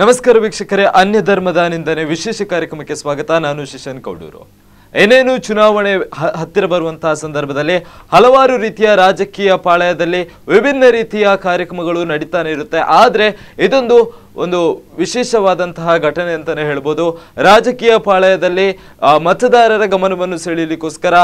ನಮಸ್ಕಾರ ವೀಕ್ಷಕರೇ, ಅನ್ಯ ಧರ್ಮದ ನಿಂದನೆ ವಿಶೇಷ ಕಾರ್ಯಕ್ರಮಕ್ಕೆ ಸ್ವಾಗತ. ನಾನು ಶಿಶನ್ ಕೌಡೂರು. ಏನೇನು ಚುನಾವಣೆ ಹತ್ತಿರ ಬರುವಂತಹ ಸಂದರ್ಭದಲ್ಲಿ ಹಲವಾರು ರೀತಿಯ ರಾಜಕೀಯ ಪಾಳಯದಲ್ಲಿ ವಿಭಿನ್ನ ರೀತಿಯ ಕಾರ್ಯಕ್ರಮಗಳು ನಡೀತಾನೆ ಇರುತ್ತೆ. ಆದರೆ ಇದೊಂದು ವಿಶೇಷವಾದಂತಹ ಘಟನೆ ಅಂತಾನೆ ಹೇಳ್ಬೋದು. ರಾಜಕೀಯ ಪಾಳಯದಲ್ಲಿ ಮತದಾರರ ಗಮನವನ್ನು ಸೆಳೆಯಲಿಕ್ಕೋಸ್ಕರ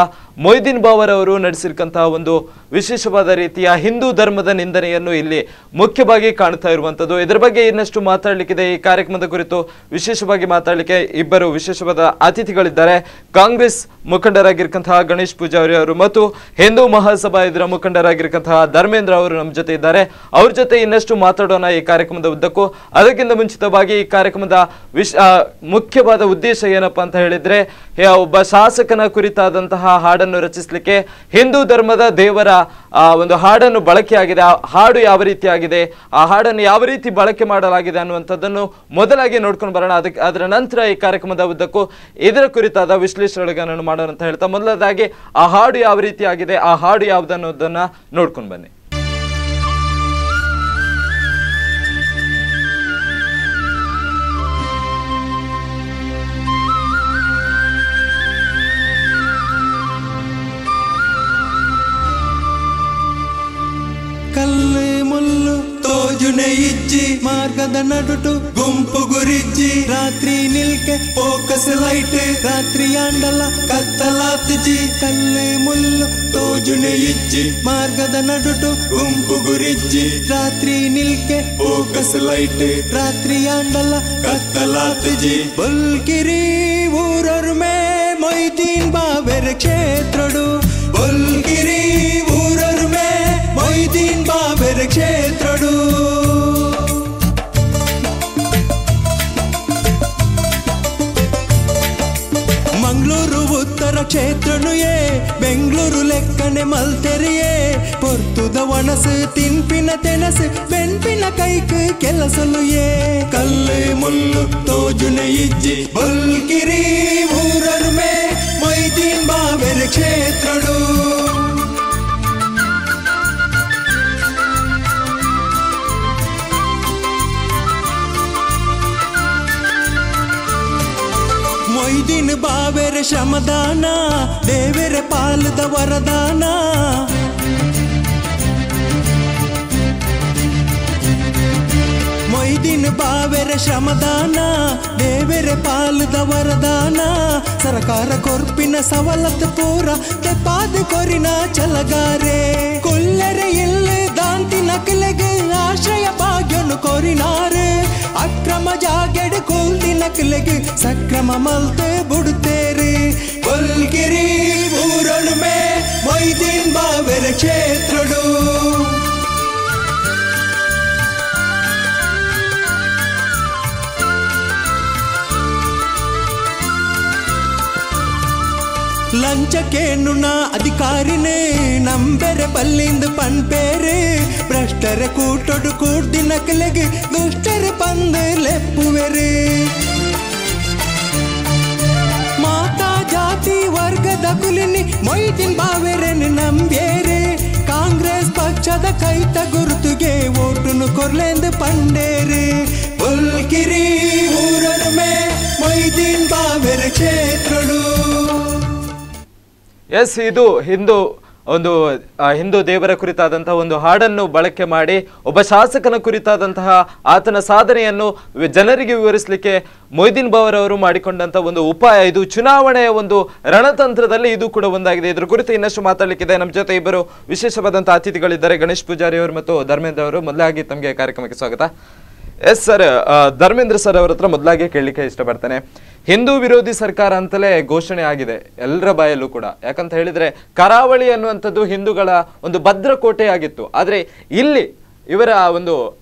ಮೊಯ್ದೀನ್ ಬಾವರ್ ಅವರು ನಡೆಸಿರ್ತಕ್ಕಂತಹ ಒಂದು ವಿಶೇಷವಾದ ರೀತಿಯ ಹಿಂದೂ ಧರ್ಮದ ನಿಂದನೆಯನ್ನು ಇಲ್ಲಿ ಮುಖ್ಯವಾಗಿ ಕಾಣ್ತಾ ಇರುವಂತದ್ದು. ಇದರ ಬಗ್ಗೆ ಇನ್ನಷ್ಟು ಮಾತಾಡಲಿಕ್ಕಿದೆ. ಈ ಕಾರ್ಯಕ್ರಮದ ಕುರಿತು ವಿಶೇಷವಾಗಿ ಮಾತಾಡಲಿಕ್ಕೆ ಇಬ್ಬರು ವಿಶೇಷವಾದ ಅತಿಥಿಗಳಿದ್ದಾರೆ. ಕಾಂಗ್ರೆಸ್ ಮುಖಂಡರಾಗಿರ್ತಕ್ಕಂತಹ ಗಣೇಶ್ ಪೂಜಾರಿ ಅವರು ಮತ್ತು ಹಿಂದೂ ಮಹಾಸಭಾ ಇದರ ಮುಖಂಡರಾಗಿರ್ತಕ್ಕಂತಹ ಧರ್ಮೇಂದ್ರ ಅವರು ನಮ್ಮ ಜೊತೆ ಇದ್ದಾರೆ. ಅವ್ರ ಜೊತೆ ಇನ್ನಷ್ಟು ಮಾತಾಡೋಣ ಈ ಕಾರ್ಯಕ್ರಮದ ಉದ್ದಕ್ಕೂ. ಅದಕ್ಕಿಂತ ಮುಂಚಿತವಾಗಿ ಈ ಕಾರ್ಯಕ್ರಮದ ಮುಖ್ಯವಾದ ಉದ್ದೇಶ ಏನಪ್ಪಾ ಅಂತ ಹೇಳಿದ್ರೆ, ಒಬ್ಬ ಶಾಸಕನ ಕುರಿತಾದಂತಹ ಹಾಡನ್ನು ರಚಿಸಲಿಕ್ಕೆ ಹಿಂದೂ ಧರ್ಮದ ದೇವರ ಒಂದು ಹಾಡನ್ನು ಬಳಕೆಯಾಗಿದೆ. ಆ ಹಾಡು ಯಾವ ರೀತಿ ಆಗಿದೆ, ಆ ಹಾಡನ್ನು ಯಾವ ರೀತಿ ಬಳಕೆ ಮಾಡಲಾಗಿದೆ ಅನ್ನುವಂಥದ್ದನ್ನು ಮೊದಲಾಗಿ ನೋಡ್ಕೊಂಡು ಬರೋಣ. ಅದರ ನಂತರ ಈ ಕಾರ್ಯಕ್ರಮದ ಉದ್ದಕ್ಕೂ ಇದರ ಕುರಿತಾದ ವಿಶ್ಲೇಷಣೆಗಳನ್ನು ಮಾಡೋಣ ಅಂತ ಹೇಳ್ತಾ, ಮೊದಲದಾಗಿ ಆ ಹಾಡು ಯಾವ ರೀತಿ ಆಗಿದೆ, ಆ ಹಾಡು ಯಾವುದನ್ನೋದನ್ನ ನೋಡ್ಕೊಂಡು ಬನ್ನಿ. ಕಲ್ಲು ಮುಳ್ಳು ತೋಜುನೆ ಇಜ್ಜಿ ಮಾರ್ಗದ ನಡುಟು ಗುಂಪು ಗುರಿಜ್ಜಿ ರಾತ್ರಿ ನಿಲ್ಕೆ ಫೋಕಸ್ ಲೈಟ್ ರಾತ್ರಿ ಆಂಡಲ ಕತ್ತಲಾತ್ಜಿ. ಕಲ್ಲು ಮುಳ್ಳು ತೋಜುನೆ ಇಜ್ಜಿ ಮಾರ್ಗದ ನಡುಟು ಗುಂಪು ಗುರಿಜ್ಜಿ ರಾತ್ರಿ ನಿಲ್ಕೆ ಫೋಕಸ್ ಲೈಟ್ ರಾತ್ರಿ ಆಂಡಲ ಕತ್ತಲಾತ್ಜಿ. ಬಲ್ಕಿರಿ ಊರೊರ್ಮೆ ಮೊಯ್ದೀನ್ ಬಾವೆರ್ ಕ್ಷೇತ್ರಡು ಬಲ್ಕಿರಿ ಊರೊರ್ಮೆ ಮೊಯ್ದೀನ್ ಬಾವೆರ್ ಕ್ಷೇತ್ರಡು. ಮಂಗಳೂರು ಉತ್ತರ ಕ್ಷೇತ್ರನುಯೇ ಬೆಂಗಳೂರು ಲೆಕ್ಕನೆ ಮಲ್ತೆರಿಯೇ ಪೊರ್ತುದ ಒಣಸು ತಿನ್ಪಿನ ತೆನಸು ಬೆನ್ಪಿನ ಕೈಕ್ ಕೆಲಸಲುಯೇ. ಕಲ್ಲು ಮುಳ್ಳು ತೋಜುನೆ ಇಜ್ಜಿ ಬಲ್ಕಿರಿ ಊರರ್ಮೆ ಮೊಯ್ದೀನ್ ಬಾವೆರ್ ಕ್ಷೇತ್ರಡು. ಮೊಯ್ದೀನ್ ಬಾವೆರ್ ಶ್ರಮದಾನ ದೇವೆರ ಪಾಲದ ವರದಾನ. ಮೊಯ್ದೀನ್ ಬಾವೆರ್ ಶ್ರಮದಾನ ದೇವೆರ ಪಾಲದ ವರದಾನ. ಸರ್ಕಾರ ಕೊರ್ಪಿನ ಸವಲತ್ತು ಪೂರ ತೆಪ್ಪಾದ ಕೊರಿನ ಚಲಗಾರೆ ಕೊಲ್ಲರೆ ಇಲ್ಲ ದಾಂತಿ ನಕಲೆಗೆ ಆಶ್ರಯ ಭಾಗ್ಯನು ಕೊರಿನಾರೆ. ಅಕ್ರಮ ಜಾಗೆಡ್ ಕೊಲ್ದಿ ನಕಲೆಗೆ ಸಕ್ರಮ ಮಲ್ತೆ ಬುಡ್ತೇರಿ. ಬಲ್ಕಿರಿ ಊರೊಳ್ಮೆ ಮೊಯ್ದೀನ್ ಬಾವೆರ್ ಕ್ಷೇತ್ರಡು. ಲಂಚಕ್ಕೇನುಣ ಅಧಿಕಾರಿನೇ ನಂಬೆರೆ ಬಲ್ಲಿಂದ ಪನ್ಪೇರೆ ಭ್ರಷ್ಟರ ಕೂಟೊಡು ಕೂಡ್ದಿ ನಕಲೆಗೆ ದುಷ್ಟರ ಪಂದ ಲೆಪ್ಪುವೆರೆ. ಮಾತಾ ಜಾತಿ ವರ್ಗದ ಕುಲಿನಿ ಮೊಯ್ದೀನ್ ಬಾವೆರನ್ನು ನಂಬೇರೆ. ಕಾಂಗ್ರೆಸ್ ಪಕ್ಷದ ಕೈತ ಗುರುತುಗೆ ಓಟುನು ಕೊರ್ಲೆಂದು ಪಂಡೇರೆ. ಬಲ್ಕಿರಿ ಊರೊರ್ಮೆ ಮೊಯ್ದೀನ್ ಬಾವೆರ್ ಕ್ಷೇತ್ರಡು. ಎಸ್, ಇದು ಹಿಂದೂ ದೇವರ ಕುರಿತಾದಂತಹ ಒಂದು ಹಾಡನ್ನು ಬಳಕೆ ಮಾಡಿ ಒಬ್ಬ ಶಾಸಕನ ಕುರಿತಾದಂತಹ ಆತನ ಸಾಧನೆಯನ್ನು ಜನರಿಗೆ ವಿವರಿಸಲಿಕ್ಕೆ ಮೊಯ್ದೀನ್ ಬಾವರ್ ಅವರು ಮಾಡಿಕೊಂಡಂತಹ ಒಂದು ಉಪಾಯ. ಇದು ಚುನಾವಣೆಯ ಒಂದು ರಣತಂತ್ರದಲ್ಲಿ ಇದು ಕೂಡ ಒಂದಾಗಿದೆ. ಇದ್ರ ಕುರಿತು ಇನ್ನಷ್ಟು ಮಾತಾಡಲಿಕ್ಕಿದೆ. ನಮ್ಮ ಜೊತೆ ಇಬ್ಬರು ವಿಶೇಷವಾದಂತಹ ಅತಿಥಿಗಳಿದ್ದಾರೆ, ಗಣೇಶ್ ಪೂಜಾರಿ ಅವರು ಮತ್ತು ಧರ್ಮೇಂದ್ರ ಅವರು. ಮೊದಲಾಗಿ ತಮಗೆ ಕಾರ್ಯಕ್ರಮಕ್ಕೆ ಸ್ವಾಗತ. ಎಸ್ ಸರ್, ಧರ್ಮೇಂದ್ರ ಸರ್ ಅವರ ಹತ್ರ ಮೊದಲಾಗಿ ಕೇಳಲಿಕ್ಕೆ ಇಷ್ಟಪಡ್ತೇನೆ. ಹಿಂದೂ ವಿರೋಧಿ ಸರ್ಕಾರ ಅಂತಲೇ ಘೋಷಣೆ ಆಗಿದೆ ಎಲ್ಲರ ಬಾಯಲ್ಲೂ ಕೂಡ. ಯಾಕಂತ ಹೇಳಿದ್ರೆ ಕರಾವಳಿ ಅನ್ನುವಂಥದ್ದು ಹಿಂದೂಗಳ ಒಂದು ಭದ್ರಕೋಟೆ ಆಗಿತ್ತು. ಆದರೆ ಇಲ್ಲಿ ಇವರ ಒಂದು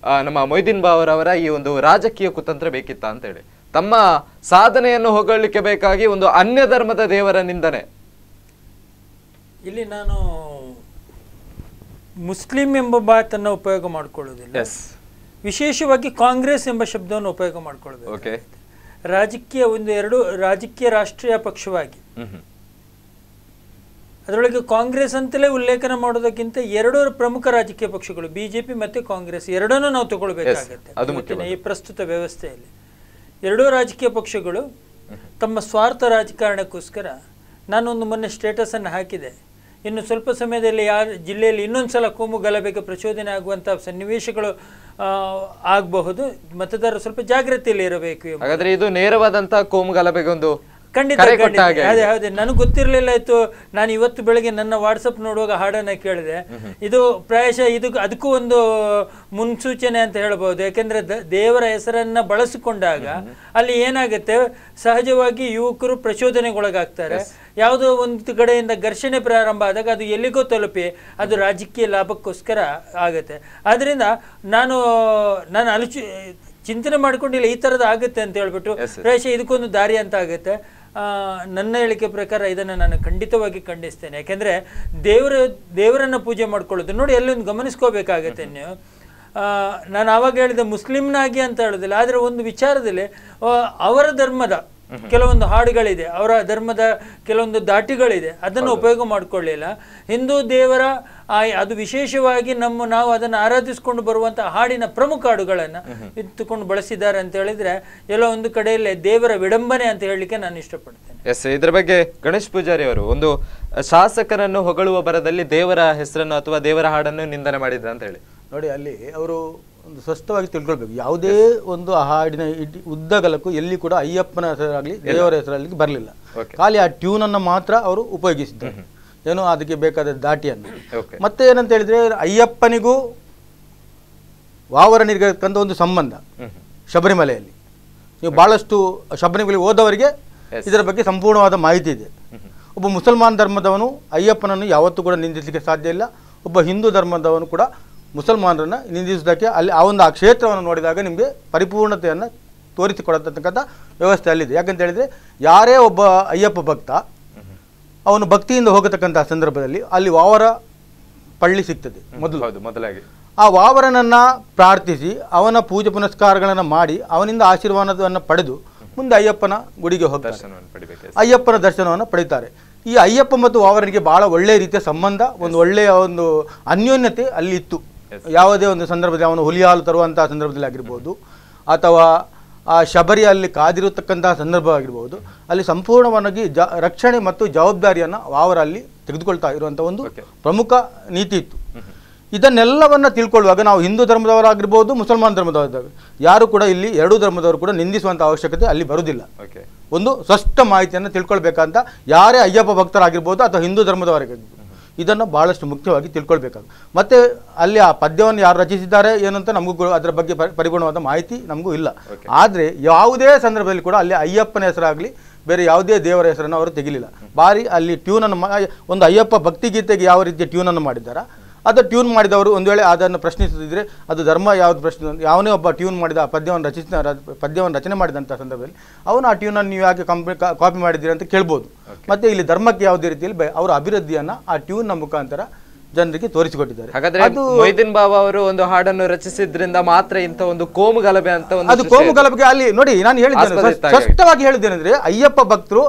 ನಮ್ಮ ಮೊಯ್ದೀನ್ ಬಾವರ್ ಅವರ ಈ ಒಂದು ರಾಜಕೀಯ ಕುತಂತ್ರ ಬೇಕಿತ್ತ ಅಂತ ಹೇಳಿ ತಮ್ಮ ಸಾಧನೆಯನ್ನು ಹೊಗಳಲಿಕ್ಕೆ ಬೇಕಾಗಿ ಒಂದು ಅನ್ಯ ಧರ್ಮದ ದೇವರ ನಿಂದನೆ. ಇಲ್ಲಿ ನಾನು ಮುಸ್ಲಿಂ ಎಂಬ ಮಾತನ್ನು ಉಪಯೋಗ ಮಾಡಿಕೊಳ್ಳುವುದಿಲ್ಲ, ವಿಶೇಷವಾಗಿ ಕಾಂಗ್ರೆಸ್ ಎಂಬ ಶಬ್ದವನ್ನು ಉಪಯೋಗ ಮಾಡಿಕೊಳ್ಳಬೇಕು. ರಾಜಕೀಯ ರಾಷ್ಟ್ರೀಯ ಪಕ್ಷವಾಗಿ ಅದರೊಳಗೆ ಕಾಂಗ್ರೆಸ್ ಅಂತಲೇ ಉಲ್ಲೇಖನ ಮಾಡೋದಕ್ಕಿಂತ ಎರಡು ಪ್ರಮುಖ ರಾಜಕೀಯ ಪಕ್ಷಗಳು ಬಿಜೆಪಿ ಮತ್ತು ಕಾಂಗ್ರೆಸ್ ಎರಡನ್ನೂ ನಾವು ತಗೊಳ್ಬೇಕಾಗತ್ತೆ ಈ ಪ್ರಸ್ತುತ ವ್ಯವಸ್ಥೆಯಲ್ಲಿ. ಎರಡೂ ರಾಜಕೀಯ ಪಕ್ಷಗಳು ತಮ್ಮ ಸ್ವಾರ್ಥ ರಾಜಕಾರಣಕ್ಕೋಸ್ಕರ, ನಾನೊಂದು ಮೊನ್ನೆ ಸ್ಟೇಟಸನ್ನು ಹಾಕಿದೆ, ಇನ್ನು ಸ್ವಲ್ಪ ಸಮಯದಲ್ಲಿ ಜಿಲ್ಲೆಯಲ್ಲಿ ಇನ್ನೊಂದ್ಸಲ ಕೋಮು ಗಲಭೆಗೆ ಪ್ರಚೋದನೆ ಆಗುವಂಥ ಸನ್ನಿವೇಶಗಳು ಆಗಬಹುದು, ಮತದಾರರು ಸ್ವಲ್ಪ ಜಾಗೃತಿಯಲ್ಲಿ ಇರಬೇಕು. ಹಾಗಾದ್ರೆ ಇದು ನೇರವಾದಂತಹ ಕೋಮು ಗಲಭೆಗೆ ಒಂದು ಖಂಡಿತ ಅದೇ ನನಗೆ ಗೊತ್ತಿರಲಿಲ್ಲ ಇತ್ತು. ನಾನು ಇವತ್ತು ಬೆಳಗ್ಗೆ ನನ್ನ ವಾಟ್ಸಪ್ ನೋಡುವಾಗ ಹಾಡನ್ನ ಕೇಳಿದೆ. ಇದು ಪ್ರಾಯಶಃ ಅದಕ್ಕೂ ಒಂದು ಮುನ್ಸೂಚನೆ ಅಂತ ಹೇಳ್ಬೋದು. ಯಾಕೆಂದ್ರೆ ದೇವರ ಹೆಸರನ್ನ ಬಳಸಿಕೊಂಡಾಗ ಅಲ್ಲಿ ಏನಾಗುತ್ತೆ, ಸಹಜವಾಗಿ ಯುವಕರು ಪ್ರಚೋದನೆಗೊಳಗಾಗ್ತಾರೆ. ಯಾವುದೋ ಒಂದು ಕಡೆಯಿಂದ ಘರ್ಷಣೆ ಪ್ರಾರಂಭ ಆದಾಗ ಅದು ಎಲ್ಲಿಗೋ ತಲುಪಿ ಅದು ರಾಜಕೀಯ ಲಾಭಕ್ಕೋಸ್ಕರ ಆಗುತ್ತೆ. ಆದ್ರಿಂದ ನಾನು ಚಿಂತನೆ ಮಾಡ್ಕೊಂಡಿಲ್ಲ ಈ ಥರದ್ದು ಆಗುತ್ತೆ ಅಂತ ಹೇಳ್ಬಿಟ್ಟು ಪ್ರಾಯಶಃ ಇದಕ್ಕೊಂದು ದಾರಿ ಅಂತ ಆಗುತ್ತೆ. ನನ್ನ ಹೇಳಿಕೆ ಪ್ರಕಾರ ಇದನ್ನು ನಾನು ಖಂಡಿತವಾಗಿ ಖಂಡಿಸ್ತೇನೆ. ಯಾಕೆಂದರೆ ದೇವರನ್ನು ಪೂಜೆ ಮಾಡ್ಕೊಳ್ಳೋದು ನೋಡಿ ಎಲ್ಲೊಂದು ಗಮನಿಸ್ಕೋಬೇಕಾಗತ್ತೆ ನೀವು. ನಾನು ಆವಾಗ ಹೇಳಿದೆ ಮುಸ್ಲಿಮ್ನಾಗಿ ಅಂತ ಹೇಳೋದಿಲ್ಲ, ಆದರೆ ಒಂದು ವಿಚಾರದಲ್ಲಿ ಅವರ ಧರ್ಮದ ಕೆಲವೊಂದು ಹಾಡುಗಳಿದೆ, ಅವರ ಧರ್ಮದ ಕೆಲವೊಂದು ದಾಟಿಗಳಿದೆ, ಅದನ್ನು ಉಪಯೋಗ ಮಾಡಿಕೊಳ್ಳಿಲ್ಲ. ಹಿಂದೂ ದೇವರ ಅದು ವಿಶೇಷವಾಗಿ ನಾವು ಅದನ್ನು ಆರಾಧಿಸಿಕೊಂಡು ಬರುವಂಥ ಹಾಡಿನ ಪ್ರಮುಖ ಹಾಡುಗಳನ್ನು ಇತ್ತುಕೊಂಡು ಬಳಸಿದ್ದಾರೆ ಅಂತ ಹೇಳಿದ್ರೆ ಎಲ್ಲೋ ಒಂದು ಕಡೆಯಲ್ಲಿ ದೇವರ ವಿಡಂಬನೆ ಅಂತ ಹೇಳಲಿಕ್ಕೆ ನಾನು ಇಷ್ಟಪಡ್ತೇನೆ. ಎಸ್, ಇದರ ಬಗ್ಗೆ ಗಣೇಶ್ ಪೂಜಾರಿ ಅವರು ಒಂದು ಶಾಸಕರನ್ನು ಹೊಗಳುವ ಬರದಲ್ಲಿ ದೇವರ ಹೆಸರನ್ನು ಅಥವಾ ದೇವರ ಹಾಡನ್ನು ನಿಂದನೆ ಮಾಡಿದ್ರ ಅಂತ ಹೇಳಿ ನೋಡಿ, ಅಲ್ಲಿ ಅವರು ಒಂದು ಸ್ಪಷ್ಟವಾಗಿ ತಿಳ್ಕೊಳ್ಬೇಕು. ಯಾವುದೇ ಒಂದು ಹಾಡಿನ ಉದ್ದಗಲಕ್ಕೂ ಎಲ್ಲಿ ಕೂಡ ಅಯ್ಯಪ್ಪನ ಹೆಸರಾಗಲಿ ದೇವರ ಹೆಸರಲ್ಲಿ ಬರಲಿಲ್ಲ. ಖಾಲಿ ಆ ಟ್ಯೂನ್ ಅನ್ನು ಮಾತ್ರ ಅವರು ಉಪಯೋಗಿಸಿದ್ದಾರೆ, ಏನೋ ಅದಕ್ಕೆ ಬೇಕಾದ ದಾಟಿಯನ್ನು. ಮತ್ತೆ ಏನಂತ ಹೇಳಿದ್ರೆ ಅಯ್ಯಪ್ಪನಿಗೂ ವಾವರನಿಗಿರತಕ್ಕಂಥ ಒಂದು ಸಂಬಂಧ ಶಬರಿಮಲೆಯಲ್ಲಿ. ನೀವು ಬಹಳಷ್ಟು ಶಬರಿಮಲೆಗೆ ಹೋದವರಿಗೆ ಇದರ ಬಗ್ಗೆ ಸಂಪೂರ್ಣವಾದ ಮಾಹಿತಿ ಇದೆ. ಒಬ್ಬ ಮುಸಲ್ಮಾನ್ ಧರ್ಮದವನು ಅಯ್ಯಪ್ಪನನ್ನು ಯಾವತ್ತೂ ಕೂಡ ನಿಂದಿಸಲಿಕ್ಕೆ ಸಾಧ್ಯ ಇಲ್ಲ. ಒಬ್ಬ ಹಿಂದೂ ಧರ್ಮದವನು ಕೂಡ ಮುಸಲ್ಮಾನರನ್ನು ನಿಂದಿಸೋದಕ್ಕೆ ಅಲ್ಲಿ ಆ ಕ್ಷೇತ್ರವನ್ನು ನೋಡಿದಾಗ ನಿಮಗೆ ಪರಿಪೂರ್ಣತೆಯನ್ನು ತೋರಿಸಿಕೊಡತಕ್ಕಂಥ ವ್ಯವಸ್ಥೆ ಅಲ್ಲಿದೆ. ಯಾಕಂತ ಹೇಳಿದರೆ ಯಾರೇ ಒಬ್ಬ ಅಯ್ಯಪ್ಪ ಭಕ್ತ ಅವನು ಭಕ್ತಿಯಿಂದ ಹೋಗತಕ್ಕಂಥ ಸಂದರ್ಭದಲ್ಲಿ ಅಲ್ಲಿ ವಾವರ ಪಳ್ಳಿ ಸಿಗ್ತದೆ ಮೊದಲಾಗಿ. ಆ ವಾವರನನ್ನು ಪ್ರಾರ್ಥಿಸಿ ಅವನ ಪೂಜೆ ಪುನಸ್ಕಾರಗಳನ್ನು ಮಾಡಿ ಅವನಿಂದ ಆಶೀರ್ವಾದವನ್ನು ಪಡೆದು ಮುಂದೆ ಅಯ್ಯಪ್ಪನ ಗುಡಿಗೆ ಹೋಗ್ತಾರೆ, ಅಯ್ಯಪ್ಪನ ದರ್ಶನವನ್ನು ಪಡೀತಾರೆ. ಈ ಅಯ್ಯಪ್ಪ ಮತ್ತು ವಾವರನಿಗೆ ಬಹಳ ಒಳ್ಳೆಯ ರೀತಿಯ ಸಂಬಂಧ, ಒಂದು ಒಳ್ಳೆಯ ಒಂದು ಅನ್ಯೋನ್ಯತೆ ಅಲ್ಲಿ ಇತ್ತು. ಯಾವುದೇ ಒಂದು ಸಂದರ್ಭದಲ್ಲಿ ಅವನು ಹುಲಿ ಹಾಲು ತರುವಂತಹ ಸಂದರ್ಭದಲ್ಲಿ ಆಗಿರ್ಬೋದು ಅಥವಾ ಆ ಶಬರಿಯಲ್ಲಿ ಕಾದಿರತಕ್ಕಂತಹ ಸಂದರ್ಭ ಆಗಿರ್ಬೋದು, ಅಲ್ಲಿ ಸಂಪೂರ್ಣವಾಗಿ ರಕ್ಷಣೆ ಮತ್ತು ಜವಾಬ್ದಾರಿಯನ್ನು ವಾವರ ಅಲ್ಲಿ ತೆಗೆದುಕೊಳ್ತಾ ಇರುವಂಥ ಒಂದು ಪ್ರಮುಖ ನೀತಿ ಇತ್ತು. ಇದನ್ನೆಲ್ಲವನ್ನು ತಿಳ್ಕೊಳ್ಳುವಾಗ ನಾವು ಹಿಂದೂ ಧರ್ಮದವರಾಗಿರ್ಬೋದು ಮುಸಲ್ಮಾನ್ ಧರ್ಮದವರಾಗ ಯಾರು ಕೂಡ ಇಲ್ಲಿ ಎರಡೂ ಧರ್ಮದವರು ಕೂಡ ನಿಂದಿಸುವಂಥ ಅವಶ್ಯಕತೆ ಅಲ್ಲಿ ಬರುವುದಿಲ್ಲ. ಒಂದು ಸ್ಪಷ್ಟ ಮಾಹಿತಿಯನ್ನು ತಿಳ್ಕೊಳ್ಬೇಕಂತ ಯಾರೇ ಅಯ್ಯಪ್ಪ ಭಕ್ತರಾಗಿರ್ಬೋದು ಅಥವಾ ಹಿಂದೂ ಧರ್ಮದವರಾಗಿರ್ಬೋದು ಇದನ್ನು ಬಹಳಷ್ಟು ಮುಖ್ಯವಾಗಿ ತಿಳ್ಕೊಳ್ಬೇಕಾಗ. ಮತ್ತು ಅಲ್ಲಿ ಆ ಪದ್ಯವನ್ನು ಯಾರು ರಚಿಸಿದ್ದಾರೆ ಏನಂತ ನಮಗೂ ಅದರ ಬಗ್ಗೆ ಪರಿಪೂರ್ಣವಾದ ಮಾಹಿತಿ ನಮಗೂ ಇಲ್ಲ. ಆದರೆ ಯಾವುದೇ ಸಂದರ್ಭದಲ್ಲಿ ಕೂಡ ಅಲ್ಲಿ ಅಯ್ಯಪ್ಪನ ಹೆಸರಾಗಲಿ ಬೇರೆ ಯಾವುದೇ ದೇವರ ಹೆಸರನ್ನು ಅವರು ತೆಗಿಲಿಲ್ಲ. ಬಾರಿ ಅಲ್ಲಿ ಟ್ಯೂನನ್ನು ಒಂದು ಅಯ್ಯಪ್ಪ ಭಕ್ತಿಗೀತೆಗೆ ಯಾವ ರೀತಿಯ ಟ್ಯೂನನ್ನು ಮಾಡಿದ್ದಾರಾ ಅದು ಟ್ಯೂನ್ ಮಾಡಿದವರು ಒಂದು ವೇಳೆ ಅದನ್ನು ಪ್ರಶ್ನಿಸುತ್ತಿದ್ದರೆ ಅದು ಧರ್ಮ ಯಾವುದು ಪ್ರಶ್ನೆ, ಯಾವನೇ ಒಬ್ಬ ಟ್ಯೂನ್ ಮಾಡಿದ ಆ ಪದ್ಯವನ್ನು ರಚನೆ ಮಾಡಿದಂಥ ಸಂದರ್ಭದಲ್ಲಿ ಅವನು ಆ ಟ್ಯೂನನ್ನು ನೀವು ಯಾಕೆ ಕಾಪಿ ಮಾಡಿದ್ದೀರಿ ಅಂತ ಕೇಳ್ಬೋದು. ಮತ್ತು ಇಲ್ಲಿ ಧರ್ಮಕ್ಕೆ ಯಾವುದೇ ರೀತಿಯಲ್ಲಿ ಅವರ ಅಭಿವೃದ್ಧಿಯನ್ನು ಆ ಟ್ಯೂನ್ನ ಮುಖಾಂತರ ಜನರಿಗೆ ತೋರಿಸಿಕೊಟ್ಟಿದ್ದಾರೆ. ಹಾಗಾದ್ರೆ ಮೊಯ್ದೀನ್ ಬಾಬಾ ಅವರು ಒಂದು ಹಾಡನ್ನು ರಚಿಸಿದ್ರಿಂದ ಮಾತ್ರ ಇಂಥ ಒಂದು ಕೋಮು ಗಲಭೆ ಅಂತ ಅದು ಕೋಮು ಗಲಭೆಗೆ ಅಲ್ಲಿ ನೋಡಿ ನಾನು ಹೇಳಿದ್ದೇನೆ, ಸ್ಪಷ್ಟವಾಗಿ ಹೇಳಿದ್ದೇನೆಂದ್ರೆ ಅಯ್ಯಪ್ಪ ಭಕ್ತರು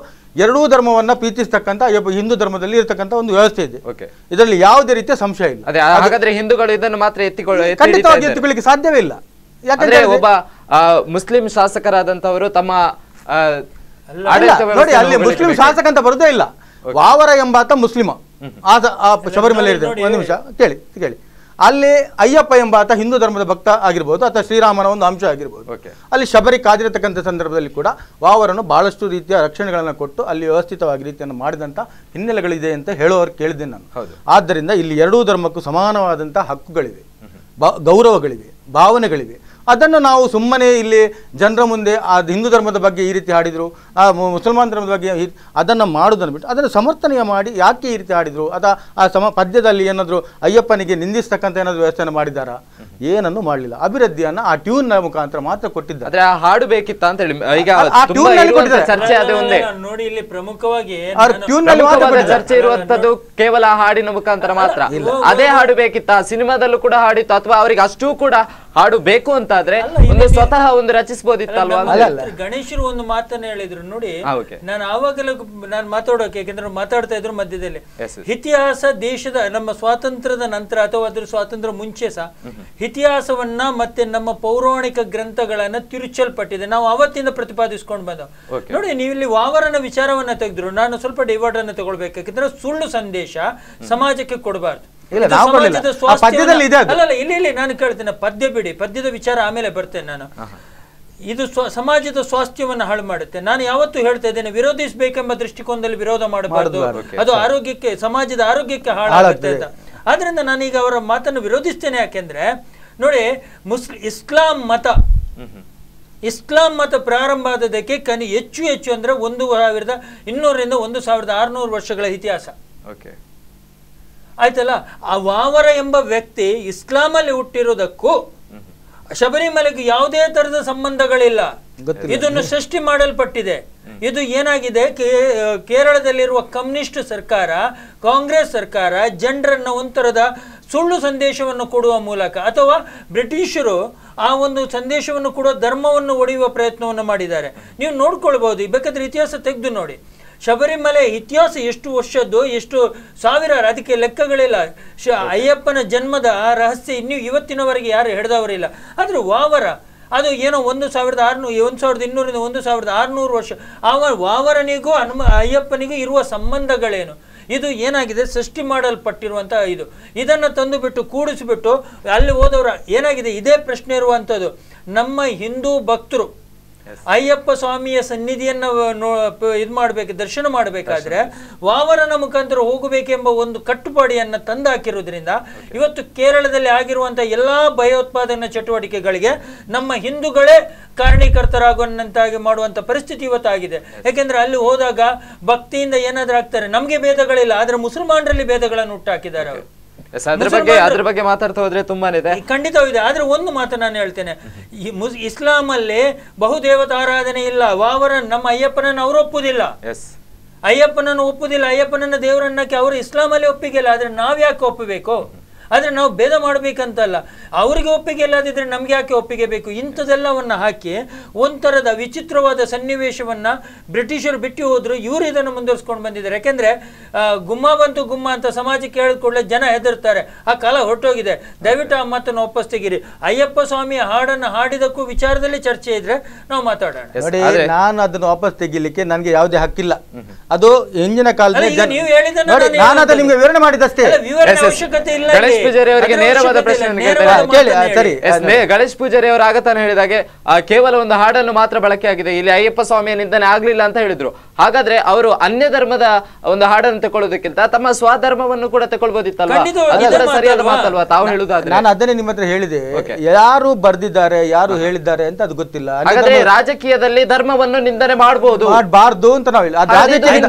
ಎರಡೂ ಧರ್ಮವನ್ನ ಪ್ರೀತಿಸ್ತಕ್ಕಂಥ ಹಿಂದೂ ಧರ್ಮದಲ್ಲಿ ಇರತಕ್ಕಂಥ ಒಂದು ವ್ಯವಸ್ಥೆ ಇದೆ. ಇದರಲ್ಲಿ ಯಾವುದೇ ರೀತಿಯ ಸಂಶಯ ಇಲ್ಲ. ಹಾಗಾದ್ರೆ ಹಿಂದೂಗಳು ಇದನ್ನು ಮಾತ್ರ ಖಂಡಿತವಾಗಿ ಎತ್ತಿಕೊಳ್ಳಿಕ್ಕೆ ಸಾಧ್ಯವೇ ಇಲ್ಲ. ಯಾಕಂದ್ರೆ ಒಬ್ಬ ಮುಸ್ಲಿಂ ಶಾಸಕರಾದಂತವರು ತಮ್ಮ ನೋಡಿ ಅಲ್ಲಿ ಮುಸ್ಲಿಂ ಶಾಸಕ ಅಂತ ಬರುದೇ ಇಲ್ಲ. ವಾವರ ಎಂಬಾತ ಮುಸ್ಲಿಮ ಶಬರಿಮಲೆ ಇದೆ. ಒಂದು ನಿಮಿಷ ಕೇಳಿ ಅಲ್ಲಿ ಅಯ್ಯಪ್ಪ ಎಂಬಾತ ಹಿಂದೂ ಧರ್ಮದ ಭಕ್ತ ಆಗಿರ್ಬೋದು ಅಥವಾ ಶ್ರೀರಾಮನ ಒಂದು ಅಂಶ ಆಗಿರ್ಬೋದು. ಅಲ್ಲಿ ಶಬರಿ ಕಾದಿರತಕ್ಕಂಥ ಸಂದರ್ಭದಲ್ಲಿ ಕೂಡ ವಾವರನ್ನು ಬಹಳಷ್ಟು ರೀತಿಯ ರಕ್ಷಣೆಗಳನ್ನು ಕೊಟ್ಟು ಅಲ್ಲಿ ವ್ಯವಸ್ಥಿತವಾಗಿ ರೀತಿಯನ್ನು ಮಾಡಿದಂಥ ಹಿನ್ನೆಲೆಗಳಿದೆ ಅಂತ ಹೇಳುವವರು ಕೇಳಿದ್ದೇನೆ ನಾನು. ಆದ್ದರಿಂದ ಇಲ್ಲಿ ಎರಡೂ ಧರ್ಮಕ್ಕೂ ಸಮಾನವಾದಂಥ ಹಕ್ಕುಗಳಿವೆ, ಗೌರವಗಳಿವೆ, ಭಾವನೆಗಳಿವೆ. ಅದನ್ನು ನಾವು ಸುಮ್ಮನೆ ಇಲ್ಲಿ ಜನರ ಮುಂದೆ ಆ ಹಿಂದೂ ಧರ್ಮದ ಬಗ್ಗೆ ಈ ರೀತಿ ಹಾಡಿದರು, ಆ ಮುಸಲ್ಮಾನ್ ಧರ್ಮದ ಬಗ್ಗೆ ಅದನ್ನು ಮಾಡೋದನ್ನು ಬಿಟ್ಟು ಅದನ್ನು ಸಮರ್ಥನೀಯ ಮಾಡಿ ಯಾಕೆ ಈ ರೀತಿ ಹಾಡಿದರು ಅಥವಾ ಆ ಪದ್ಯದಲ್ಲಿ ಏನಾದರೂ ಅಯ್ಯಪ್ಪನಿಗೆ ನಿಂದಿಸ್ತಕ್ಕಂಥ ಏನಾದರೂ ವ್ಯವಸ್ಥೆಯನ್ನು ಮಾಡಿದ್ದಾರಾ? ಏನನ್ನು ಮಾಡಲಿಲ್ಲ. ಅಭಿವೃದ್ಧಿಯನ್ನು ಆ ಟ್ಯೂನ್ ಮುಖಾಂತರ ಮಾತ್ರ ಕೊಟ್ಟಿದ್ದಾರೆ. ಹಾಡು ಬೇಕಿತ್ತ ಅಂತ ಹೇಳಿ ಈಗ ಚರ್ಚೆ ನೋಡಿ ಇಲ್ಲಿ ಪ್ರಮುಖವಾಗಿ ಚರ್ಚೆ ಇರುವಂತದ್ದು ಕೇವಲ ಹಾಡಿನ ಮುಖಾಂತರ ಮಾತ್ರ. ಅದೇ ಹಾಡು ಬೇಕಿತ್ತ? ಸಿನಿಮಾದಲ್ಲೂ ಕೂಡ ಹಾಡಿತ್ತು ಅಥವಾ ಅವರಿಗೆ ಅಷ್ಟೂ ಕೂಡ ಹಾಡು ಬೇಕು ಅಂತ ಆದ್ರೆ ಒಂದು ಸ್ವತಃ ಒಂದು ರಚಿಸಬಹುದಿತ್ತಲ್ವಾ? ಗಣೇಶರು ಒಂದು ಮಾತನ್ನ ಹೇಳಿದ್ರು ನೋಡಿ, ನಾನು ಆವಾಗಲೂ ನಾನು ಮಾತಾಡೋಕೆ, ಯಾಕಂದ್ರೆ ಮಾತಾಡ್ತಾ ಇದ್ರು ಮಧ್ಯದಲ್ಲಿ, ಇತಿಹಾಸ ದೇಶದ ನಮ್ಮ ಸ್ವಾತಂತ್ರ್ಯದ ನಂತರ ಅಥವಾ ಅದ್ರ ಸ್ವಾತಂತ್ರ್ಯ ಮುಂಚೆ ಸಹ ಇತಿಹಾಸವನ್ನ ಮತ್ತೆ ನಮ್ಮ ಪೌರಾಣಿಕ ಗ್ರಂಥಗಳನ್ನ ತಿರುಚಲ್ಪಟ್ಟಿದೆ, ನಾವು ಅವತ್ತಿಂದ ಪ್ರತಿಪಾದಿಸ್ಕೊಂಡು ಬಂದ. ನೋಡಿ, ನೀವು ಇಲ್ಲಿ ವಾವರನ ವಿಚಾರವನ್ನ ತೆಗೆದ್ರು, ನಾನು ಸ್ವಲ್ಪ ಡಿವೈಡ್ ಅನ್ನ ತಗೊಳ್ಬೇಕು, ಯಾಕಂದ್ರೆ ಸುಳ್ಳು ಸಂದೇಶ ಸಮಾಜಕ್ಕೆ ಕೊಡಬಾರ್ದು. ಇಲ್ಲಿ ನಾನು ಕೇಳ್ತೇನೆ, ಪದ್ಯ ಬಿಡಿ, ಪದ್ಯದ ವಿಚಾರ ಆಮೇಲೆ ಬರ್ತೇನೆ ನಾನು. ಇದು ಸಮಾಜದ ಸ್ವಾಸ್ಥ್ಯವನ್ನು ಹಾಳು ಮಾಡುತ್ತೆ. ನಾನು ಯಾವತ್ತೂ ಹೇಳ್ತಾ ಇದ್ದೇನೆ, ವಿರೋಧಿಸಬೇಕೆಂಬ ದೃಷ್ಟಿಕೋನದಲ್ಲಿ ವಿರೋಧ ಮಾಡಬಾರ್ದು, ಅದು ಆರೋಗ್ಯಕ್ಕೆ, ಸಮಾಜದ ಆರೋಗ್ಯಕ್ಕೆ ಹಾಳಾಗುತ್ತೆ ಅಂತ. ಆದ್ರಿಂದ ನಾನೀಗ ಅವರ ಮಾತನ್ನು ವಿರೋಧಿಸ್ತೇನೆ. ಯಾಕೆಂದ್ರೆ ನೋಡಿ, ಇಸ್ಲಾಂ ಮತ ಪ್ರಾರಂಭ ಆದದಕ್ಕೆ ಹೆಚ್ಚು ಅಂದ್ರೆ 1200ರಿಂದ 1600 ವರ್ಷಗಳ ಇತಿಹಾಸ ಆಯ್ತಲ್ಲ. ಆ ವಾವರ ಎಂಬ ವ್ಯಕ್ತಿ ಇಸ್ಲಾಮಲ್ಲಿ ಹುಟ್ಟಿರೋದಕ್ಕೂ ಶಬರಿಮಲೆಗೂ ಯಾವುದೇ ತರದ ಸಂಬಂಧಗಳಿಲ್ಲ. ಇದನ್ನು ಸೃಷ್ಟಿ ಮಾಡಲ್ಪಟ್ಟಿದೆ. ಇದು ಏನಾಗಿದೆ, ಕೇರಳದಲ್ಲಿರುವ ಕಮ್ಯುನಿಸ್ಟ್ ಸರ್ಕಾರ, ಕಾಂಗ್ರೆಸ್ ಸರ್ಕಾರ ಜನರನ್ನ ಒಂಥರದ ಸುಳ್ಳು ಸಂದೇಶವನ್ನು ಕೊಡುವ ಮೂಲಕ, ಅಥವಾ ಬ್ರಿಟಿಷರು ಆ ಒಂದು ಸಂದೇಶವನ್ನು ಕೊಡುವ ಧರ್ಮವನ್ನು ಒಡೆಯುವ ಪ್ರಯತ್ನವನ್ನು ಮಾಡಿದ್ದಾರೆ. ನೀವು ನೋಡ್ಕೊಳ್ಬಹುದು, ಬೇಕಾದ್ರೆ ಇತಿಹಾಸ ತೆಗೆದು ನೋಡಿ. ಶಬರಿಮಲೆ ಇತಿಹಾಸ ಎಷ್ಟು ವರ್ಷದ್ದು, ಎಷ್ಟು ಸಾವಿರಾರು, ಅದಕ್ಕೆ ಲೆಕ್ಕಗಳಿಲ್ಲ. ಅಯ್ಯಪ್ಪನ ಜನ್ಮದ ರಹಸ್ಯ ಇನ್ನೂ ಇವತ್ತಿನವರೆಗೆ ಯಾರು ಹಿಡಿದವರಿಲ್ಲ. ಆದ್ರೆ ವಾವರ ಅದು ಏನೋ 1200ರಿಂದ 1600 ವರ್ಷ, ವಾವರನಿಗೂ ಅಯ್ಯಪ್ಪನಿಗೂ ಇರುವ ಸಂಬಂಧಗಳೇನು? ಇದು ಏನಾಗಿದೆ, ಸೃಷ್ಟಿ ಮಾಡಲ್ಪಟ್ಟಿರುವಂತಹ ಇದನ್ನು ತಂದು ಬಿಟ್ಟು ಕೂಡಿಸಿಬಿಟ್ಟು ಅಲ್ಲಿ ಹೋದವರ ಏನಾಗಿದೆ, ಇದೇ ಪ್ರಶ್ನೆ ಇರುವಂಥದ್ದು. ನಮ್ಮ ಹಿಂದೂ ಭಕ್ತರು ಅಯ್ಯಪ್ಪ ಸ್ವಾಮಿಯ ಸನ್ನಿಧಿಯನ್ನು ದರ್ಶನ ಮಾಡಬೇಕಾದ್ರೆ ವಾವರನ ಮುಖಾಂತರ ಹೋಗಬೇಕೆಂಬ ಒಂದು ಕಟ್ಟುಪಾಡಿಯನ್ನು ತಂದಾಕಿರುವುದರಿಂದ ಇವತ್ತು ಕೇರಳದಲ್ಲಿ ಆಗಿರುವಂತಹ ಎಲ್ಲಾ ಭಯೋತ್ಪಾದನಾ ಚಟುವಟಿಕೆಗಳಿಗೆ ನಮ್ಮ ಹಿಂದೂಗಳೇ ಕಾರಣೀಕರ್ತರಾಗುವಂತಾಗಿ ಮಾಡುವಂತ ಪರಿಸ್ಥಿತಿ ಇವತ್ತಾಗಿದೆ. ಯಾಕೆಂದ್ರೆ ಅಲ್ಲಿ ಹೋದಾಗ ಭಕ್ತಿಯಿಂದ ಏನಾದ್ರೂ ಆಗ್ತಾರೆ, ನಮ್ಗೆ ಭೇದಗಳಿಲ್ಲ, ಆದ್ರೆ ಮುಸಲ್ಮಾನರಲ್ಲಿ ಭೇದಗಳನ್ನು ಹುಟ್ಟಾಕಿದ್ದಾರೆ ಅವರು. ಅದ್ರ ಬಗ್ಗೆ ಮಾತಾಡ್ತಾ ಹೋದ್ರೆ ತುಂಬಾನೇ ಇದೆ, ಖಂಡಿತವಿದೆ. ಆದ್ರೆ ಒಂದು ಮಾತು ನಾನು ಹೇಳ್ತೇನೆ, ಇಸ್ಲಾಂ ಅಲ್ಲಿ ಬಹುದೇವತಾರಾಧನೆ ಇಲ್ಲ. ವಾವರ ನಮ್ಮ ಅಯ್ಯಪ್ಪನನ್ನು ಅವರು ಒಪ್ಪುದಿಲ್ಲ, ಅಯ್ಯಪ್ಪನನ್ನು ಒಪ್ಪುದಿಲ್ಲ, ಅಯ್ಯಪ್ಪನನ್ನ ದೇವರನ್ನಕ್ಕೆ ಅವರು ಇಸ್ಲಾಂ ಅಲ್ಲಿ ಒಪ್ಪಿಗೆ ಇಲ್ಲ. ಆದ್ರೆ ನಾವ್ ಯಾಕೆ ಒಪ್ಪಬೇಕು? ಆದ್ರೆ ನಾವು ಭೇದ ಮಾಡ್ಬೇಕಂತಲ್ಲ, ಅವರಿಗೆ ಒಪ್ಪಿಗೆ ಇಲ್ಲದಿದ್ರೆ ನಮ್ಗೆ ಯಾಕೆ ಒಪ್ಪಿಗೆ ಬೇಕು? ಇಂಥದೆಲ್ಲವನ್ನ ಹಾಕಿ ಒಂಥರದ ವಿಚಿತ್ರವಾದ ಸನ್ನಿವೇಶವನ್ನ ಬ್ರಿಟಿಷರು ಬಿಟ್ಟು ಹೋದ್ರು, ಇವರು ಇದನ್ನು ಮುಂದುವರಿಸ್ಕೊಂಡು ಬಂದಿದ್ದಾರೆ. ಯಾಕೆಂದ್ರೆ ಗುಮ್ಮ ಬಂತು ಗುಮ್ಮ ಅಂತ ಸಮಾಜಕ್ಕೆ ಹೇಳಿದ ಕೂಡಲೇ ಜನ ಹೆದರ್ತಾರೆ. ಆ ಕಾಲ ಹೊರಟೋಗಿದೆ. ದಯವಿಟ್ಟು ಆ ಮಾತನ್ನು ವಾಪಸ್ ತೆಗೀರಿ. ಅಯ್ಯಪ್ಪ ಸ್ವಾಮಿಯ ಹಾಡನ್ನು ಹಾಡಿದಕ್ಕೂ ವಿಚಾರದಲ್ಲಿ ಚರ್ಚೆ ಇದ್ರೆ ನಾವು ಮಾತಾಡೋಣ. ನಾನು ಅದನ್ನು ವಾಪಸ್ ತೆಗಿಲಿಕ್ಕೆ ನನಗೆ ಯಾವುದೇ ಹಕ್ಕಿಲ್ಲ. ಅದು ಹಿಂದಿನ ಕಾಲದಲ್ಲಿ ನೀವು ಹೇಳಿದ ನಾನು ಅದನ್ನು ನಿಮ್ಗೆ ವಿವರಣೆ ಮಾಡಿದಷ್ಟೇ. ವಿವರಣೆ ಅವಶ್ಯಕತೆ ಇಲ್ಲ. ಪೂಜಾರಿ ಅವರಿಗೆ ನೇರವಾದ ಪ್ರಶ್ನೆ. ಗಣೇಶ್ ಪೂಜಾರಿ ಅವರು ಆಗತಾನೆ ಹೇಳಿದಾಗೆ ಕೇವಲ ಒಂದು ಹಾಡನ್ನು ಮಾತ್ರ ಬಳಕೆ ಆಗಿದೆ, ಇಲ್ಲಿ ಅಯ್ಯಪ್ಪ ಸ್ವಾಮಿಯ ನಿಂದನೆ ಆಗ್ಲಿಲ್ಲ ಅಂತ ಹೇಳಿದ್ರು. ಹಾಗಾದ್ರೆ ಅವರು ಅನ್ಯ ಧರ್ಮದ ಒಂದು ಹಾಡನ್ನು ತಗೊಳ್ಳೋದಕ್ಕಿಂತ ತಮ್ಮ ಸ್ವಧರ್ಮವನ್ನು ಕೂಡ ತಗೊಳ್ಬೋದಿತ್ತಲ್ವಾ? ಸರಿಯಾದ ಮಾತಲ್ವಾ ತಾವು ಹೇಳುದಾದ್ರೆ? ನಾನು ಅದನ್ನೇ ನಿಮ್ಮ ಹತ್ರ ಹೇಳಿದೆ, ಯಾರು ಬರ್ದಿದ್ದಾರೆ ಯಾರು ಹೇಳಿದ್ದಾರೆ ಅಂತ ಅದು ಗೊತ್ತಿಲ್ಲ. ಹಾಗಾದ್ರೆ ರಾಜಕೀಯದಲ್ಲಿ ಧರ್ಮವನ್ನು ನಿಂದನೆ ಮಾಡಬಾರ್ದು ಅಂತ ನಾವು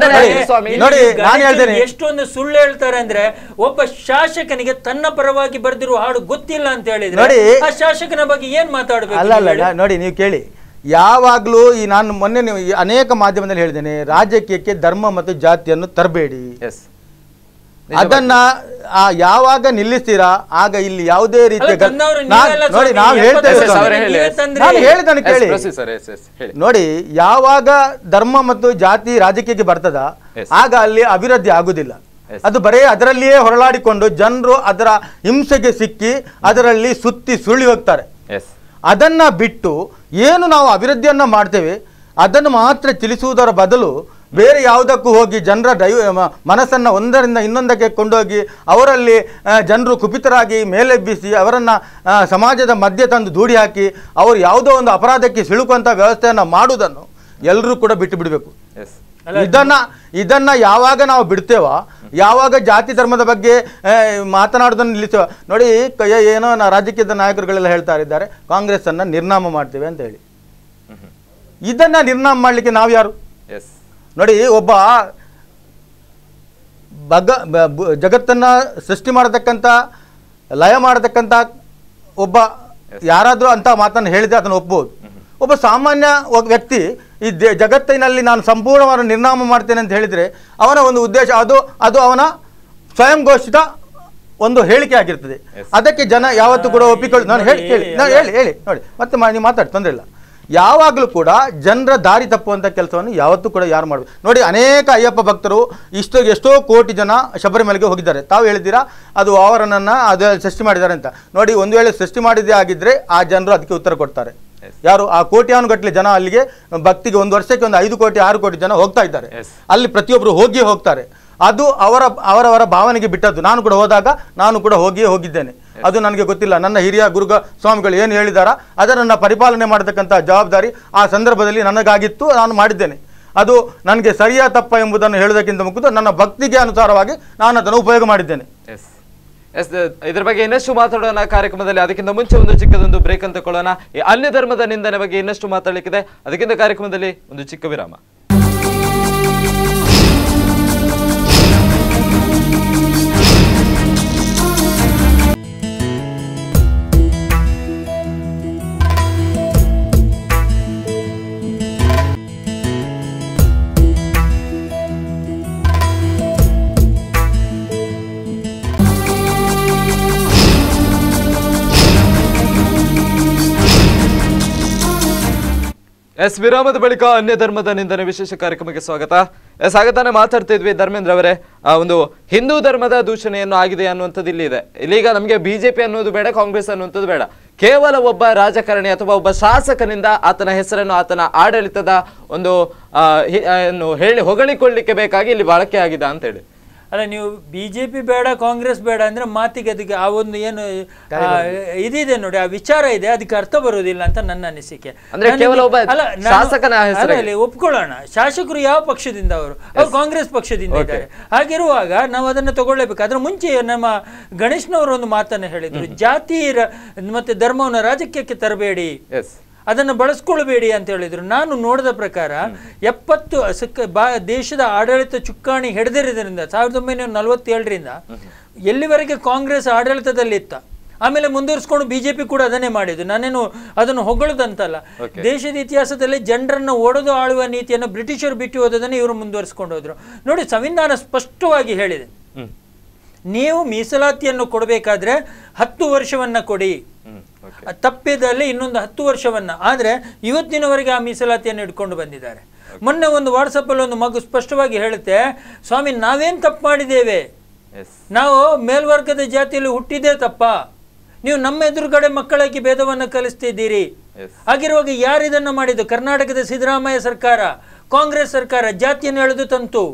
ನೋಡಿ, ನಾನು ಹೇಳ್ತೇನೆ. ಎಷ್ಟೊಂದು ಸುಳ್ಳು ಹೇಳ್ತಾರೆ ಅಂದ್ರೆ, ಒಬ್ಬ ಶಾಸಕನಿಗೆ ತನ್ನ ಪರವಾಗಿ ಬರ್ದಿರುವ ಹಾಡು ಗೊತ್ತಿಲ್ಲ ಅಂತ ಹೇಳಿದ್ರೆ ಆ ಶಾಸಕನ ಬಗ್ಗೆ ಏನ್ ಮಾತಾಡಬೇಕು? ಅಲ್ಲ ನೋಡಿ, ನೀವು ಕೇಳಿ, ಯಾವಾಗ್ಲೂ ನಾನು ಮೊನ್ನೆ ಅನೇಕ ಮಾಧ್ಯಮದಲ್ಲಿ ಹೇಳಿದ್ದೇನೆ, ರಾಜಕೀಯಕ್ಕೆ ಧರ್ಮ ಮತ್ತು ಜಾತಿಯನ್ನು ತರಬೇಡಿ. ಅದನ್ನ ಯಾವಾಗ ನಿಲ್ಲಿಸ್ತೀರಾ ಆಗ ಇಲ್ಲಿ ಯಾವುದೇ ರೀತಿಯ ನೋಡಿ, ನಾವು ಹೇಳ್ತೇವೆ, ನಾನು ಹೇಳಿದನ್ನು ಕೇಳಿ. ನೋಡಿ, ಯಾವಾಗ ಧರ್ಮ ಮತ್ತು ಜಾತಿ ರಾಜಕೀಯಕ್ಕೆ ಬರ್ತದ ಆಗ ಅಲ್ಲಿ ಅಭಿವೃದ್ಧಿ ಆಗುದಿಲ್ಲ. ಅದು ಬರೇ ಅದರಲ್ಲಿಯೇ ಹೊರಳಾಡಿಕೊಂಡು ಜನರು ಅದರ ಹಿಂಸೆಗೆ ಸಿಕ್ಕಿ ಅದರಲ್ಲಿ ಸುತ್ತಿ ಸುಳ್ಳಿ ಹೋಗ್ತಾರೆ. ಅದನ್ನ ಬಿಟ್ಟು ಏನು ನಾವು ಅಭಿವೃದ್ಧಿಯನ್ನ ಮಾಡ್ತೇವೆ ಅದನ್ನು ಮಾತ್ರ ತಿಳಿಸುವುದರ ಬದಲು ಬೇರೆ ಯಾವುದಕ್ಕೂ ಹೋಗಿ ಜನರ ಮನಸ್ಸನ್ನು ಒಂದರಿಂದ ಇನ್ನೊಂದಕ್ಕೆ ಕೊಂಡೋಗಿ ಅವರಲ್ಲಿ ಜನರು ಕುಪಿತರಾಗಿ ಮೇಲೆಬ್ಬಿಸಿ ಅವರನ್ನು ಸಮಾಜದ ಮಧ್ಯೆ ತಂದು ದೂಡಿ ಹಾಕಿ ಅವರು ಯಾವುದೋ ಒಂದು ಅಪರಾಧಕ್ಕೆ ಸಿಲುಕುವಂಥ ವ್ಯವಸ್ಥೆಯನ್ನು ಮಾಡುವುದನ್ನು ಎಲ್ಲರೂ ಕೂಡ ಬಿಟ್ಟು ಬಿಡಬೇಕು. ಇದನ್ನ ಯಾವಾಗ ನಾವು ಬಿಡ್ತೇವ, ಯಾವಾಗ ಜಾತಿ ಧರ್ಮದ ಬಗ್ಗೆ ಮಾತನಾಡೋದನ್ನು ನಿಲ್ಲಿಸ್ತೇವ. ನೋಡಿ, ಏನೋ ರಾಜಕೀಯದ ನಾಯಕರುಗಳೆಲ್ಲ ಹೇಳ್ತಾ ಇದ್ದಾರೆ, ಕಾಂಗ್ರೆಸ್ ಅನ್ನ ನಿರ್ನಾಮ ಮಾಡ್ತೇವೆ ಅಂತ ಹೇಳಿ. ಇದನ್ನ ನಿರ್ನಾಮ ಮಾಡ್ಲಿಕ್ಕೆ ನಾವು ಯಾರು? ನೋಡಿ, ಒಬ್ಬ ಜಗತ್ತನ್ನ ಸೃಷ್ಟಿ ಮಾಡತಕ್ಕಂಥ ಲಯ ಮಾಡತಕ್ಕಂಥ ಒಬ್ಬ ಯಾರಾದ್ರೂ ಅಂತ ಮಾತನ್ನು ಹೇಳಿದ್ರೆ ಅದನ್ನು ಒಪ್ಪಬಹುದು. ಒಬ್ಬ ಸಾಮಾನ್ಯ ವ್ಯಕ್ತಿ ಈ ಜಗತ್ತಿನಲ್ಲಿ ನಾನು ಸಂಪೂರ್ಣವಾಗಿ ನಿರ್ನಾಮ ಮಾಡ್ತೇನೆ ಅಂತ ಹೇಳಿದರೆ ಅವನ ಒಂದು ಉದ್ದೇಶ ಅದು ಅವನ ಸ್ವಯಂ ಘೋಷಿತ ಒಂದು ಹೇಳಿಕೆ ಆಗಿರ್ತದೆ. ಅದಕ್ಕೆ ಜನ ಯಾವತ್ತೂ ಕೂಡ ಒಪ್ಪಿಕೊಳ್ಳಿ. ನಾನು ಹೇಳಿ ನೋಡಿ ಮತ್ತೆ ನೀವು ಮಾತಾಡಿ, ತೊಂದರೆ ಇಲ್ಲ. ಯಾವಾಗಲೂ ಕೂಡ ಜನರ ದಾರಿ ತಪ್ಪುವಂಥ ಕೆಲಸವನ್ನು ಯಾವತ್ತೂ ಕೂಡ ಯಾರು ಮಾಡಬೇಕು. ನೋಡಿ, ಅನೇಕ ಅಯ್ಯಪ್ಪ ಭಕ್ತರು ಎಷ್ಟೋ ಕೋಟಿ ಜನ ಶಬರಿಮಲೆಗೆ ಹೋಗಿದ್ದಾರೆ. ತಾವು ಹೇಳಿದ್ದೀರಾ ಅದು ಅವರನ್ನು ಅದು ಸೃಷ್ಟಿ ಮಾಡಿದ್ದಾರೆ ಅಂತ. ನೋಡಿ, ಒಂದು ವೇಳೆ ಸೃಷ್ಟಿ ಮಾಡಿದ್ದೇ ಆಗಿದ್ದರೆ ಆ ಜನರು ಅದಕ್ಕೆ ಉತ್ತರ ಕೊಡ್ತಾರೆ. ಯಾರು ಆ ಕೋಟ್ಯಾನುಗಟ್ಟಲೆ ಜನ ಅಲ್ಲಿಗೆ ಭಕ್ತಿಗೆ ಒಂದು ವರ್ಷಕ್ಕೆ ಒಂದು 5 ಕೋಟಿ 6 ಕೋಟಿ ಜನ ಹೋಗ್ತಾ ಇದ್ದಾರೆ. ಅಲ್ಲಿ ಪ್ರತಿಯೊಬ್ಬರು ಹೋಗ್ತಾರೆ. ಅದು ಅವರವರ ಭಾವನೆಗೆ ಬಿಟ್ಟದ್ದು. ನಾನು ಕೂಡ ಹೋದಾಗ ನಾನು ಕೂಡ ಹೋಗಿದ್ದೇನೆ. ಅದು ನನಗೆ ಗೊತ್ತಿಲ್ಲ, ನನ್ನ ಹಿರಿಯ ಗುರುಗ ಸ್ವಾಮಿಗಳು ಏನು ಹೇಳಿದಾರ ಅದನ್ನು ಪರಿಪಾಲನೆ ಮಾಡತಕ್ಕಂಥ ಜವಾಬ್ದಾರಿ ಆ ಸಂದರ್ಭದಲ್ಲಿ ನನಗಾಗಿತ್ತು, ನಾನು ಮಾಡಿದ್ದೇನೆ. ಅದು ನನಗೆ ಸರಿಯಾ ತಪ್ಪ ಎಂಬುದನ್ನು ಹೇಳೋದಕ್ಕಿಂತ ಮುಗಿದು ನನ್ನ ಭಕ್ತಿಗೆ ಅನುಸಾರವಾಗಿ ನಾನು ಅದನ್ನು ಉಪಯೋಗ ಮಾಡಿದ್ದೇನೆ. ಇದ್ರ ಬಗ್ಗೆ ಇನ್ನಷ್ಟು ಮಾತಾಡೋಣ ಕಾರ್ಯಕ್ರಮದಲ್ಲಿ. ಅದಕ್ಕಿಂತ ಮುಂಚೆ ಒಂದು ಚಿಕ್ಕದೊಂದು ಬ್ರೇಕ್ ಅಂತ ತಗೊಳ್ಳೋಣ. ಈ ಅನ್ಯ ಧರ್ಮದ ನಿಂದನೆ ಬಗ್ಗೆ ಇನ್ನಷ್ಟು ಮಾತಾಡಲಿಕ್ಕಿದೆ. ಅದಕ್ಕಿಂತ ಕಾರ್ಯಕ್ರಮದಲ್ಲಿ ಒಂದು ಚಿಕ್ಕ ವಿರಾಮ. ವಿರಾಮದ ಬಳಿಕ ಅನ್ಯ ಧರ್ಮದ ನಿಂದನೆ ವಿಶೇಷ ಕಾರ್ಯಕ್ರಮಕ್ಕೆ ಸ್ವಾಗತ. ಸ್ವಾಗತನೇ ಮಾತಾಡ್ತಾ ಇದ್ವಿ ಧರ್ಮೇಂದ್ರ ಅವರೇ. ಒಂದು ಹಿಂದೂ ಧರ್ಮದ ದೂಷಣೆಯನ್ನು ಆಗಿದೆ ಅನ್ನುವಂಥದ್ದು ಇಲ್ಲಿ ಇದೆ. ಇಲ್ಲೀಗ ನಮಗೆ ಬಿಜೆಪಿ ಅನ್ನೋದು ಬೇಡ, ಕಾಂಗ್ರೆಸ್ ಅನ್ನುವಂಥದ್ದು ಬೇಡ. ಕೇವಲ ಒಬ್ಬ ರಾಜಕಾರಣಿ ಅಥವಾ ಒಬ್ಬ ಶಾಸಕನಿಂದ ಆತನ ಹೆಸರನ್ನು ಆತನ ಆಡಳಿತದ ಒಂದು ಹೊಗಳಿಕೊಳ್ಳಿಕ್ಕೆ ಬೇಕಾಗಿ ಇಲ್ಲಿ ಬಳಕೆ ಆಗಿದೆ ಅಂತ ಹೇಳಿ. ಅಲ್ಲ, ನೀವು ಬಿಜೆಪಿ ಬೇಡ ಕಾಂಗ್ರೆಸ್ ಬೇಡ ಅಂದ್ರೆ ಮಾತಿಗೆ ಅದಕ್ಕೆ ಆ ಒಂದು ಏನು ಇದಿದೆ ನೋಡಿ, ಆ ವಿಚಾರ ಇದೆ, ಅದಕ್ಕೆ ಅರ್ಥ ಬರುವುದಿಲ್ಲ ಅಂತ ನನ್ನ ಅನಿಸಿಕೆ. ಒಪ್ಕೊಳ್ಳೋಣ, ಶಾಸಕರು ಯಾವ ಪಕ್ಷದಿಂದ ಅವರು ಕಾಂಗ್ರೆಸ್ ಪಕ್ಷದಿಂದ ಇದ್ದಾರೆ. ಹಾಗಿರುವಾಗ ನಾವು ಅದನ್ನು ತಗೊಳ್ಳೇಬೇಕು. ಅದ್ರ ಮುಂಚೆ ನಮ್ಮ ಗಣೇಶ್ನವರು ಒಂದು ಮಾತನ್ನು ಹೇಳಿದ್ರು, ಜಾತಿ ಮತ್ತೆ ಧರ್ಮವನ್ನು ರಾಜಕೀಯಕ್ಕೆ ತರಬೇಡಿ, ಅದನ್ನು ಬಳಸ್ಕೊಳ್ಬೇಡಿ ಅಂತ ಹೇಳಿದ್ರು. ನಾನು ನೋಡಿದ ಪ್ರಕಾರ 70 ದೇಶದ ಆಡಳಿತ ಚುಕ್ಕಾಣಿ ಹಿಡಿದಿರೋದ್ರಿಂದ 1947ರಿಂದ ಎಲ್ಲಿವರೆಗೆ ಕಾಂಗ್ರೆಸ್ ಆಡಳಿತದಲ್ಲಿತ್ತ, ಆಮೇಲೆ ಮುಂದುವರಿಸ್ಕೊಂಡು ಬಿಜೆಪಿ ಕೂಡ ಅದನ್ನೇ ಮಾಡಿದ್ದು. ನಾನೇನು ಅದನ್ನು ಹೊಗಳದಂತಲ್ಲ. ದೇಶದ ಇತಿಹಾಸದಲ್ಲಿ ಜನರನ್ನು ಒಡೆದು ಆಳುವ ನೀತಿಯನ್ನು ಬ್ರಿಟಿಷರು ಬಿಟ್ಟು ಹೋದದನ್ನು ಇವರು ಮುಂದುವರಿಸ್ಕೊಂಡು ಹೋದ್ರು. ನೋಡಿ, ಸಂವಿಧಾನ ಸ್ಪಷ್ಟವಾಗಿ ಹೇಳಿದೆ, ನೀವು ಮೀಸಲಾತಿಯನ್ನು ಕೊಡಬೇಕಾದ್ರೆ 10 ವರ್ಷವನ್ನ ಕೊಡಿ, ತಪ್ಪಿದಲ್ಲಿ ಇನ್ನೊಂದು 10 ವರ್ಷವನ್ನ. ಆದ್ರೆ ಇವತ್ತಿನವರೆಗೆ ಆ ಮೀಸಲಾತಿಯನ್ನು ಇಟ್ಕೊಂಡು ಬಂದಿದ್ದಾರೆ. ಮೊನ್ನೆ ಒಂದು ವಾಟ್ಸಪ್ ಅಲ್ಲಿ ಒಂದು ಮಗು ಸ್ಪಷ್ಟವಾಗಿ ಹೇಳುತ್ತೆ, ಸ್ವಾಮಿ ನಾವೇನ್ ತಪ್ಪು ಮಾಡಿದ್ದೇವೆ, ನಾವು ಮೇಲ್ವರ್ಗದ ಜಾತಿಯಲ್ಲಿ ಹುಟ್ಟಿದೇ ತಪ್ಪ, ನೀವು ನಮ್ಮ ಎದುರುಗಡೆ ಮಕ್ಕಳಿಗೆ ಭೇದವನ್ನು ಕಲಿಸ್ತಿದ್ದೀರಿ. ಹಾಗಿರುವಾಗ ಯಾರು ಇದನ್ನು ಮಾಡಿದ್ದು? ಕರ್ನಾಟಕದ ಸಿದ್ದರಾಮಯ್ಯ ಸರ್ಕಾರ, ಕಾಂಗ್ರೆಸ್ ಸರ್ಕಾರ ಜಾತಿಯನ್ನು ಎಳೆದು ತಂತು.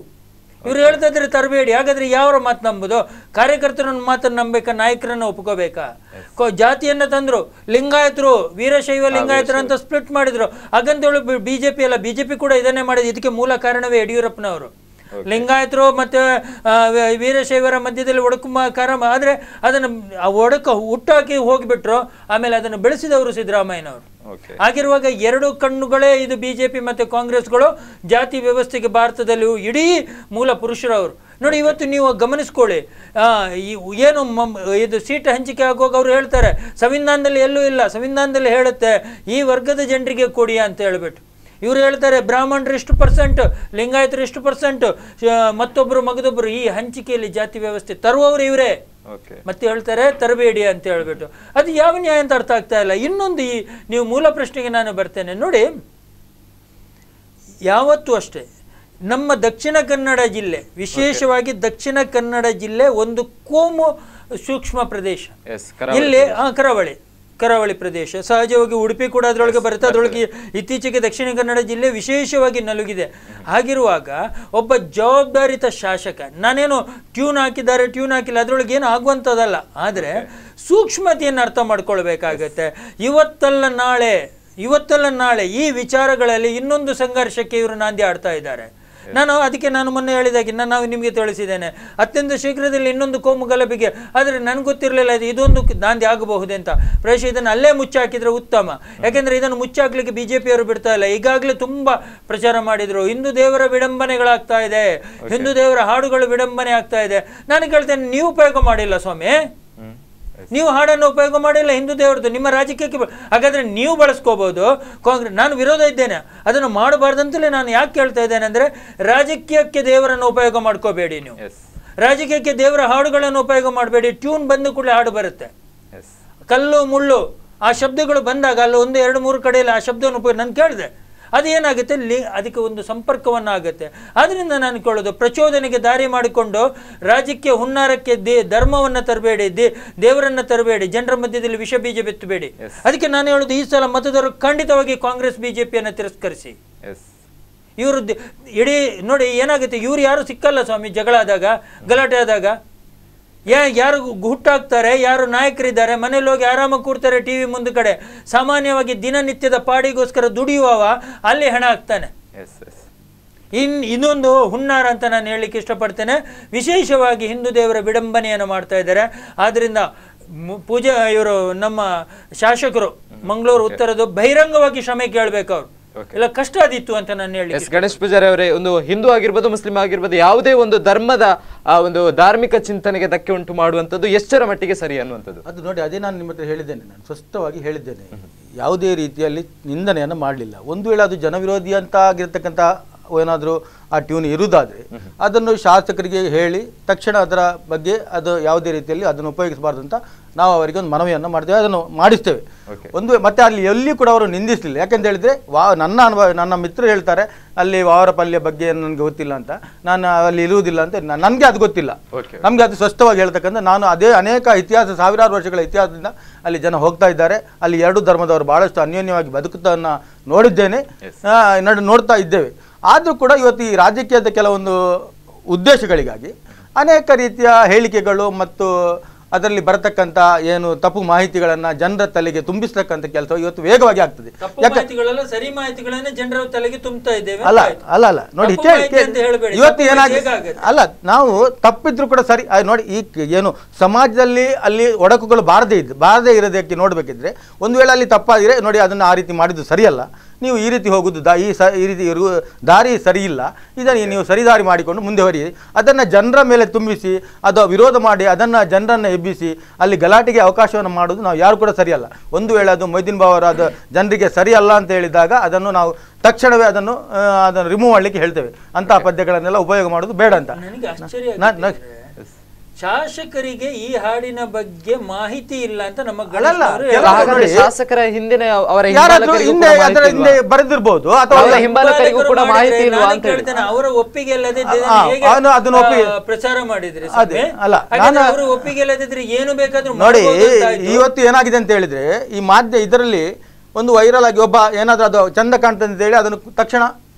ಇವ್ರು ಹೇಳ್ತಾ ಇದ್ರೆ ತರಬೇಡಿ. ಹಾಗಾದ್ರೆ ಯಾವರ ಮಾತು ನಂಬುದು? ಕಾರ್ಯಕರ್ತರನ್ನ ಮಾತನ್ನು ನಂಬೇಕಾ, ನಾಯಕರನ್ನ ಒಪ್ಕೋಬೇಕಾ? ಜಾತಿಯನ್ನ ತಂದ್ರು, ಲಿಂಗಾಯತರು ವೀರಶೈವ ಲಿಂಗಾಯತರು ಅಂತ ಸ್ಪ್ಲಿಟ್ ಮಾಡಿದ್ರು. ಹಾಗಂತೇಳಿ ಬಿಜೆಪಿ ಅಲ್ಲ, ಬಿಜೆಪಿ ಕೂಡ ಇದನ್ನೇ ಮಾಡಿದ್ರು. ಇದಕ್ಕೆ ಮೂಲ ಕಾರಣವೇ ಯಡಿಯೂರಪ್ಪನವರು. ಲಿಂಗಾಯತರು ಮತ್ತೆ ವೀರಶೈವರ ಮಧ್ಯದಲ್ಲಿ ಒಡಕುಮಾಕಾರ, ಆದ್ರೆ ಅದನ್ನು ಹುಟ್ಟಾಕಿ ಹೋಗಿಬಿಟ್ರು. ಆಮೇಲೆ ಅದನ್ನು ಬೆಳೆಸಿದವರು ಸಿದ್ದರಾಮಯ್ಯನವರು. ಆಗಿರುವಾಗ 2 ಕಣ್ಣುಗಳೇ ಇದು ಬಿಜೆಪಿ ಮತ್ತೆ ಕಾಂಗ್ರೆಸ್ಗಳು ಜಾತಿ ವ್ಯವಸ್ಥೆಗೆ ಭಾರತದಲ್ಲಿ ಇಡೀ ಮೂಲ ಪುರುಷರವರು. ನೋಡಿ, ಇವತ್ತು ನೀವು ಗಮನಿಸ್ಕೊಳ್ಳಿ, ಏನು ಇದು ಸೀಟ್ ಹಂಚಿಕೆ ಆಗುವಾಗ ಅವರು ಹೇಳ್ತಾರೆ ಸಂವಿಧಾನದಲ್ಲಿ ಎಲ್ಲೂ ಇಲ್ಲ, ಸಂವಿಧಾನದಲ್ಲಿ ಹೇಳುತ್ತೆ ಈ ವರ್ಗದ ಜನರಿಗೆ ಕೊಡಿ ಅಂತ ಹೇಳ್ಬಿಟ್ಟು. ಇವರು ಹೇಳ್ತಾರೆ ಬ್ರಾಹ್ಮಣರು ಇಷ್ಟು %, ಲಿಂಗಾಯತರು ಇಷ್ಟು %, ಮತ್ತೊಬ್ಬರು ಮಗದೊಬ್ಬರು. ಈ ಹಂಚಿಕೆಯಲ್ಲಿ ಜಾತಿ ವ್ಯವಸ್ಥೆ ತರುವವರು ಇವರೇ. ಮತ್ತೆ ಹೇಳ್ತಾರೆ ತರಬೇಡಿ ಅಂತ ಹೇಳ್ಬಿಟ್ಟು. ಅದು ಯಾವ ನ್ಯಾಯ ಅಂತ ಅರ್ಥ ಆಗ್ತಾ ಇಲ್ಲ. ಇನ್ನೊಂದು, ನೀವು ಮೂಲ ಪ್ರಶ್ನೆಗೆ ನಾನು ಬರ್ತೇನೆ. ನೋಡಿ, ಯಾವತ್ತೂ ಅಷ್ಟೇ ನಮ್ಮ ದಕ್ಷಿಣ ಕನ್ನಡ ಜಿಲ್ಲೆ, ವಿಶೇಷವಾಗಿ ದಕ್ಷಿಣ ಕನ್ನಡ ಜಿಲ್ಲೆ ಒಂದು ಕೋಮು ಸೂಕ್ಷ್ಮ ಪ್ರದೇಶ. ಇಲ್ಲಿ ಕರಾವಳಿ ಪ್ರದೇಶ, ಸಹಜವಾಗಿ ಉಡುಪಿ ಕೂಡ ಅದರೊಳಗೆ ಬರುತ್ತೆ. ಅದರೊಳಗೆ ಇತ್ತೀಚೆಗೆ ದಕ್ಷಿಣ ಕನ್ನಡ ಜಿಲ್ಲೆ ವಿಶೇಷವಾಗಿ ನಲುಗಿದೆ. ಹಾಗಿರುವಾಗ ಒಬ್ಬ ಜವಾಬ್ದಾರಿತ ಶಾಸಕ, ನಾನೇನು ಟ್ಯೂನ್ ಹಾಕಿಲ್ಲ, ಅದರೊಳಗೆ ಏನು ಆಗುವಂಥದ್ದಲ್ಲ. ಆದರೆ ಸೂಕ್ಷ್ಮತೆಯನ್ನು ಅರ್ಥ ಮಾಡ್ಕೊಳ್ಬೇಕಾಗತ್ತೆ. ಇವತ್ತಲ್ಲ ನಾಳೆ ಈ ವಿಚಾರಗಳಲ್ಲಿ ಇನ್ನೊಂದು ಸಂಘರ್ಷಕ್ಕೆ ಇವರು ನಾಂದಿ ಆಡ್ತಾ ಇದ್ದಾರೆ. ಅದಕ್ಕೆ ನಾನು ಮೊನ್ನೆ ಹೇಳಿದಾಗೆ ನಾವು ನಿಮಗೆ ತಿಳಿಸಿದ್ದೇನೆ, ಅತ್ಯಂತ ಶೀಘ್ರದಲ್ಲಿ ಇನ್ನೊಂದು ಕೋಮು ಗಲಭೆಗೆ. ಆದರೆ ನನಗೆ ಗೊತ್ತಿರಲಿಲ್ಲ ಇದೊಂದು ನಾಂದಿ ಆಗಬಹುದೇ ಅಂತ. ಪ್ರಾಯಶಃ ಇದನ್ನು ಅಲ್ಲೇ ಮುಚ್ಚಾಕಿದ್ರೆ ಉತ್ತಮ. ಯಾಕೆಂದ್ರೆ ಇದನ್ನು ಮುಚ್ಚಾಕ್ಲಿಕ್ಕೆ ಬಿಜೆಪಿಯವರು ಬಿಡ್ತಾ ಇಲ್ಲ. ಈಗಾಗಲೇ ತುಂಬಾ ಪ್ರಚಾರ ಮಾಡಿದ್ರು, ಹಿಂದೂ ದೇವರ ವಿಡಂಬನೆಗಳಾಗ್ತಾ ಇದೆ, ಹಿಂದೂ ದೇವರ ಹಾಡುಗಳು ವಿಡಂಬನೆ ಆಗ್ತಾ ಇದೆ. ನಾನು ಕೇಳ್ತೇನೆ, ನೀವು ಉಪಯೋಗ ಮಾಡಿಲ್ಲ ಸ್ವಾಮಿ, ನೀವು ಹಾಡನ್ನು ಉಪಯೋಗ ಮಾಡಿಲ್ಲ ಹಿಂದೂ ದೇವರದ್ದು ನಿಮ್ಮ ರಾಜಕೀಯಕ್ಕೆ. ಹಾಗಾದ್ರೆ ನೀವು ಬಳಸ್ಕೋಬಹುದು. ಕಾಂಗ್ರೆಸ್, ನಾನು ವಿರೋಧ ಇದ್ದೇನೆ, ಅದನ್ನು ಮಾಡಬಾರ್ದಂತಲೇ ನಾನು ಯಾಕೆ ಕೇಳ್ತಾ ಇದ್ದೇನೆ ಅಂದ್ರೆ, ರಾಜಕೀಯಕ್ಕೆ ದೇವರನ್ನು ಉಪಯೋಗ ಮಾಡ್ಕೋಬೇಡಿ ನೀವು. ರಾಜಕೀಯಕ್ಕೆ ದೇವರ ಹಾಡುಗಳನ್ನು ಉಪಯೋಗ ಮಾಡಬೇಡಿ. ಟ್ಯೂನ್ ಬಂದ ಕೂಡಲೇ ಹಾಡು ಬರುತ್ತೆ. ಕಲ್ಲು ಮುಳ್ಳು ಆ ಶಬ್ದಗಳು ಬಂದಾಗ ಅಲ್ಲಿ 1, 2, 3 ಕಡೆಯಲ್ಲಿ ಆ ಶಬ್ದವನ್ನು ಉಪಯೋಗ ನಾನು ಕೇಳಿದೆ. ಅದೇನಾಗುತ್ತೆ, ಅದಕ್ಕೆ ಒಂದು ಸಂಪರ್ಕವನ್ನು ಆಗುತ್ತೆ. ಆದ್ದರಿಂದ ನಾನು ಕೇಳೋದು, ಪ್ರಚೋದನೆಗೆ ದಾರಿ ಮಾಡಿಕೊಂಡು ರಾಜಕೀಯ ಹುನ್ನಾರಕ್ಕೆ ಧರ್ಮವನ್ನು ತರಬೇಡಿ, ದೇವರನ್ನು ತರಬೇಡಿ, ಜನರ ಮಧ್ಯದಲ್ಲಿ ವಿಷ ಬೀಜ ಬಿತ್ತಬೇಡಿ. ಅದಕ್ಕೆ ನಾನು ಹೇಳೋದು, ಈ ಸಲ ಮತದಾರರು ಖಂಡಿತವಾಗಿ ಕಾಂಗ್ರೆಸ್ ಬಿಜೆಪಿಯನ್ನು ತಿರಸ್ಕರಿಸಿ. ಇವರು ಇಡೀ ನೋಡಿ ಏನಾಗುತ್ತೆ, ಇವ್ರು ಯಾರು ಸಿಕ್ಕಲ್ಲ ಸ್ವಾಮಿ. ಜಗಳ ಆದಾಗ, ಗಲಾಟೆ ಆದಾಗ ಯಾರು ಹುಟ್ಟಾಕ್ತಾರೆ, ಯಾರು ನಾಯಕರಿದ್ದಾರೆ, ಮನೇಲಿ ಹೋಗಿ ಆರಾಮಾಗಿ ಕೂರ್ತಾರೆ ಟಿವಿ ಮುಂದೆ ಕಡೆ. ಸಾಮಾನ್ಯವಾಗಿ ದಿನನಿತ್ಯದ ಪಾಡಿಗೋಸ್ಕರ ದುಡಿಯುವವ ಅಲ್ಲಿ ಹಣ ಹಾಕ್ತಾನೆ. ಇನ್ನೊಂದು ಹುನ್ನಾರ ಅಂತ ನಾನು ಹೇಳಲಿಕ್ಕೆ ಇಷ್ಟಪಡ್ತೇನೆ. ವಿಶೇಷವಾಗಿ ಹಿಂದೂ ದೇವರ ವಿಡಂಬನೆಯನ್ನು ಮಾಡ್ತಾ ಇದ್ದಾರೆ. ಆದ್ರಿಂದ ಪೂಜಾ ಇವರು ನಮ್ಮ ಶಾಸಕರು ಮಂಗಳೂರು ಉತ್ತರದ ಬಹಿರಂಗವಾಗಿ ಕ್ಷಮೆ ಕೇಳಬೇಕು. ಅವರು ಇಲ್ಲ ಕಷ್ಟ ಆದಿತ್ತು ಅಂತ ನಾನು ಹೇಳಿ. ಗಣೇಶ್ ಪೂಜಾರಿ ಅವರೇ, ಒಂದು ಹಿಂದೂ ಆಗಿರ್ಬೋದು, ಮುಸ್ಲಿಂ ಆಗಿರ್ಬೋದು, ಯಾವುದೇ ಒಂದು ಧರ್ಮದ ಒಂದು ಧಾರ್ಮಿಕ ಚಿಂತನೆಗೆ ಧಕ್ಕೆ ಉಂಟು ಮಾಡುವಂಥದ್ದು ಎಷ್ಟರ ಮಟ್ಟಿಗೆ ಸರಿ ಅನ್ನುವಂಥದ್ದು ಅದು ನೋಡಿ, ಅದೇ ನಾನು ನಿಮ್ಮ ಹತ್ರ ಹೇಳಿದ್ದೇನೆ, ನಾನು ಸ್ಪಷ್ಟವಾಗಿ ಹೇಳಿದ್ದೇನೆ. ಯಾವುದೇ ರೀತಿಯಲ್ಲಿ ನಿಂದನೆಯನ್ನು ಮಾಡಲಿಲ್ಲ. ಒಂದು ವೇಳೆ ಅದು ಜನವಿರೋಧಿ ಅಂತ ಆಗಿರ್ತಕ್ಕಂಥ ಏನಾದರೂ ಆ ಟ್ಯೂನ್ ಇರುವುದಾದರೆ ಅದನ್ನು ಶಾಸಕರಿಗೆ ಹೇಳಿ ತಕ್ಷಣ ಅದರ ಬಗ್ಗೆ ಅದು ಯಾವುದೇ ರೀತಿಯಲ್ಲಿ ಅದನ್ನು ಉಪಯೋಗಿಸಬಾರ್ದು ಅಂತ ನಾವು ಅವರಿಗೆ ಒಂದು ಮನವಿಯನ್ನು ಮಾಡ್ತೇವೆ, ಅದನ್ನು ಮಾಡಿಸ್ತೇವೆ. ಒಂದು ಮತ್ತೆ ಅಲ್ಲಿ ಎಲ್ಲಿ ಕೂಡ ಅವರು ನಿಂದಿಸಲಿಲ್ಲ. ಯಾಕೆಂತ ಹೇಳಿದ್ರೆ ನನ್ನ ಅನುಭವ, ನನ್ನ ಮಿತ್ರರು ಹೇಳ್ತಾರೆ ಅಲ್ಲಿ ವಾವರ ಪಲ್ಯ ಬಗ್ಗೆ ನನಗೆ ಗೊತ್ತಿಲ್ಲ ಅಂತ, ನಾನು ಅಲ್ಲಿ ಇರುವುದಿಲ್ಲ ಅಂತ. ನನಗೆ ಅದು ಗೊತ್ತಿಲ್ಲ, ನಮಗೆ ಅದು ಸ್ಪಷ್ಟವಾಗಿ ಹೇಳ್ತಕ್ಕಂಥ ನಾನು ಅದೇ ಅನೇಕ ಇತಿಹಾಸ, ಸಾವಿರಾರು ವರ್ಷಗಳ ಇತಿಹಾಸದಿಂದ ಅಲ್ಲಿ ಜನ ಹೋಗ್ತಾ ಇದ್ದಾರೆ. ಅಲ್ಲಿ 2 ಧರ್ಮದವರು ಬಹಳಷ್ಟು ಅನ್ಯೋನ್ಯವಾಗಿ ಬದುಕುತ್ತನ್ನು ನೋಡಿದ್ದೇನೆ, ನೋಡ್ತಾ ಇದ್ದೇವೆ. ಆದರೂ ಕೂಡ ಇವತ್ತು ಈ ರಾಜಕೀಯದ ಕೆಲವೊಂದು ಉದ್ದೇಶಗಳಿಗಾಗಿ ಅನೇಕ ರೀತಿಯ ಹೇಳಿಕೆಗಳು ಮತ್ತು ಅದರಲ್ಲಿ ಬರತಕ್ಕಂಥ ಏನು ತಪ್ಪು ಮಾಹಿತಿಗಳನ್ನ ಜನರ ತಲೆಗೆ ತುಂಬಿಸ್ತಕ್ಕಂಥ ಕೆಲಸ ಇವತ್ತು ವೇಗವಾಗಿ ಆಗ್ತದೆ. ಸರಿ ಮಾಹಿತಿಗಳನ್ನ ಜನರ ತಲೆಗೆ ತುಂಬ್ತಾ ಇದ್ದೇವೆ. ಅಲ್ಲ ನೋಡಿ, ಇವತ್ತು ಏನಾಗಿದೆ ಅಲ್ಲ, ನಾವು ತಪ್ಪಿದ್ರು ಕೂಡ ಸರಿ ನೋಡಿ. ಈ ಏನು ಸಮಾಜದಲ್ಲಿ ಅಲ್ಲಿ ಒಡಕುಗಳು ಬಾರದೇ ಇರೋದಕ್ಕೆ ನೋಡ್ಬೇಕಿದ್ರೆ, ಒಂದು ವೇಳೆ ಅಲ್ಲಿ ತಪ್ಪಾಗಿದ್ರೆ ನೋಡಿ ಅದನ್ನು ಆ ರೀತಿ ಮಾಡಿದ್ದು ಸರಿಯಲ್ಲ. ನೀವು ಈ ರೀತಿ ಹೋಗುದು ಈ ರೀತಿ ದಾರಿ ಸರಿ ಇಲ್ಲ, ಇದನ್ನು ನೀವು ಸರಿದಾರಿ ಮಾಡಿಕೊಂಡು ಮುಂದೆ ಹೊರಿ. ಅದನ್ನು ಜನರ ಮೇಲೆ ತುಂಬಿಸಿ ಅದು ವಿರೋಧ ಮಾಡಿ ಅದನ್ನು ಜನರನ್ನು ಎಬ್ಬಿಸಿ ಅಲ್ಲಿ ಗಲಾಟೆಗೆ ಅವಕಾಶವನ್ನು ಮಾಡೋದು ನಾವು ಯಾರು ಕೂಡ ಸರಿಯಲ್ಲ. ಒಂದು ವೇಳೆ ಅದು ಮೊಯ್ದೀನ್ ಬಾವರ್ ಅದು ಜನರಿಗೆ ಸರಿಯಲ್ಲ ಅಂತ ಹೇಳಿದಾಗ ಅದನ್ನು ನಾವು ತಕ್ಷಣವೇ ಅದನ್ನು ರಿಮೂವ್ ಮಾಡಲಿಕ್ಕೆ ಹೇಳ್ತೇವೆ. ಅಂತಹ ಪದ್ಯಗಳನ್ನೆಲ್ಲ ಉಪಯೋಗ ಮಾಡೋದು ಬೇಡ ಅಂತ. ಶಾಸಕರಿಗೆ ಈ ಹಾಡಿನ ಬಗ್ಗೆ ಮಾಹಿತಿ ಇಲ್ಲ ಅಂತ ನಮ್ಮ ಶಾಸಕರ ಹಿಂದಿನ ಅವರ ಹಿಂದೆ ಬರೆದಿರಬಹುದು ಅಥವಾ ಹಿಂಬಾಲಕರಿಗೂ ಕೂಡ ಮಾಹಿತಿ ಇಲ್ಲ ಅಂತ ಹೇಳ್ತಾನೆ. ಅವರ ಒಪ್ಪಿಗೆ ಇಲ್ಲದೆ ಪ್ರಚಾರ ಮಾಡಿದ್ರೆ ಅವರು ಒಪ್ಪಿಗೆ ಇಲ್ಲದಿದ್ರೆ ಏನು ಬೇಕಾದ್ರೂ ನೋಡಿ. ಇವತ್ತು ಏನಾಗಿದೆ ಅಂತ ಹೇಳಿದ್ರೆ, ಈ ಮಾಧ್ಯಮ ಇದರಲ್ಲಿ ಒಂದು ವೈರಲ್ ಆಗಿ ಒಬ್ಬ ಏನಾದ್ರೂ ಅದು ಚಂದ ಕಾಣ್ತದೆ ಅಂತ ಹೇಳಿ ಅದನ್ನು ತಕ್ಷಣ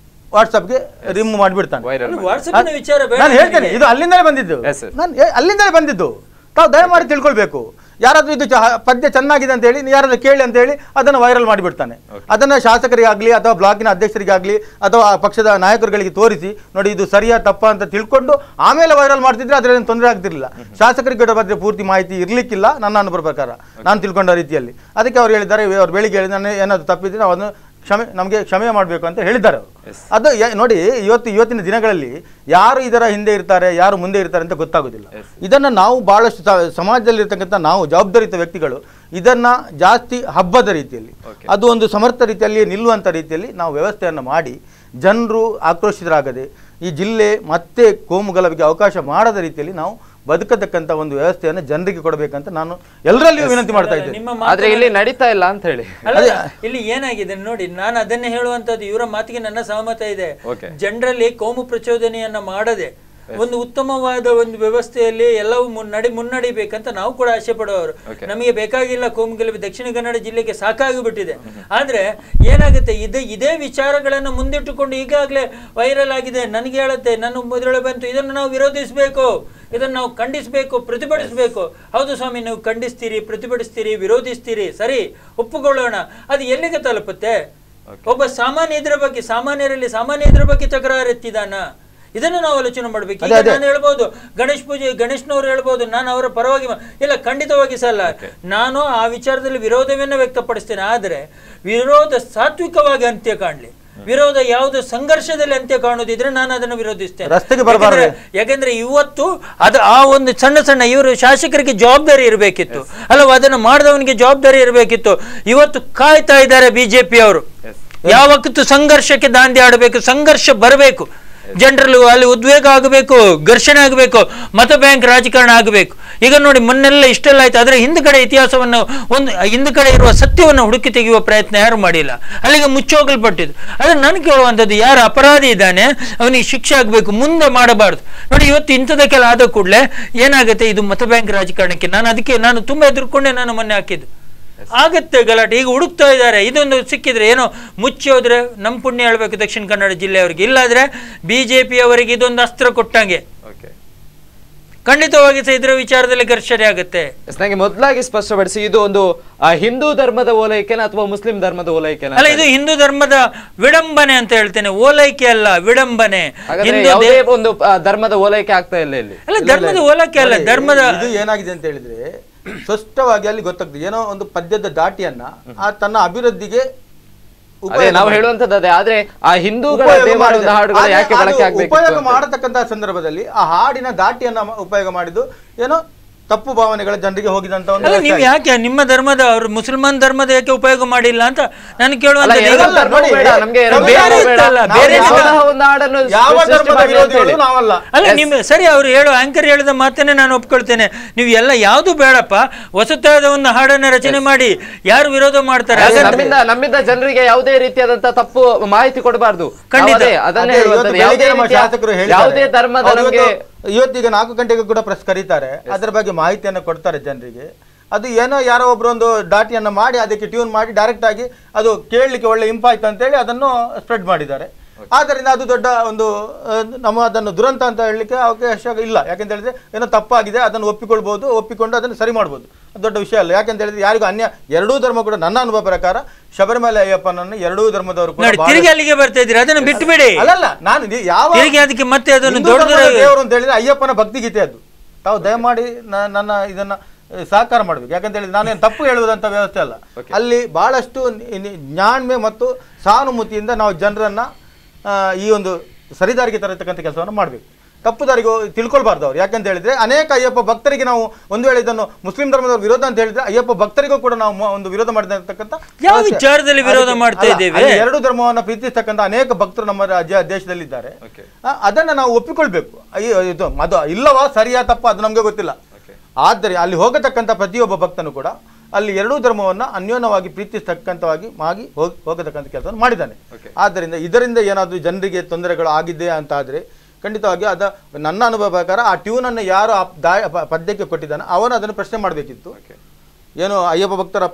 ವಾಟ್ಸಪ್ಗೆ ರಿಮೂವ್ ಮಾಡಿಬಿಡ್ತಾನೆ. ನಾನು ಹೇಳ್ತೇನೆ, ಇದು ಅಲ್ಲಿಂದಲೇ ಬಂದಿದ್ದು. ತಾವು ದಯಮಾಡಿ ತಿಳ್ಕೊಳ್ಬೇಕು. ಯಾರಾದ್ರೂ ಇದು ಪದ್ಯ ಚೆನ್ನಾಗಿದೆ ಅಂತ ಹೇಳಿ ಯಾರಾದ್ರೂ ಕೇಳಿ ಅಂತ ಹೇಳಿ ಅದನ್ನು ವೈರಲ್ ಮಾಡಿಬಿಡ್ತಾನೆ. ಅದನ್ನ ಶಾಸಕರಿಗಾಗ್ಲಿ ಅಥವಾ ಬ್ಲಾಕಿನ ಅಧ್ಯಕ್ಷರಿಗಾಗ್ಲಿ ಅಥವಾ ಪಕ್ಷದ ನಾಯಕರುಗಳಿಗೆ ತೋರಿಸಿ ನೋಡಿ ಇದು ಸರಿಯಾ ತಪ್ಪಾ ಅಂತ ತಿಳ್ಕೊಂಡು ಆಮೇಲೆ ವೈರಲ್ ಮಾಡ್ತಿದ್ರೆ ಅದರಲ್ಲಿ ತೊಂದರೆ ಆಗ್ತಿರ್ಲಿಲ್ಲ. ಶಾಸಕರಿಗೆ ಬಗ್ಗೆ ಪೂರ್ತಿ ಮಾಹಿತಿ ಇರ್ಲಿಕ್ಕಿಲ್ಲ ನನ್ನ ಅನುಭವ ಪ್ರಕಾರ, ನಾನು ತಿಳ್ಕೊಂಡ ರೀತಿಯಲ್ಲಿ. ಅದಕ್ಕೆ ಅವ್ರು ಹೇಳಿದ್ದಾರೆ, ಅವ್ರು ಬೆಳಿಗ್ಗೆ ಹೇಳಿ ನಾನು ಏನಾದ್ರು ತಪ್ಪಿದ್ರೆ ಅವನು ನಮಗೆ ಕ್ಷಮೆ ಮಾಡಬೇಕು ಅಂತ ಹೇಳಿದ್ದಾರೆ ಅವರು. ಅದು ನೋಡಿ, ಇವತ್ತಿನ ದಿನಗಳಲ್ಲಿ ಯಾರು ಇದರ ಹಿಂದೆ ಇರ್ತಾರೆ, ಯಾರು ಮುಂದೆ ಇರ್ತಾರೆ ಅಂತ ಗೊತ್ತಾಗೋದಿಲ್ಲ. ಇದನ್ನು ನಾವು ಬಹಳಷ್ಟು ಸಮಾಜದಲ್ಲಿರ್ತಕ್ಕಂಥ ನಾವು ಜವಾಬ್ದಾರಿಯುತ ವ್ಯಕ್ತಿಗಳು ಇದನ್ನ ಜಾಸ್ತಿ ಹಬ್ಬದ ರೀತಿಯಲ್ಲಿ, ಅದು ಒಂದು ಸಮರ್ಥ ರೀತಿಯಲ್ಲಿ ನಿಲ್ಲುವಂಥ ರೀತಿಯಲ್ಲಿ ನಾವು ವ್ಯವಸ್ಥೆಯನ್ನು ಮಾಡಿ ಜನರು ಆಕ್ರೋಶಿತರಾಗದೆ ಈ ಜಿಲ್ಲೆ ಮತ್ತೆ ಕೋಮುಗಲಭೆಗೆ ಅವಕಾಶ ಮಾಡದ ರೀತಿಯಲ್ಲಿ ನಾವು ಬದುಕತಕ್ಕಂಥ ಒಂದು ವ್ಯವಸ್ಥೆಯನ್ನು ಜನರಿಗೆ ಕೊಡಬೇಕಂತ ನಾನು ಎಲ್ಲರಲ್ಲಿಯೂ ವಿನಂತಿ ಮಾಡ್ತಾ ಇದ್ದೇನೆ. ಆದ್ರೆ ಇಲ್ಲಿ ನಡೀತಾ ಇಲ್ಲ ಅಂತ ಹೇಳಿ ಇಲ್ಲಿ ಏನಾಗಿದೆ ನೋಡಿ, ನಾನು ಅದನ್ನೇ ಹೇಳುವಂತದ್ದು. ಇವರ ಮಾತಿಗೆ ನನ್ನ ಸಹಮತ ಇದೆ. ಜನರಲ್ಲಿ ಕೋಮು ಪ್ರಚೋದನೆಯನ್ನ ಮಾಡದೆ ಒಂದು ಉತ್ತಮವಾದ ಒಂದು ವ್ಯವಸ್ಥೆಯಲ್ಲಿ ಎಲ್ಲವೂ ಮುನ್ನಡಿಬೇಕಂತ ನಾವು ಕೂಡ ಆಸೆ ಪಡುವವರು. ನಮಗೆ ಬೇಕಾಗಿಲ್ಲ ಕೋಮುಗಲಭೆ, ದಕ್ಷಿಣ ಕನ್ನಡ ಜಿಲ್ಲೆಗೆ ಸಾಕಾಗಿಬಿಟ್ಟಿದೆ. ಆದ್ರೆ ಏನಾಗುತ್ತೆ, ಇದೇ ವಿಚಾರಗಳನ್ನು ಮುಂದಿಟ್ಟುಕೊಂಡು ಈಗಾಗಲೇ ವೈರಲ್ ಆಗಿದೆ. ನನಗೆ ಹೇಳುತ್ತೆ, ನನ್ನ ಮೊದಲೇ ಬಂತು, ಇದನ್ನು ನಾವು ವಿರೋಧಿಸಬೇಕು, ಇದನ್ನು ನಾವು ಖಂಡಿಸಬೇಕು, ಪ್ರತಿಭಟಿಸಬೇಕು. ಹೌದು ಸ್ವಾಮಿ, ನೀವು ಖಂಡಿಸ್ತೀರಿ, ಪ್ರತಿಭಟಿಸ್ತೀರಿ, ವಿರೋಧಿಸ್ತೀರಿ, ಸರಿ, ಒಪ್ಪುಕೊಳ್ಳೋಣ. ಅದು ಎಲ್ಲಿಗೆ ತಲುಪುತ್ತೆ? ಒಬ್ಬ ಸಾಮಾನ್ಯರಲ್ಲಿ ಸಾಮಾನ್ಯ ಇದ್ರ ಬಗ್ಗೆ ತಕರಾರು ಎತ್ತಿದಾನ? ಇದನ್ನು ನಾವು ಆಲೋಚನೆ ಮಾಡ್ಬೇಕು. ಈಗ ನಾನು ಹೇಳ್ಬೋದು, ಗಣೇಶ್ನವ್ರು ಹೇಳ್ಬೋದು, ನಾನು ಅವರ ಪರವಾಗಿ ಇಲ್ಲ, ಖಂಡಿತವಾಗಿ ಸಲ್ಲ. ನಾನು ಆ ವಿಚಾರದಲ್ಲಿ ವಿರೋಧವನ್ನ ವ್ಯಕ್ತಪಡಿಸ್ತೇನೆ. ಆದ್ರೆ ವಿರೋಧ ಸಾತ್ವಿಕವಾಗಿ ಅಂತ್ಯ ಕಾಣ್ಲಿ, ವಿರೋಧ ಯಾವುದು ಸಂಘರ್ಷದಲ್ಲಿ ಅಂತ್ಯ ಕಾಣುದಿದ್ರೆ ನಾನು ಅದನ್ನು ವಿರೋಧಿಸ್ತೇನೆ. ಯಾಕಂದ್ರೆ ಇವತ್ತು ಅದು ಆ ಒಂದು ಸಣ್ಣ ಇವರು ಶಾಸಕರಿಗೆ ಜವಾಬ್ದಾರಿ ಇರಬೇಕಿತ್ತು ಅಲ್ಲವಾ, ಅದನ್ನು ಮಾಡಿದವನಿಗೆ ಜವಾಬ್ದಾರಿ ಇರಬೇಕಿತ್ತು. ಇವತ್ತು ಕಾಯ್ತಾ ಇದ್ದಾರೆ ಬಿಜೆಪಿ ಅವರು. ಯಾವತ್ತು ಸಂಘರ್ಷಕ್ಕೆ ದಾಂಧಿ ಆಡಬೇಕು, ಸಂಘರ್ಷ ಬರಬೇಕು. ಜನರಲ್ಲೂ ಅಲ್ಲಿ ಉದ್ವೇಗ ಆಗಬೇಕು, ಘರ್ಷಣೆ ಆಗಬೇಕು, ಮತ ಬ್ಯಾಂಕ್ ರಾಜಕಾರಣ ಆಗಬೇಕು. ಈಗ ನೋಡಿ ಮೊನ್ನೆಲ್ಲ ಇಷ್ಟೆಲ್ಲ ಆಯ್ತು, ಆದರೆ ಹಿಂದ್ಗಡೆ ಇತಿಹಾಸವನ್ನು ಹಿಂದ್ಗಡೆ ಇರುವ ಸತ್ಯವನ್ನು ಹುಡುಕಿ ತೆಗೆಯುವ ಪ್ರಯತ್ನ ಯಾರು ಮಾಡಿಲ್ಲ, ಅಲ್ಲಿಗೆ ಮುಚ್ಚೋಗಲ್ಪಟ್ಟಿದ್ದು. ಆದರೆ ನಾನು ಕೇಳುವಂಥದ್ದು, ಯಾರು ಅಪರಾಧಿ ಇದ್ದಾನೆ ಅವನಿಗೆ ಶಿಕ್ಷೆ ಆಗಬೇಕು, ಮುಂದೆ ಮಾಡಬಾರ್ದು. ನೋಡಿ ಇವತ್ತು ಇಂಥದಕ್ಕೆಲ್ಲ ಆದ ಕೂಡಲೇ ಏನಾಗುತ್ತೆ, ಇದು ಮತ ಬ್ಯಾಂಕ್ ರಾಜಕಾರಣಕ್ಕೆ ನಾನು ತುಂಬಾ ಎದುರ್ಕೊಂಡೆ ನಾನು ಮೊನ್ನೆ ಹಾಕಿದ್ದು. ಆಗತ್ತೆ ಗಲಾಟೆ, ಈಗ ಹುಡುಕ್ತಾ ಇದ್ದಾರೆ. ಇದೊಂದು ಸಿಕ್ಕಿದ್ರೆ ಏನೋ ಮುಚ್ಚಿ ಹೋದ್ರೆ ನಮ್ಮ ಪುಣ್ಯ ಹೇಳ್ಬೇಕು ದಕ್ಷಿಣ ಕನ್ನಡ ಜಿಲ್ಲೆಯವರಿಗೆ, ಇಲ್ಲಾದ್ರೆ ಬಿಜೆಪಿ ಅವರಿಗೆ ಇದೊಂದು ಅಸ್ತ್ರ ಕೊಟ್ಟಂಗೆ. ಖಂಡಿತವಾಗಿ ಸಹ ಇದರ ವಿಚಾರದಲ್ಲಿ ಘರ್ಷಣೆ ಆಗುತ್ತೆ. ನನಗೆ ಮೊದಲಾಗಿ ಸ್ಪಷ್ಟಪಡಿಸಿ, ಇದು ಒಂದು ಹಿಂದೂ ಧರ್ಮದ ಓಲೈಕೆನ ಅಥವಾ ಮುಸ್ಲಿಂ ಧರ್ಮದ ಓಲೈಕೆನ? ಅಲ್ಲ, ಇದು ಹಿಂದೂ ಧರ್ಮದ ವಿಡಂಬನೆ ಅಂತ ಹೇಳ್ತೇನೆ, ಓಲೈಕೆ ಅಲ್ಲ, ವಿಡಂಬನೆ. ಒಂದು ಧರ್ಮದ ಓಲೈಕೆ ಆಗ್ತಾ ಇಲ್ಲ ಇಲ್ಲಿ. ಅಲ್ಲ, ಧರ್ಮದ ಓಲೈಕೆ ಅಲ್ಲ, ಧರ್ಮದ. ಇದು ಏನಾಗಿದೆ ಅಂತ ಹೇಳಿದ್ರೆ ಸ್ಪಷ್ಟವಾಗಿ ಅಲ್ಲಿ ಗೊತ್ತಾಗ್ತದೆ, ಏನೋ ಒಂದು ಪದ್ಯದ ದಾಟಿಯನ್ನ ತನ್ನ ಅಭಿವೃದ್ಧಿಗೆ ನಾವು ಹೇಳುವಂತದ್ದು ಅದೇ. ಆದ್ರೆ ಆ ಹಿಂದೂಗಳ ದೇವಾಲಯದ ಹಾಡುಗಳು ಯಾಕೆ ಬಳಕೆ ಆಗಬೇಕು? ಉಪಯೋಗ ಮಾಡತಕ್ಕಂತಹ ಸಂದರ್ಭದಲ್ಲಿ ಆ ಹಾಡಿನ ದಾಟಿಯನ್ನ ಉಪಯೋಗ ಮಾಡಿದ್ದು ಏನೋ ತಪ್ಪು ಭಾವನೆಗಳ ಜನರಿಗೆ ಹೋಗಿದಂತ ಒಂದು. ನೀವು ಯಾಕೆ ನಿಮ್ಮ ಧರ್ಮದ ಅವರು ಮುಸಲ್ಮಾನ್ ಧರ್ಮದ ಯಾಕೆ ಉಪಯೋಗ ಮಾಡಿಲ್ಲ ಅಂತ ನಾನು ಕೇಳುವಂತ. ಅಲ್ಲ, ನಿಮ್ ಸರಿ, ಅವ್ರು ಹೇಳೋ ಆಂಕರ್ ಹೇಳಿದ ಮಾತನ್ನೇ ನಾನು ಒಪ್ಕೊಳ್ತೇನೆ. ನೀವು ಎಲ್ಲ ಯಾವ್ದು ಬೇಡಪ್ಪ, ಹೊಸತಾದ ಒಂದು ಹಾಡನ್ನ ರಚನೆ ಮಾಡಿ, ಯಾರು ವಿರೋಧ ಮಾಡ್ತಾರೆ? ನಮ್ಮಿಂದ ಜನರಿಗೆ ಯಾವುದೇ ರೀತಿಯಾದಂತಹ ತಪ್ಪು ಮಾಹಿತಿ ಕೊಡಬಾರ್ದು. ಖಂಡಿತ ಅದನ್ನೇ ಯಾವುದೇ ಧರ್ಮದ ಇವತ್ತೀಗ 4 ಗಂಟೆಗೆ ಕೂಡ ಪ್ರೆಸ್ ಕರೀತಾರೆ, ಅದರ ಬಗ್ಗೆ ಮಾಹಿತಿಯನ್ನು ಕೊಡ್ತಾರೆ ಜನರಿಗೆ. ಅದು ಏನೋ ಯಾರೋ ಒಬ್ರು ಒಂದು ಡಾಟಿಯನ್ನು ಮಾಡಿ ಅದಕ್ಕೆ ಟ್ಯೂನ್ ಮಾಡಿ ಡೈರೆಕ್ಟ್ ಆಗಿ ಅದು ಕೇಳಲಿಕ್ಕೆ ಒಳ್ಳೆ ಇಂಪಾಯ್ತು ಅಂತೇಳಿ ಅದನ್ನು ಸ್ಪ್ರೆಡ್ ಮಾಡಿದ್ದಾರೆ. ಆದ್ದರಿಂದ ಅದು ದೊಡ್ಡ ಒಂದು ನಮ್ಮ ಅದನ್ನು ದುರಂತ ಅಂತ ಹೇಳಲಿಕ್ಕೆ ಅವಕಾಶ ಇಲ್ಲ. ಯಾಕೆಂತ ಹೇಳಿದ್ರೆ ಏನೋ ತಪ್ಪಾಗಿದೆ, ಅದನ್ನು ಒಪ್ಪಿಕೊಂಡು ಅದನ್ನು ಸರಿ ಮಾಡ್ಬೋದು, ದೊಡ್ಡ ವಿಷಯ ಅಲ್ಲ. ಯಾಕೆಂತ ಹೇಳಿದ್ರೆ ಯಾರಿಗೂ ಎರಡೂ ಧರ್ಮ ಕೂಡ, ನನ್ನ ಅನುಭವ ಪ್ರಕಾರ ಶಬರಿಮಲೆ ಅಯ್ಯಪ್ಪನನ್ನು ಎರಡೂ ಧರ್ಮದವರು ಅಲ್ಲಿಗೆ ಬರ್ತಾ ಇದ್ದೀರಿ, ಅದನ್ನು ಬಿಟ್ಟು ಬಿಡಿ. ಅಲ್ಲಲ್ಲ, ನಾನು ಯಾವ ಅದಕ್ಕೆ ಮತ್ತೆ ಅದನ್ನು ದೇವರು ಅಂತ ಹೇಳಿದ್ರೆ ಅಯ್ಯಪ್ಪನ ಭಕ್ತಿಗೀತೆ ಅದು. ತಾವು ದಯಮಾಡಿ ನನ್ನ ಇದನ್ನ ಸಹಕಾರ ಮಾಡ್ಬೇಕು. ಯಾಕಂತ ಹೇಳಿದ್ರೆ ನಾನೇನು ತಪ್ಪು ಹೇಳುವುದಂತ ವ್ಯವಸ್ಥೆ ಅಲ್ಲ. ಅಲ್ಲಿ ಬಹಳಷ್ಟು ಜ್ಞಾಣ್ಮೆ ಮತ್ತು ಸಾನುಮತಿಯಿಂದ ನಾವು ಜನರನ್ನ ಈ ಒಂದು ಸರಿದಾರಿಗೆ ತರತಕ್ಕಂಥ ಕೆಲಸವನ್ನು ಮಾಡಬೇಕು. ತಪ್ಪು ದಾರಿಗೆ ತಿಳ್ಕೊಳ್ಬಾರ್ದು ಅವ್ರು. ಯಾಕಂತ ಹೇಳಿದ್ರೆ ಅನೇಕ ಅಯ್ಯಪ್ಪ ಭಕ್ತರಿಗೆ ನಾವು ಒಂದು ವೇಳೆ ಇದನ್ನು ಮುಸ್ಲಿಂ ಧರ್ಮದವ್ರ ವಿರೋಧ ಅಂತ ಹೇಳಿದ್ರೆ ಅಯ್ಯಪ್ಪ ಭಕ್ತರಿಗೂ ಕೂಡ ನಾವು ಒಂದು ವಿರೋಧ ಮಾಡಿರ್ತಕ್ಕಂಥ ಯಾವ ವಿಚಾರದಲ್ಲಿ ವಿರೋಧ ಮಾಡ್ತಾ ಇದ್ದೇವೆ? ಎರಡು ಧರ್ಮವನ್ನು ಪ್ರೀತಿಸ್ತಕ್ಕಂಥ ಅನೇಕ ಭಕ್ತರು ನಮ್ಮ ದೇಶದಲ್ಲಿದ್ದಾರೆ. ಅದನ್ನ ನಾವು ಒಪ್ಪಿಕೊಳ್ಬೇಕು. ಇದು ಅದು ಇಲ್ಲವಾ ಸರಿಯಾ ತಪ್ಪ ಅದು ನಮ್ಗೆ ಗೊತ್ತಿಲ್ಲ. ಆದರೆ ಅಲ್ಲಿ ಹೋಗತಕ್ಕಂಥ ಪ್ರತಿಯೊಬ್ಬ ಭಕ್ತನು ಕೂಡ ಅಲ್ಲಿ ಎರಡೂ ಧರ್ಮವನ್ನು ಅನ್ಯೋನ್ಯವಾಗಿ ಪ್ರೀತಿಸ್ತಕ್ಕಂಥವಾಗಿ ಹೋಗತಕ್ಕಂಥ ಕೆಲಸವನ್ನು ಮಾಡಿದ್ದಾನೆ. ಆದ್ದರಿಂದ ಇದರಿಂದ ಏನಾದರೂ ಜನರಿಗೆ ತೊಂದರೆಗಳು ಆಗಿದೆ ಅಂತ ಆದರೆ ಖಂಡಿತವಾಗಿ ನನ್ನ ಅನುಭವ ಪ್ರಕಾರ ಆ ಟ್ಯೂನನ್ನು ಯಾರು ಪದ್ಯಕ್ಕೆ ಕೊಟ್ಟಿದ್ದಾನೆ ಅವನು ಅದನ್ನು ಪ್ರಶ್ನೆ ಮಾಡಬೇಕಿತ್ತು. ಏನು ಅಯ್ಯಪ್ಪ ಭಕ್ತರ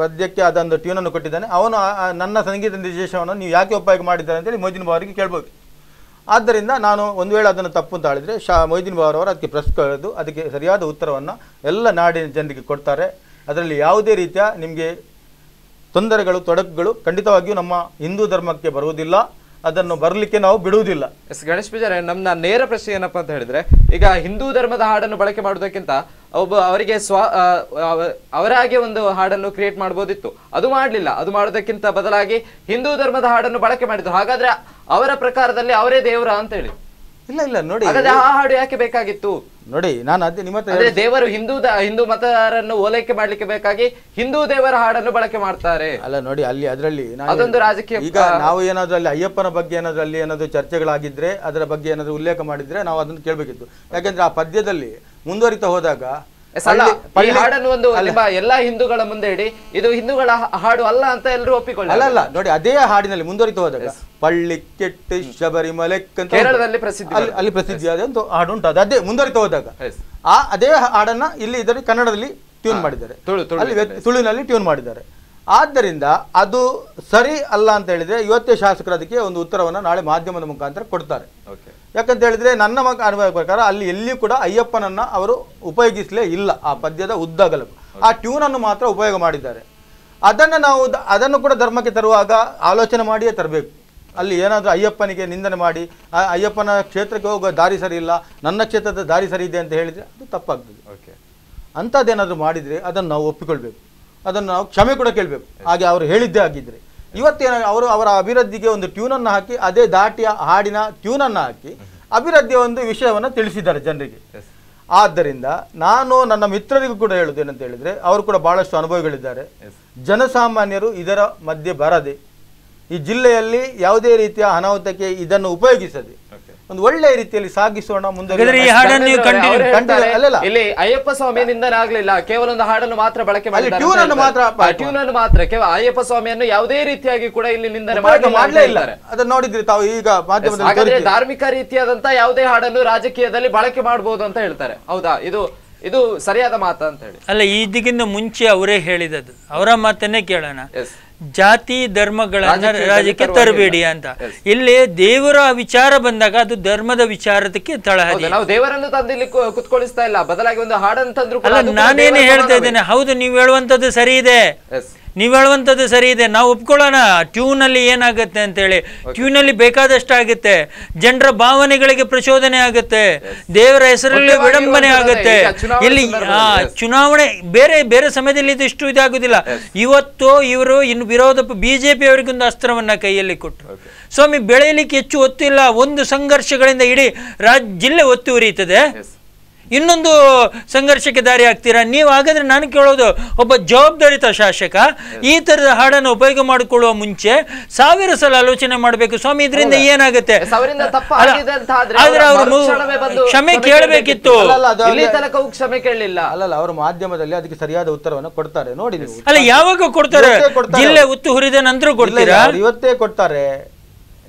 ಪದ್ಯಕ್ಕೆ ಅದೊಂದು ಟ್ಯೂನನ್ನು ಕೊಟ್ಟಿದ್ದಾನೆ, ಅವನು ನನ್ನ ಸಂಗೀತ ನಿರ್ದೇಶನವನ್ನು ನೀವು ಯಾಕೆ ಉಪಯೋಗ ಮಾಡಿದ್ದಾರೆ ಅಂತೇಳಿ ಮೊಯ್ದೀನ್ ಬಾವರಿಗೆ ಕೇಳಬೇಕು. ಆದ್ದರಿಂದ ನಾನು ಒಂದು ವೇಳೆ ಅದನ್ನು ತಪ್ಪು ಅಂತ ಹೇಳಿದ್ರೆ ಮೊಯ್ದೀನ್ ಬಾವರವರು ಅದಕ್ಕೆ ಪ್ರಶ್ನೆ ಕರೆದು ಅದಕ್ಕೆ ಸರಿಯಾದ ಉತ್ತರವನ್ನು ಎಲ್ಲ ನಾಡಿನ ಜನರಿಗೆ ಕೊಡ್ತಾರೆ. ಅದರಲ್ಲಿ ಯಾವುದೇ ರೀತಿಯ ನಿಮಗೆ ತೊಂದರೆಗಳು ತೊಡಕುಗಳು ಖಂಡಿತವಾಗಿಯೂ ನಮ್ಮ ಹಿಂದೂ ಧರ್ಮಕ್ಕೆ ಬರುವುದಿಲ್ಲ, ಅದನ್ನು ಬರಲಿಕ್ಕೆ ನಾವು ಬಿಡುವುದಿಲ್ಲ. ಗಣೇಶ್ ಪೂಜಾರಿ, ನಮ್ಮ ನೇರ ಪ್ರಶ್ನೆ ಏನಪ್ಪಾ ಅಂತ ಹೇಳಿದ್ರೆ, ಈಗ ಹಿಂದೂ ಧರ್ಮದ ಹಾಡನ್ನು ಬಳಕೆ ಮಾಡುವುದಕ್ಕಿಂತ ಅವರಿಗೆ ಅವರಾಗೆ ಒಂದು ಹಾಡನ್ನು ಕ್ರಿಯೇಟ್ ಮಾಡಬಹುದಿತ್ತು, ಅದು ಮಾಡಲಿಲ್ಲ. ಅದು ಮಾಡೋದಕ್ಕಿಂತ ಬದಲಾಗಿ ಹಿಂದೂ ಧರ್ಮದ ಹಾಡನ್ನು ಬಳಕೆ ಮಾಡಿದ್ರು. ಹಾಗಾದ್ರೆ ಅವರ ಪ್ರಕಾರದಲ್ಲಿ ಅವರೇ ದೇವರ ಅಂತ ಹೇಳಿ ಇಲ್ಲ ನೋಡಿ, ಆ ಹಾಡು ಯಾಕೆ ಬೇಕಾಗಿತ್ತು? ನೋಡಿ, ನಾನು ಅದೇ ನಿಮ್ಮ ದೇವರು ಹಿಂದೂ ಮತದಾರರನ್ನು ಓಲೈಕೆ ಮಾಡ್ಲಿಕ್ಕೆ ಬೇಕಾಗಿ ಹಿಂದೂ ದೇವರ ಹಾಡನ್ನು ಬಳಕೆ ಮಾಡ್ತಾರೆ. ಅಲ್ಲ ನೋಡಿ, ಅದರಲ್ಲಿ ಅದೊಂದು ರಾಜಕೀಯ. ಈಗ ನಾವು ಏನಾದ್ರೂ ಅಲ್ಲಿ ಅಯ್ಯಪ್ಪನ ಬಗ್ಗೆ ಏನಾದ್ರೂ ಏನಾದ್ರು ಚರ್ಚೆಗಳಾಗಿದ್ರೆ ಅದರ ಬಗ್ಗೆ ಏನಾದ್ರು ಉಲ್ಲೇಖ ಮಾಡಿದ್ರೆ ನಾವು ಅದನ್ನು ಕೇಳಬೇಕಿತ್ತು. ಯಾಕಂದ್ರೆ ಆ ಪದ್ಯದಲ್ಲಿ ಮುಂದುವರಿತಾ ಹೋದಾಗ ಹಾಡನ್ನು ಒಂದು ಎಲ್ಲಾ ಹಿಂದೂಗಳ ಮುಂದೆ ಇಡಿ, ಇದು ಹಿಂದೂಗಳ ಹಾಡು ಅಲ್ಲ ಅಂತ ಎಲ್ಲರೂ ಒಪ್ಪಿಕೊಳ್ಳಿ. ಅಲ್ಲ ನೋಡಿ, ಅದೇ ಹಾಡಿನಲ್ಲಿ ಮುಂದುವರಿತಾ ಹೋದಾಗ ಪಳ್ಳಿ ಕೆಟ್ಟು ಶಬರಿಮಲೆ ಕೇರಳದಲ್ಲಿ ಅಲ್ಲಿ ಪ್ರಸಿದ್ಧಿಯಾದ ಒಂದು ಹಾಡು ಉಂಟು. ಅದೇ ಮುಂದುವರಿತಾ ಹೋದಾಗ ಅದೇ ಹಾಡನ್ನ ಇಲ್ಲಿ ಇದರಲ್ಲಿ ಕನ್ನಡದಲ್ಲಿ ಟ್ಯೂನ್ ಮಾಡಿದ್ದಾರೆ, ಅಲ್ಲಿ ತುಳುವಿನಲ್ಲಿ ಟ್ಯೂನ್ ಮಾಡಿದ್ದಾರೆ. ಆದ್ದರಿಂದ ಅದು ಸರಿ ಅಲ್ಲ ಅಂತ ಹೇಳಿದ್ರೆ ಇವತ್ತೇ ಶಾಸಕರು ಅದಕ್ಕೆ ಒಂದು ಉತ್ತರವನ್ನು ನಾಳೆ ಮಾಧ್ಯಮದ ಮುಖಾಂತರ ಕೊಡ್ತಾರೆ. ಯಾಕಂತ ಹೇಳಿದ್ರೆ ನನ್ನ ಅನುಭವ ಪ್ರಕಾರ ಅಲ್ಲಿ ಎಲ್ಲಿಯೂ ಕೂಡ ಅಯ್ಯಪ್ಪನನ್ನ ಅವರು ಉಪಯೋಗಿಸಲೇ ಇಲ್ಲ. ಆ ಪದ್ಯದ ಉದ್ದಗಲಕ್ಕೂ ಆ ಟ್ಯೂನನ್ನು ಮಾತ್ರ ಉಪಯೋಗ ಮಾಡಿದ್ದಾರೆ. ಅದನ್ನು ಕೂಡ ಧರ್ಮಕ್ಕೆ ತರುವಾಗ ಆಲೋಚನೆ ಮಾಡಿಯೇ ತರಬೇಕು. ಅಲ್ಲಿ ಏನಾದರೂ ಅಯ್ಯಪ್ಪನಿಗೆ ನಿಂದನೆ ಮಾಡಿ ಅಯ್ಯಪ್ಪನ ಕ್ಷೇತ್ರಕ್ಕೆ ಹೋಗೋ ದಾರಿ ಸರಿ ಇಲ್ಲ, ನನ್ನ ಕ್ಷೇತ್ರದ ದಾರಿ ಸರಿ ಇದೆ ಅಂತ ಹೇಳಿದ್ರೆ ಅದು ತಪ್ಪಾಗ್ತದೆ. ಅಂಥದ್ದೇನಾದರೂ ಮಾಡಿದರೆ ಅದನ್ನು ನಾವು ಒಪ್ಪಿಕೊಳ್ಬೇಕು, ಅದನ್ನು ನಾವು ಕ್ಷಮೆ ಕೂಡ ಕೇಳಬೇಕು. ಹಾಗೆ ಅವರು ಹೇಳಿದ್ದೇ ಆಗಿದ್ರೆ ಇವತ್ತೇನ ಅವರ ಅಭಿವೃದ್ಧಿಗೆ ಒಂದು ಟ್ಯೂನನ್ನು ಹಾಕಿ ಅದೇ ದಾಟಿಯ ಹಾಡಿನ ಟ್ಯೂನನ್ನು ಹಾಕಿ ಅಭಿವೃದ್ಧಿಯ ಒಂದು ವಿಷಯವನ್ನು ತಿಳಿಸಿದ್ದಾರೆ ಜನರಿಗೆ. ಆದ್ದರಿಂದ ನಾನು ನನ್ನ ಮಿತ್ರರಿಗೂ ಕೂಡ ಹೇಳುವುದು ಏನಂತ ಹೇಳಿದ್ರೆ, ಅವರು ಕೂಡ ಬಹಳಷ್ಟು ಅನುಭವಗಳಿದ್ದಾರೆ. ಜನಸಾಮಾನ್ಯರು ಇದರ ಮಧ್ಯೆ ಬರದೆ ಈ ಜಿಲ್ಲೆಯಲ್ಲಿ ಯಾವುದೇ ರೀತಿಯ ಅನಾಹುತಕ್ಕೆ ಇದನ್ನು ಉಪಯೋಗಿಸದೆ ಒಂದು ಒಳ್ಳೆಯ ರೀತಿಯಲ್ಲಿ ಸಾಗಿಸೋಣ ಮುಂದೆ. ಈ ಹಾಡನ್ನು ನೀವು ಇಲ್ಲಿ ಅಯ್ಯಪ್ಪ ಸ್ವಾಮಿ ನಿಂದನೆ ಆಗ್ಲಿಲ್ಲ, ಕೇವಲ ಒಂದು ಹಾಡನ್ನು ಮಾತ್ರ ಬಳಕೆ ಮಾಡಿದ್ದಾರೆ, ಟ್ಯೂನ್ ಅನ್ನು ಮಾತ್ರ. ಕೇವಲ ಅಯ್ಯಪ್ಪ ಸ್ವಾಮಿಯನ್ನು ಯಾವುದೇ ರೀತಿಯಾಗಿ ಕೂಡ ಇಲ್ಲಿ ನಿಂದನೆ ಮಾಡಲೇ ಇಲ್ಲ. ಅದನ್ನ ನೋಡಿದ್ರಿ ತಾವು ಈಗ ಮಾಧ್ಯಮದಲ್ಲಿ. ಧಾರ್ಮಿಕ ರೀತಿಯಾದಂತ ಯಾವುದೇ ಹಾಡನ್ನು ರಾಜಕೀಯದಲ್ಲಿ ಬಳಕೆ ಮಾಡಬಹುದು ಅಂತ ಹೇಳ್ತಾರೆ. ಹೌದಾ? ಇದು ಸರಿಯಾದ ಮಾತ ಅಂತ ಹೇಳಿ ಅಲ್ಲ, ಇದಕ್ಕಿಂತ ಮುಂಚೆ ಅವರೇ ಹೇಳಿದದ್ದು, ಅವರ ಮಾತನ್ನೇ ಕೇಳೋಣ. ಜಾತಿ ಧರ್ಮಗಳನ್ನ ರಾಜ್ಯಕ್ಕೆ ತರಬೇಡಿ ಅಂತ. ಇಲ್ಲಿ ದೇವರ ವಿಚಾರ ಬಂದಾಗ ಅದು ಧರ್ಮದ ವಿಚಾರಕ್ಕೆ ತಳಹದಿ. ನಾವು ದೇವರನ್ನು ತಂದಿಲ್ಲಿ ಕುತ್ಕೊಳಿಸ್ತಾ ಇಲ್ಲ, ಬದಲಾಗಿ ಒಂದು ಹಾಡನ್ನು ತಂದ್ರು. ಅಲ್ಲ, ನಾನೇನು ಹೇಳ್ತಾ ಇದ್ದೇನೆ, ಹೌದು ನೀವು ಹೇಳುವಂತದ್ದು ಸರಿ ಇದೆ, ನೀವು ಹೇಳುವಂಥದ್ದು ಸರಿ ಇದೆ, ನಾವು ಒಪ್ಕೊಳ್ಳೋಣ. ಟ್ಯೂನಲ್ಲಿ ಏನಾಗುತ್ತೆ ಅಂತೇಳಿ, ಟ್ಯೂನಲ್ಲಿ ಬೇಕಾದಷ್ಟು ಆಗುತ್ತೆ, ಜನರ ಭಾವನೆಗಳಿಗೆ ಪ್ರಚೋದನೆ ಆಗುತ್ತೆ, ದೇವರ ಹೆಸರಲ್ಲಿ ವಿಡಂಬನೆ ಆಗುತ್ತೆ. ಇಲ್ಲಿ ಚುನಾವಣೆ ಬೇರೆ ಬೇರೆ ಸಮಯದಲ್ಲಿ ಇದಿಷ್ಟು ಇದಾಗುದಿಲ್ಲ. ಇವತ್ತು ಇವರು ಇನ್ನು ವಿರೋಧ ಬಿಜೆಪಿ ಅವರಿಗೊಂದು ಅಸ್ತ್ರವನ್ನ ಕೈಯಲ್ಲಿ ಕೊಟ್ಟರು. ಸ್ವಾಮಿ ಬೆಳೆಯಲಿಕ್ಕೆ ಹೆಚ್ಚು ಒತ್ತಿಲ್ಲ, ಒಂದು ಸಂಘರ್ಷಗಳಿಂದ ಇಡೀ ಜಿಲ್ಲೆ ಒತ್ತಿ ಉರಿಯುತ್ತದೆ, ಇನ್ನೊಂದು ಸಂಘರ್ಷಕ್ಕೆ ದಾರಿ ಆಗ್ತೀರಾ ನೀವು. ಹಾಗಾದ್ರೆ ನಾನು ಕೇಳೋದು, ಒಬ್ಬ ಜವಾಬ್ದಾರಿತ ಶಾಸಕ ಈ ತರದ ಹಾಡನ್ನು ಉಪಯೋಗ ಮಾಡಿಕೊಳ್ಳುವ ಮುಂಚೆ 1000 ಸಲ ಆಲೋಚನೆ ಮಾಡಬೇಕು. ಸ್ವಾಮಿ ಇದರಿಂದ ಏನಾಗುತ್ತೆ? ಆದ್ರೆ ಅವರು ಕ್ಷಮೆ ಕೇಳಬೇಕಿತ್ತು, ಕ್ಷಮೆ ಕೇಳಲಿಲ್ಲ. ಅಲ್ಲ, ಅವರು ಮಾಧ್ಯಮದಲ್ಲಿ ಅದಕ್ಕೆ ಸರಿಯಾದ ಉತ್ತರವನ್ನು ಕೊಡ್ತಾರೆ ನೋಡಿ. ಅಲ್ಲ, ಯಾವಾಗ ಕೊಡ್ತಾರೆ? ಜಿಲ್ಲೆ ಉತ್ತು ಹುರಿದ ನಂತರ ಕೊಡ್ತೀರಾ? ಇವತ್ತೇ ಕೊಡ್ತಾರೆ.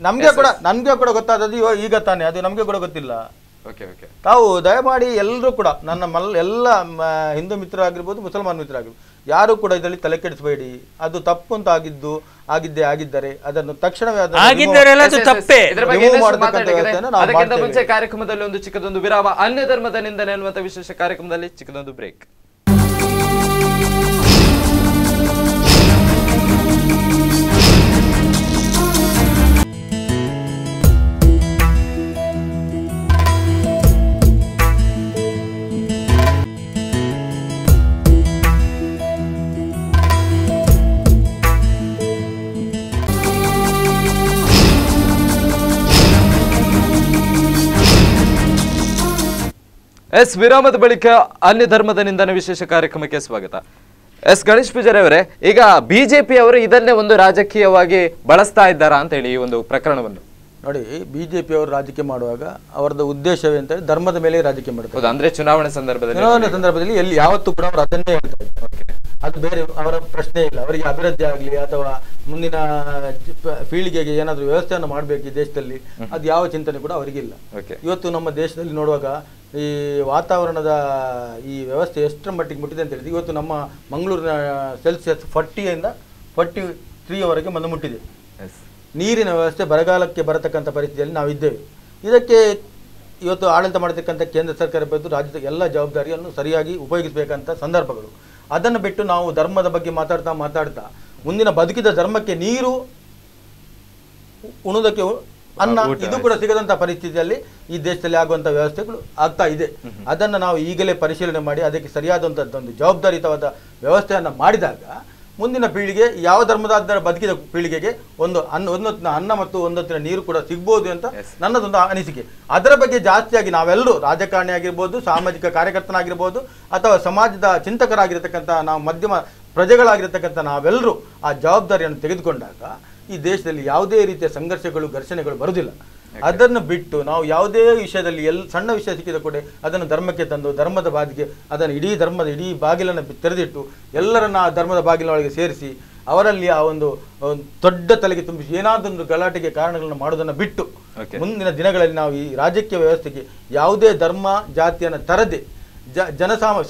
ನಮ್ಗೆ ಕೂಡ ಗೊತ್ತಾದದ್ದು ಈಗ ತಾನೆ, ಅದು ನಮ್ಗೆ ಕೂಡ ಗೊತ್ತಿಲ್ಲ. ತಾವು ದಯಮಾಡಿ ಎಲ್ಲರೂ ಕೂಡ ನನ್ನ ಎಲ್ಲ ಹಿಂದೂ ಮಿತ್ರರಾಗಿರ್ಬೋದು, ಮುಸಲ್ಮಾನ್ ಮಿತ್ರರಾಗಿರ್ಬೋದು, ಯಾರು ಕೂಡ ಇದರಲ್ಲಿ ತಲೆ ಕೆಡಿಸಬೇಡಿ. ಅದು ತಪ್ಪು ಅಂತ ಆಗಿದ್ದರೆ ಅದನ್ನು ತಕ್ಷಣವೇ ಮುಂಚೆ ಕಾರ್ಯಕ್ರಮದಲ್ಲಿ ಒಂದು ಚಿಕ್ಕದೊಂದು ವಿರಾಮ. ಅನ್ಯ ಧರ್ಮದ ನಿಂದನೆ ಅನ್ನುವಂಥ ವಿಶೇಷ ಕಾರ್ಯಕ್ರಮದಲ್ಲಿ ಚಿಕ್ಕದೊಂದು ಬ್ರೇಕ್. ವಿರಾಮದ ಬಳಿಕ ಅನ್ಯ ಧರ್ಮದ ನಿಂದನೆ ವಿಶೇಷ ಕಾರ್ಯಕ್ರಮಕ್ಕೆ ಸ್ವಾಗತ. ಗಣೇಶ್ ಪೂಜಾರಿ ಅವರೇ, ಈಗ ಬಿಜೆಪಿ ಅವರು ಇದನ್ನೇ ಒಂದು ರಾಜಕೀಯವಾಗಿ ಬಳಸ್ತಾ ಇದ್ದಾರಾ ಅಂತ ಹೇಳಿ ಈ ಒಂದು ಪ್ರಕರಣವನ್ನು ನೋಡಿ. ಬಿಜೆಪಿ ಅವರು ರಾಜಕೀಯ ಮಾಡುವಾಗ ಅವರದ ಉದ್ದೇಶವೇ ಅಂತ ಧರ್ಮದ ಮೇಲೆ ರಾಜಕೀಯ ಮಾಡ್ತಾರೆ. ಅಂದ್ರೆ ಚುನಾವಣೆ ಸಂದರ್ಭದಲ್ಲಿ ಎಲ್ಲಿ ಯಾವತ್ತೂ ಕೂಡ ಅವರು ಅದನ್ನೇ ಹೇಳ್ತಾರೆ. ಅದು ಬೇರೆ ಅವರ ಪ್ರಶ್ನೆ ಇಲ್ಲ. ಅವರಿಗೆ ಅಭಿವೃದ್ಧಿ ಆಗಲಿ ಅಥವಾ ಮುಂದಿನ ಪೀಳಿಗೆಗೆ ಏನಾದರೂ ವ್ಯವಸ್ಥೆಯನ್ನು ಮಾಡಬೇಕು ಈ ದೇಶದಲ್ಲಿ, ಅದು ಯಾವ ಚಿಂತನೆ ಕೂಡ ಅವರಿಗಿಲ್ಲ. ಇವತ್ತು ನಮ್ಮ ದೇಶದಲ್ಲಿ ನೋಡುವಾಗ ಈ ವಾತಾವರಣದ ಈ ವ್ಯವಸ್ಥೆ ಎಷ್ಟರ ಮಟ್ಟಿಗೆ ಮುಟ್ಟಿದೆ ಅಂತ ಹೇಳಿದ್ರೆ, ಇವತ್ತು ನಮ್ಮ ಮಂಗಳೂರಿನ ಸೆಲ್ಸಿಯಸ್ 40ಯಿಂದ 43ವರೆಗೆ ಬಂದು ಮುಟ್ಟಿದೆ. ನೀರಿನ ವ್ಯವಸ್ಥೆ ಬರಗಾಲಕ್ಕೆ ಬರತಕ್ಕಂಥ ಪರಿಸ್ಥಿತಿಯಲ್ಲಿ ನಾವಿದ್ದೇವೆ. ಇದಕ್ಕೆ ಇವತ್ತು ಆಡಳಿತ ಮಾಡತಕ್ಕಂಥ ಕೇಂದ್ರ ಸರ್ಕಾರ ಬಂದು ರಾಜ್ಯದ ಎಲ್ಲ ಜವಾಬ್ದಾರಿಯನ್ನು ಸರಿಯಾಗಿ ಉಪಯೋಗಿಸಬೇಕಂತ ಸಂದರ್ಭಗಳು. ಅದನ್ನು ಬಿಟ್ಟು ನಾವು ಧರ್ಮದ ಬಗ್ಗೆ ಮಾತಾಡ್ತಾ ಮುಂದಿನ ಬದುಕಿದ ಧರ್ಮಕ್ಕೆ ನೀರು, ಉಣುವುದಕ್ಕೆ ಅನ್ನ, ಇದು ಕೂಡ ಸಿಗದಂಥ ಪರಿಸ್ಥಿತಿಯಲ್ಲಿ ಈ ದೇಶದಲ್ಲಿ ಆಗುವಂಥ ವ್ಯವಸ್ಥೆಗಳು ಆಗ್ತಾ ಇದೆ. ಅದನ್ನು ನಾವು ಈಗಲೇ ಪರಿಶೀಲನೆ ಮಾಡಿ ಅದಕ್ಕೆ ಸರಿಯಾದಂಥದ್ದೊಂದು ಜವಾಬ್ದಾರಿಯುತವಾದ ವ್ಯವಸ್ಥೆಯನ್ನು ಮಾಡಿದಾಗ ಮುಂದಿನ ಪೀಳಿಗೆ, ಯಾವ ಧರ್ಮದ ಬದುಕಿದ ಪೀಳಿಗೆಗೆ ಒಂದೊತ್ತಿನ ಅನ್ನ ಮತ್ತು ಒಂದೊತ್ತಿನ ನೀರು ಕೂಡ ಸಿಗ್ಬೋದು ಅಂತ ನನ್ನದೊಂದು ಅನಿಸಿಕೆ. ಅದರ ಬಗ್ಗೆ ಜಾಸ್ತಿಯಾಗಿ ನಾವೆಲ್ಲರೂ, ರಾಜಕಾರಣಿ ಆಗಿರ್ಬೋದು, ಸಾಮಾಜಿಕ ಕಾರ್ಯಕರ್ತನಾಗಿರ್ಬೋದು, ಅಥವಾ ಸಮಾಜದ ಚಿಂತಕರಾಗಿರ್ತಕ್ಕಂಥ ನಾವು ಮಧ್ಯಮ ಪ್ರಜೆಗಳಾಗಿರ್ತಕ್ಕಂಥ ನಾವೆಲ್ಲರೂ ಆ ಜವಾಬ್ದಾರಿಯನ್ನು ತೆಗೆದುಕೊಂಡಾಗ ಈ ದೇಶದಲ್ಲಿ ಯಾವುದೇ ರೀತಿಯ ಸಂಘರ್ಷಗಳು, ಘರ್ಷಣೆಗಳು ಬರುವುದಿಲ್ಲ. ಅದನ್ನು ಬಿಟ್ಟು ನಾವು ಯಾವುದೇ ವಿಷಯದಲ್ಲಿ ಸಣ್ಣ ವಿಷಯ ಸಿಕ್ಕಿದ ಕೂಡ ಅದನ್ನು ಧರ್ಮಕ್ಕೆ ತಂದು ಧರ್ಮದ ಬಾದಿಗೆ ಅದನ್ನು ಇಡೀ ಬಾಗಿಲನ್ನು ತೆರೆದಿಟ್ಟು ಎಲ್ಲರನ್ನ ಆ ಧರ್ಮದ ಬಾಗಿಲೊಳಗೆ ಸೇರಿಸಿ ಅವರಲ್ಲಿ ಆ ಒಂದು ದೊಡ್ಡ ತಲೆಗೆ ತುಂಬಿಸಿ ಏನಾದೊಂದು ಗಲಾಟೆಗೆ ಕಾರಣಗಳನ್ನು ಮಾಡೋದನ್ನು ಬಿಟ್ಟು ಮುಂದಿನ ದಿನಗಳಲ್ಲಿ ನಾವು ಈ ರಾಜಕೀಯ ವ್ಯವಸ್ಥೆಗೆ ಯಾವುದೇ ಧರ್ಮ ಜಾತಿಯನ್ನು ತರದೆ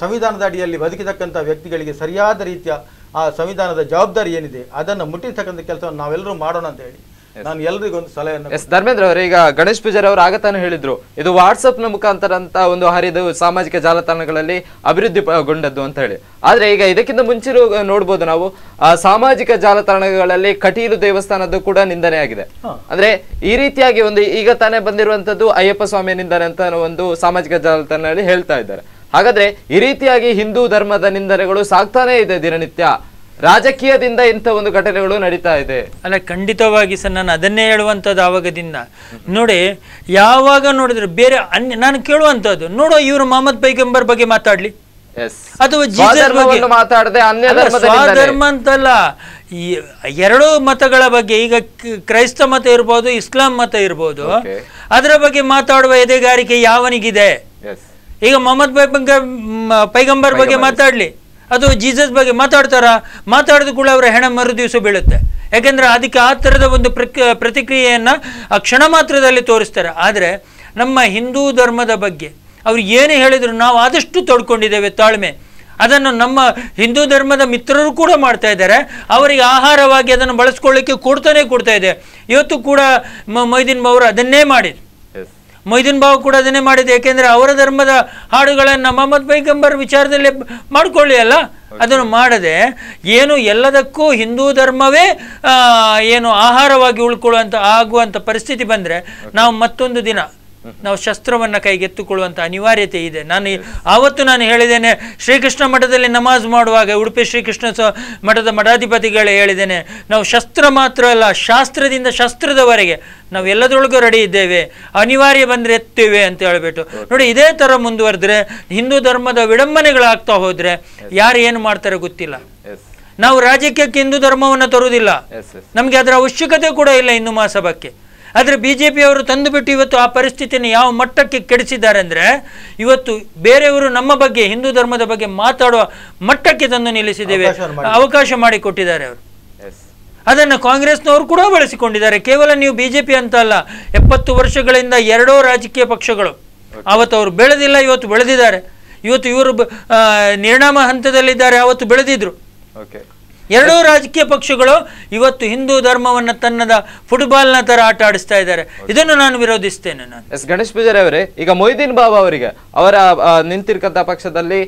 ಸಂವಿಧಾನದ ಅಡಿಯಲ್ಲಿ ಬದುಕಿತಕ್ಕಂಥ ವ್ಯಕ್ತಿಗಳಿಗೆ ಸರಿಯಾದ ರೀತಿಯ ಆ ಸಂವಿಧಾನದ ಜವಾಬ್ದಾರಿ ಏನಿದೆ ಅದನ್ನು ಮುಟ್ಟಿರ್ತಕ್ಕಂಥ ಕೆಲಸವನ್ನು ನಾವೆಲ್ಲರೂ ಮಾಡೋಣ ಅಂತ ಹೇಳಿ ನಾನು ಎಲ್ಲರಿಗೊಂದು ಸಲಹೆಯನ್ನು. ಧರ್ಮೇಂದ್ರ ಅವರು, ಈಗ ಗಣೇಶ್ ಪೂಜಾರಿ ಅವರು ಆಗತಾನೆ ಹೇಳಿದ್ರು, ಇದು ವಾಟ್ಸಪ್ ನ ಮುಖಾಂತರ ಅಂತ ಒಂದು ಹರಿದು ಸಾಮಾಜಿಕ ಜಾಲತಾಣಗಳಲ್ಲಿ ಅಭಿವೃದ್ಧಿಗೊಂಡದ್ದು ಅಂತ ಹೇಳಿ. ಆದ್ರೆ ಈಗ ಇದಕ್ಕಿಂತ ಮುಂಚೆ ನೋಡ್ಬೋದು ನಾವು ಸಾಮಾಜಿಕ ಜಾಲತಾಣಗಳಲ್ಲಿ ಕಟೀಲು ದೇವಸ್ಥಾನದ್ದು ಕೂಡ ನಿಂದನೆ ಆಗಿದೆ. ಅಂದ್ರೆ ಈ ರೀತಿಯಾಗಿ ಒಂದು ಈಗ ತಾನೇ ಬಂದಿರುವಂತದ್ದು ಅಯ್ಯಪ್ಪ ಸ್ವಾಮಿ ನಿಂದನೆ ಅಂತ ಒಂದು ಸಾಮಾಜಿಕ ಜಾಲತಾಣಗಳಲ್ಲಿ ಹೇಳ್ತಾ ಇದ್ದಾರೆ. ಹಾಗಾದ್ರೆ ಈ ರೀತಿಯಾಗಿ ಹಿಂದೂ ಧರ್ಮದ ನಿಂದನೆಗಳು ಸಾಗ್ತಾನೆ ಇದೆ ದಿನನಿತ್ಯ. ರಾಜಕೀಯದಿಂದ ಇಂಥ ಒಂದು ಘಟನೆಗಳು ನಡೀತಾ ಇದೆ. ಅಲ್ಲ, ಖಂಡಿತವಾಗಿ ಸರ್, ನಾನು ಅದನ್ನೇ ಹೇಳುವಂಥದ್ದು ಆವಾಗದಿಂದ. ನೋಡಿ, ಯಾವಾಗ ನೋಡಿದ್ರೆ ಬೇರೆ ನಾನು ಕೇಳುವಂಥದ್ದು, ನೋಡೋ ಇವರು ಮೊಹಮ್ಮದ್ ಪೈಗಂಬರ್ ಬಗ್ಗೆ ಮಾತಾಡ್ಲಿ, ಅಥವಾ ಜೀಸಸ್ ಬಗ್ಗೆ ಮಾತಾಡದೆ ಅನ್ಯ ಸ್ವಧರ್ಮ ಅಂತಲ್ಲ, ಈ ಎರಡೂ ಮತಗಳ ಬಗ್ಗೆ, ಈಗ ಕ್ರೈಸ್ತ ಮತ ಇರ್ಬೋದು, ಇಸ್ಲಾಂ ಮತ ಇರ್ಬೋದು, ಅದರ ಬಗ್ಗೆ ಮಾತಾಡುವ ಎದೆಗಾರಿಕೆ ಯಾವನಿಗಿದೆ? ಈಗ ಮೊಹಮ್ಮದ್ ಪೈಗಂಬರ್ ಬಗ್ಗೆ ಮಾತಾಡ್ಲಿ ಅಥವಾ ಜೀಸಸ್ ಬಗ್ಗೆ ಮಾತಾಡಿದ ಕೂಡ ಅವರ ಹೆಣ ಮರು ದಿವಸ ಬೀಳುತ್ತೆ. ಯಾಕೆಂದ್ರೆ ಅದಕ್ಕೆ ಆ ಥರದ ಒಂದು ಪ್ರತಿಕ್ರಿಯೆಯನ್ನ ಆ ಕ್ಷಣ ಮಾತ್ರದಲ್ಲಿ ತೋರಿಸ್ತಾರೆ. ಆದರೆ ನಮ್ಮ ಹಿಂದೂ ಧರ್ಮದ ಬಗ್ಗೆ ಅವ್ರು ಏನೇ ಹೇಳಿದ್ರು ನಾವು ಆದಷ್ಟು ತಡ್ಕೊಂಡಿದ್ದೇವೆ ತಾಳ್ಮೆ. ಅದನ್ನು ನಮ್ಮ ಹಿಂದೂ ಧರ್ಮದ ಮಿತ್ರರು ಕೂಡ ಮಾಡ್ತಾ ಇದ್ದಾರೆ. ಅವರಿಗೆ ಆಹಾರವಾಗಿ ಅದನ್ನು ಬಳಸ್ಕೊಳ್ಳಿಕ್ಕೆ ಕೊಡ್ತಾ ಇದೆ. ಇವತ್ತು ಕೂಡ ಮೊಯ್ದೀನ್ ಬಾವರು ಅದನ್ನೇ ಮಾಡಿದ್ರು. ಮೊಯ್ದೀನ್ ಬಾವು ಕೂಡ ಅದನ್ನೇ ಮಾಡಿದೆ. ಯಾಕೆಂದ್ರೆ ಅವರ ಧರ್ಮದ ಹಾಡುಗಳನ್ನು ಮೊಹಮ್ಮದ್ ಪೈಗಂಬರ್ ವಿಚಾರದಲ್ಲಿ ಮಾಡ್ಕೊಳ್ಳಿ ಅಲ್ಲ, ಅದನ್ನು ಮಾಡದೆ ಏನು ಎಲ್ಲದಕ್ಕೂ ಹಿಂದೂ ಧರ್ಮವೇ ಏನು ಆಹಾರವಾಗಿ ಆಗುವಂಥ ಪರಿಸ್ಥಿತಿ ಬಂದರೆ ನಾವು ಮತ್ತೊಂದು ದಿನ ನಾವು ಶಸ್ತ್ರವನ್ನು ಕೈಗೆತ್ತಿಕೊಳ್ಳುವಂಥ ಅನಿವಾರ್ಯತೆ ಇದೆ. ಆವತ್ತು ನಾನು ಹೇಳಿದ್ದೇನೆ, ಶ್ರೀಕೃಷ್ಣ ಮಠದಲ್ಲಿ ನಮಾಜ್ ಮಾಡುವಾಗ ಉಡುಪಿ ಶ್ರೀಕೃಷ್ಣ ಮಠದ ಮಠಾಧಿಪತಿಗಳೇ ಹೇಳಿದ್ದೇನೆ, ನಾವು ಶಸ್ತ್ರ ಮಾತ್ರ ಅಲ್ಲ, ಶಾಸ್ತ್ರದಿಂದ ಶಸ್ತ್ರದವರೆಗೆ ನಾವು ಎಲ್ಲದರೊಳಗೂ ರೆಡಿ ಇದ್ದೇವೆ, ಅನಿವಾರ್ಯ ಬಂದರೆ ಎತ್ತೇವೆ ಅಂತ ಹೇಳ್ಬಿಟ್ಟು. ನೋಡಿ, ಇದೇ ಥರ ಮುಂದುವರೆದ್ರೆ ಹಿಂದೂ ಧರ್ಮದ ವಿಡಂಬನೆಗಳಾಗ್ತಾ ಹೋದ್ರೆ ಯಾರು ಏನು ಮಾಡ್ತಾರೆ ಗೊತ್ತಿಲ್ಲ. ನಾವು ರಾಜಕೀಯಕ್ಕೆ ಹಿಂದೂ ಧರ್ಮವನ್ನು ತರುವುದಿಲ್ಲ, ನಮಗೆ ಅದರ ಅವಶ್ಯಕತೆ ಕೂಡ ಇಲ್ಲ ಹಿಂದೂ ಮಹಾಸಭಾಕ್ಕೆ. ಆದರೆ BJP ಅವರು ತಂದುಬಿಟ್ಟು ಇವತ್ತು ಆ ಪರಿಸ್ಥಿತಿಯನ್ನು ಯಾವ ಮಟ್ಟಕ್ಕೆ ಕೆಡಿಸಿದ್ದಾರೆ ಅಂದರೆ, ಇವತ್ತು ಬೇರೆಯವರು ನಮ್ಮ ಬಗ್ಗೆ ಹಿಂದೂ ಧರ್ಮದ ಬಗ್ಗೆ ಮಾತಾಡುವ ಮಟ್ಟಕ್ಕೆ ತಂದು ನಿಲ್ಲಿಸಿದ್ದೇವೆ, ಅವಕಾಶ ಮಾಡಿಕೊಟ್ಟಿದ್ದಾರೆ ಅವರು. ಅದನ್ನು ಕಾಂಗ್ರೆಸ್ನವರು ಕೂಡ ಬಳಸಿಕೊಂಡಿದ್ದಾರೆ. ಕೇವಲ ನೀವು BJP ಅಂತ ಅಲ್ಲ, 70 ವರ್ಷಗಳಿಂದ ಎರಡೂ ರಾಜಕೀಯ ಪಕ್ಷಗಳು ಅವತ್ತು ಅವರು ಬೆಳೆದಿಲ್ಲ, ಇವತ್ತು ಬೆಳೆದಿದ್ದಾರೆ. ಇವತ್ತು ಇವರು ನಿರ್ಣಾಮ ಹಂತದಲ್ಲಿದ್ದಾರೆ, ಅವತ್ತು ಬೆಳೆದಿದ್ರು. ಎರಡೂ ರಾಜಕೀಯ ಪಕ್ಷಗಳು ಇವತ್ತು ಹಿಂದೂ ಧರ್ಮವನ್ನು ತನ್ನದ ಫುಟ್ಬಾಲ್ನ ತರ ಆಟ ಆಡಿಸ್ತಾ ಇದ್ದಾರೆ. ಇದನ್ನು ನಾನು ವಿರೋಧಿಸ್ತೇನೆ. ಗಣೇಶ್ ಪೂಜಾರಿ ಅವರೇ, ಈಗ ಮೊಯ್ದೀನ್ ಬಾಬಾ ಅವರಿಗೆ ಅವರ ನಿಂತಿರ್ತಕ್ಕಂಥ ಪಕ್ಷದಲ್ಲಿ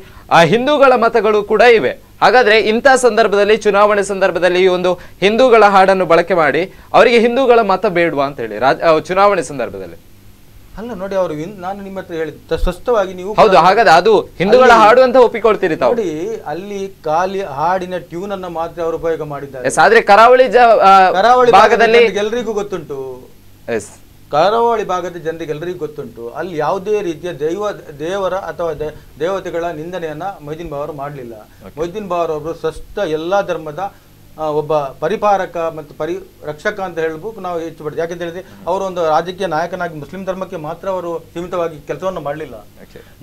ಹಿಂದೂಗಳ ಮತಗಳು ಕೂಡ ಇವೆ. ಹಾಗಾದ್ರೆ ಇಂಥ ಸಂದರ್ಭದಲ್ಲಿ, ಚುನಾವಣೆ ಸಂದರ್ಭದಲ್ಲಿ ಈ ಒಂದು ಹಿಂದೂಗಳ ಹಾಡನ್ನು ಬಳಕೆ ಮಾಡಿ ಅವರಿಗೆ ಹಿಂದೂಗಳ ಮತ ಬೇಡುವ ಅಂತ ಹೇಳಿ ಚುನಾವಣೆ ಸಂದರ್ಭದಲ್ಲಿ ಅಲ್ಲ ನೋಡಿ, ಅವರು ನಾನು ನಿಮ್ಮ ಹತ್ರ ಹೇಳಿದ ಸ್ಪಷ್ಟವಾಗಿ ನೀವು ಹೌದು, ಹಾಗಾದ್ರೆ ಅದು ಹಿಂದೂಗಳ ಹಾಡು ಅಂತ ಒಪ್ಪಿಕೊಳ್ತೀರಿ ತಾವು? ನೋಡಿ, ಅಲ್ಲಿ ಖಾಲಿ ಹಾಡಿನ ಟ್ಯೂನ್ ಅನ್ನ ಮಾತ್ರ ಅವರು ಉಪಯೋಗ ಮಾಡಿದ್ದಾರೆ. ಆದ್ರೆ ಕರಾವಳಿ ಭಾಗದಲ್ಲಿ ಎಲ್ರಿಗೂ ಗೊತ್ತುಂಟು, ಕರಾವಳಿ ಭಾಗದ ಜನರಿಗೆ ಎಲ್ಲರಿಗೂ ಗೊತ್ತುಂಟು, ಅಲ್ಲಿ ಯಾವುದೇ ರೀತಿಯ ದೇವರ ಅಥವಾ ದೇವತೆಗಳ ನಿಂದನೆಯನ್ನ ಮೊಯ್ದೀನ್ ಬಾವರು ಮಾಡಲಿಲ್ಲ. ಮೊಯ್ದೀನ್ ಬಾವರು ಒಬ್ಬರು ಸ್ಪಷ್ಟ ಎಲ್ಲಾ ಧರ್ಮದ ಒಬ್ಬ ಪರಿಪಾಲಕ ಮತ್ತು ರಕ್ಷಕ ಅಂತ ಹೇಳ್ಬೇಕು ನಾವು ಹೆಚ್ಚು ಪಡ್ತೀವಿ. ಯಾಕೆಂತ ಹೇಳಿದ್ರೆ ಅವರು ಒಂದು ರಾಜಕೀಯ ನಾಯಕನಾಗಿ ಮುಸ್ಲಿಂ ಧರ್ಮಕ್ಕೆ ಮಾತ್ರ ಅವರು ಸೀಮಿತವಾಗಿ ಕೆಲಸವನ್ನು ಮಾಡಲಿಲ್ಲ.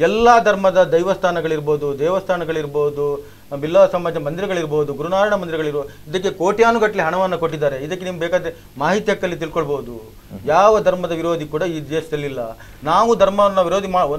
ಎಲ್ಲಾ ಧರ್ಮದ ದೇವಸ್ಥಾನಗಳಿರ್ಬೋದು, ಬಿಲ್ಲವ ಸಮಾಜ ಮಂದಿರಗಳಿರ್ಬೋದು, ಗುರುನಾರಾಯಣ ಮಂದಿರಗಳಿರ್ಬೋದು, ಇದಕ್ಕೆ ಕೋಟ್ಯಾನುಗಟ್ಟಲೆ ಹಣವನ್ನು ಕೊಟ್ಟಿದ್ದಾರೆ. ಇದಕ್ಕೆ ನಿಮ್ಗೆ ಬೇಕಾದ್ರೆ ಮಾಹಿತಿ ಹಕ್ಕಲ್ಲಿ ತಿಳ್ಕೊಳ್ಬಹುದು. ಯಾವ ಧರ್ಮದ ವಿರೋಧಿ ಕೂಡ ಈ ದೇಶದಲ್ಲಿಲ್ಲ. ನಾವು ಧರ್ಮವನ್ನು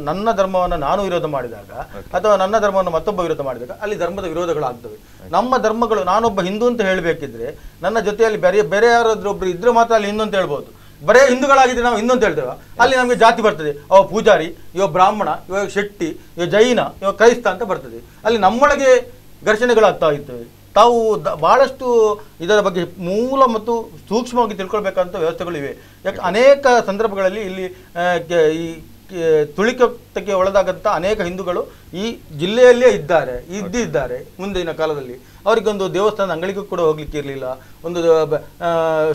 ನನ್ನ ಧರ್ಮವನ್ನು ನಾನು ವಿರೋಧ ಮಾಡಿದಾಗ ಅಥವಾ ನನ್ನ ಧರ್ಮವನ್ನು ಮತ್ತೊಬ್ಬ ವಿರೋಧ ಮಾಡಿದಾಗ ಅಲ್ಲಿ ಧರ್ಮದ ವಿರೋಧಗಳಾಗ್ತವೆ. ನಮ್ಮ ಧರ್ಮಗಳು, ನಾನೊಬ್ಬ ಹಿಂದೂ ಅಂತ ಹೇಳಬೇಕಿದ್ರೆ ನನ್ನ ಜೊತೆಯಲ್ಲಿ ಬೇರೆ ಯಾರಾದ್ರೂ ಒಬ್ರು ಇದ್ರೆ ಮಾತ್ರ ಅಲ್ಲಿ ಹಿಂದೂ ಅಂತ ಹೇಳ್ಬೋದು. ಬರೇ ಹಿಂದೂಗಳಾಗಿದ್ರೆ ನಾವು ಹಿಂದೂ ಅಂತ ಹೇಳ್ತೇವೆ, ಅಲ್ಲಿ ನಮಗೆ ಜಾತಿ ಬರ್ತದೆ. ಅವ ಪೂಜಾರಿ, ಇವ ಬ್ರಾಹ್ಮಣ, ಇವಾಗ ಶೆಟ್ಟಿ, ಇವ ಜೈನ, ಇವ ಕ್ರೈಸ್ತ ಅಂತ ಬರ್ತದೆ. ಅಲ್ಲಿ ನಮ್ಮೊಳಗೆ ಘರ್ಷಣೆಗಳಾಗ್ತಾ ಇರ್ತವೆ. ತಾವು ಬಹಳಷ್ಟು ಇದರ ಬಗ್ಗೆ ಮೂಲ ಮತ್ತು ಸೂಕ್ಷ್ಮವಾಗಿ ತಿಳ್ಕೊಳ್ಬೇಕಂತ ವ್ಯವಸ್ಥೆಗಳಿವೆ. ಯಾಕೆ ಅನೇಕ ಸಂದರ್ಭಗಳಲ್ಲಿ ಇಲ್ಲಿ ಈ ತುಳಿತಕ್ಕೆ ಒಳಗಾಗಂತ ಅನೇಕ ಹಿಂದೂಗಳು ಈ ಜಿಲ್ಲೆಯಲ್ಲೇ ಇದ್ದಾರೆ. ಮುಂದಿನ ಕಾಲದಲ್ಲಿ ಅವರಿಗೊಂದು ದೇವಸ್ಥಾನದ ಅಂಗಳಿಗೂ ಕೂಡ ಹೋಗ್ಲಿಕ್ಕೆ ಇರಲಿಲ್ಲ. ಒಂದು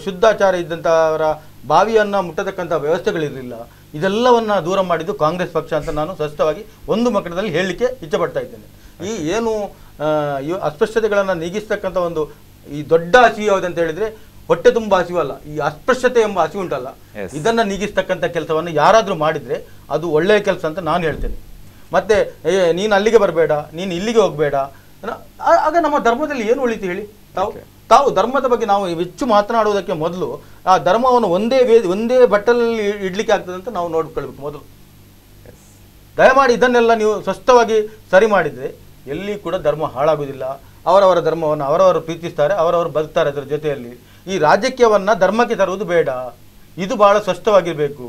ಶುದ್ಧಾಚಾರ ಇದ್ದಂಥ ಅವರ ಬಾವಿಯನ್ನು ಮುಟ್ಟತಕ್ಕಂಥ ವ್ಯವಸ್ಥೆಗಳಿರಲಿಲ್ಲ. ಇದೆಲ್ಲವನ್ನ ದೂರ ಮಾಡಿದ್ದು ಕಾಂಗ್ರೆಸ್ ಪಕ್ಷ ಅಂತ ನಾನು ಸ್ಪಷ್ಟವಾಗಿ ಒಂದು ಮಟ್ಟದಲ್ಲಿ ಹೇಳಲಿಕ್ಕೆ ಇಚ್ಛೆಪಡ್ತಾ ಇದ್ದೇನೆ. ಈ ಏನು ಅಸ್ಪೃಶ್ಯತೆಗಳನ್ನು ನೀಗಿಸ್ತಕ್ಕಂಥ ಒಂದು ಈ ದೊಡ್ಡ ಹಸಿವು ಯಾವುದಂತ ಹೇಳಿದ್ರೆ ಹೊಟ್ಟೆ ತುಂಬ ಹಸಿವಲ್ಲ, ಈ ಅಸ್ಪೃಶ್ಯತೆ ಎಂಬ ಹಸಿವು ಉಂಟಲ್ಲ, ಇದನ್ನ ನೀಗಿಸ್ತಕ್ಕಂಥ ಕೆಲಸವನ್ನು ಯಾರಾದ್ರೂ ಮಾಡಿದ್ರೆ ಅದು ಒಳ್ಳೆಯ ಕೆಲಸ ಅಂತ ನಾನು ಹೇಳ್ತೇನೆ. ಮತ್ತೆ ನೀನು ಅಲ್ಲಿಗೆ ಬರಬೇಡ, ನೀನು ಇಲ್ಲಿಗೆ ಹೋಗ್ಬೇಡ, ಆಗ ನಮ್ಮ ಧರ್ಮದಲ್ಲಿ ಏನು ಉಳಿತು ಹೇಳಿ? ತಾವು ಧರ್ಮದ ಬಗ್ಗೆ ನಾವು ಹೆಚ್ಚು ಮಾತನಾಡುವುದಕ್ಕೆ ಮೊದಲು ಆ ಧರ್ಮವನ್ನು ಒಂದೇ ಬಟ್ಟಲಲ್ಲಿ ಇಡ್ಲಿಕ್ಕೆ ಆಗ್ತದೆ ಅಂತ ನಾವು ನೋಡ್ಕೊಳ್ಬೇಕು ಮೊದಲು. ದಯಮಾಡಿ ಇದನ್ನೆಲ್ಲ ನೀವು ಸ್ಪಷ್ಟವಾಗಿ ಸರಿ ಮಾಡಿದ್ರೆ ಎಲ್ಲಿ ಕೂಡ ಧರ್ಮ ಹಾಳಾಗುವುದಿಲ್ಲ. ಅವರವರ ಧರ್ಮವನ್ನು ಅವರವರು ಪ್ರೀತಿಸ್ತಾರೆ, ಅವರವರು ಬದುಕ್ತಾರೆ. ಅದರ ಜೊತೆಯಲ್ಲಿ ಈ ರಾಜಕೀಯವನ್ನ ಧರ್ಮಕ್ಕೆ ತರುವುದು ಬೇಡ. ಇದು ಬಹಳ ಸ್ಪಷ್ಟವಾಗಿರಬೇಕು.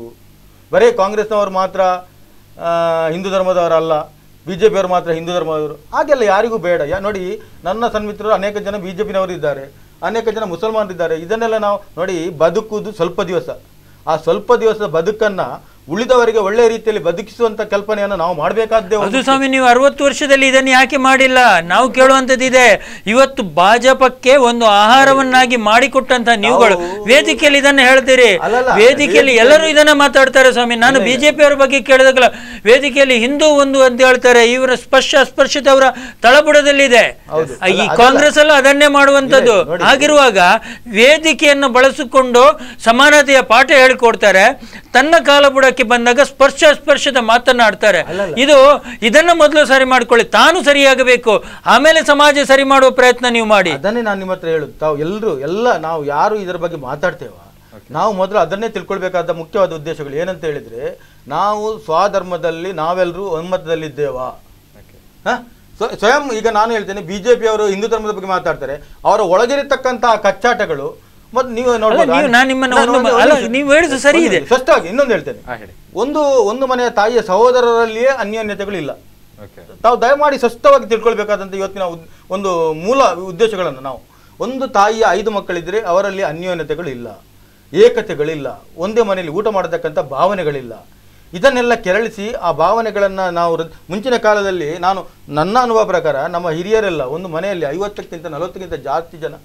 ಬರೀ ಕಾಂಗ್ರೆಸ್ನವರು ಮಾತ್ರ ಹಿಂದೂ ಧರ್ಮದವರಲ್ಲ, BJP ಅವರು ಮಾತ್ರ ಹಿಂದೂ ಧರ್ಮದವರು, ಹಾಗೆಲ್ಲ ಯಾರಿಗೂ ಬೇಡ. ನೋಡಿ, ನನ್ನ ಸನ್ಮಿತ್ರರು ಅನೇಕ ಜನ BJPನವರು ಇದ್ದಾರೆ, ಅನೇಕ ಜನ ಮುಸಲ್ಮಾನರಿದ್ದಾರೆ. ಇದನ್ನೆಲ್ಲ ನಾವು ನೋಡಿ, ಬದುಕುವುದು ಸ್ವಲ್ಪ ದಿವಸ. ಆ ಸ್ವಲ್ಪ ದಿವಸದ ಬದುಕನ್ನು ಉಳಿದವರಿಗೆ ಒಳ್ಳೆ ರೀತಿಯಲ್ಲಿ ಬದುಕಿಸುವಂತ ಕಲ್ಪನೆಯನ್ನು ನಾವು ಮಾಡಬೇಕಾದ್ದೇ. ಅದು ಸ್ವಾಮಿ, ನೀವು 60 ವರ್ಷದಲ್ಲಿ ಇದನ್ನು ಯಾಕೆ ಮಾಡಿಲ್ಲ? ನಾವು ಕೇಳುವಂಥದ್ದಿದೆ. ಇವತ್ತು ಭಾಜಪಕ್ಕೆ ಒಂದು ಆಹಾರವನ್ನಾಗಿ ಮಾಡಿಕೊಟ್ಟಂತ ನೀವುಗಳು ವೇದಿಕೆಯಲ್ಲಿ ಇದನ್ನು ಹೇಳ್ತೀರಿ. ವೇದಿಕೆಯಲ್ಲಿ ಎಲ್ಲರೂ ಇದನ್ನ ಮಾತಾಡ್ತಾರೆ ಸ್ವಾಮಿ. ನಾನು ಬಿಜೆಪಿ ಅವರ ಬಗ್ಗೆ ಕೇಳಿದಾಗಲ್ಲ, ವೇದಿಕೆಯಲ್ಲಿ ಹಿಂದೂ ಒಂದು ಅಂತ ಹೇಳ್ತಾರೆ. ಇವರ ಅಸ್ಪೃಶ್ಯತೆ ಅವರ ತಳಬುಡದಲ್ಲಿದೆ. ಈ ಕಾಂಗ್ರೆಸ್ ಅಲ್ಲ ಅದನ್ನೇ ಮಾಡುವಂಥದ್ದು. ಹಾಗಿರುವಾಗ ವೇದಿಕೆಯನ್ನು ಬಳಸಿಕೊಂಡು ಸಮಾನತೆಯ ಪಾಠ ಹೇಳಿಕೊಡ್ತಾರೆ. ತನ್ನ ಕಾಲಬುಡಕ್ಕೆ ಬಂದಾಗ ಸ್ಪರ್ಶದ ಮಾತನಾಡ್ತಾರೆ. ಇದನ್ನ ಮೊದಲು ಸರಿ ಮಾಡ್ಕೊಳ್ಳಿ, ತಾನು ಸರಿಯಾಗಬೇಕು, ಆಮೇಲೆ ಸಮಾಜ ಸರಿ ಮಾಡುವ ಪ್ರಯತ್ನ ನೀವು ಮಾಡಿ. ಅದನ್ನೇ ನಾನು ನಿಮ್ಮ ಹತ್ರ ಹೇಳುದು. ತಾವು ನಾವು ಯಾರು ಇದರ ಬಗ್ಗೆ ಮಾತಾಡ್ತೇವ, ನಾವು ಮೊದಲು ಅದನ್ನೇ ತಿಳ್ಕೊಳ್ಬೇಕಾದ ಮುಖ್ಯವಾದ ಉದ್ದೇಶಗಳು ಏನಂತ ಹೇಳಿದ್ರೆ, ನಾವು ಸ್ವಧರ್ಮದಲ್ಲಿ ನಾವೆಲ್ಲರೂ ಒಮ್ಮತದಲ್ಲಿದ್ದೇವಾ? ಸ್ವಯಂ ಈಗ ನಾನು ಹೇಳ್ತೇನೆ, ಬಿಜೆಪಿ ಅವರು ಹಿಂದೂ ಧರ್ಮದ ಬಗ್ಗೆ ಮಾತಾಡ್ತಾರೆ, ಅವರ ಒಳಗಿರತಕ್ಕಂತಹ ಕಚ್ಚಾಟಗಳು ಮತ್ತೆ ನೀವು ಸ್ಪಷ್ಟವಾಗಿ ಇನ್ನೊಂದು ಹೇಳ್ತೇನೆ. ಒಂದು ಮನೆಯ ತಾಯಿಯ ಸಹೋದರರಲ್ಲಿಯೇ ಅನ್ಯೋನ್ಯತೆಗಳು ಇಲ್ಲ. ತಾವು ದಯಮಾಡಿ ಸ್ಪಷ್ಟವಾಗಿ ತಿಳ್ಕೊಳ್ಬೇಕಾದಂತ ಇವತ್ತಿನ ಒಂದು ಮೂಲ ಉದ್ದೇಶಗಳನ್ನು ನಾವು, ಒಂದು ತಾಯಿಯ 5 ಮಕ್ಕಳಿದ್ರೆ ಅವರಲ್ಲಿ ಅನ್ಯೋನ್ಯತೆಗಳು ಇಲ್ಲ, ಏಕತೆಗಳಿಲ್ಲ, ಒಂದೇ ಮನೆಯಲ್ಲಿ ಊಟ ಮಾಡತಕ್ಕಂಥ ಭಾವನೆಗಳಿಲ್ಲ. ಇದನ್ನೆಲ್ಲ ಕೆರಳಿಸಿ ಆ ಭಾವನೆಗಳನ್ನು ನಾವು ಮುಂಚಿನ ಕಾಲದಲ್ಲಿ ನನ್ನ ಅನುಭವ ಪ್ರಕಾರ ನಮ್ಮ ಹಿರಿಯರೆಲ್ಲ ಒಂದು ಮನೆಯಲ್ಲಿ 50ಕ್ಕಿಂತ 40ಕ್ಕಿಂತ ಜಾಸ್ತಿ ಜನ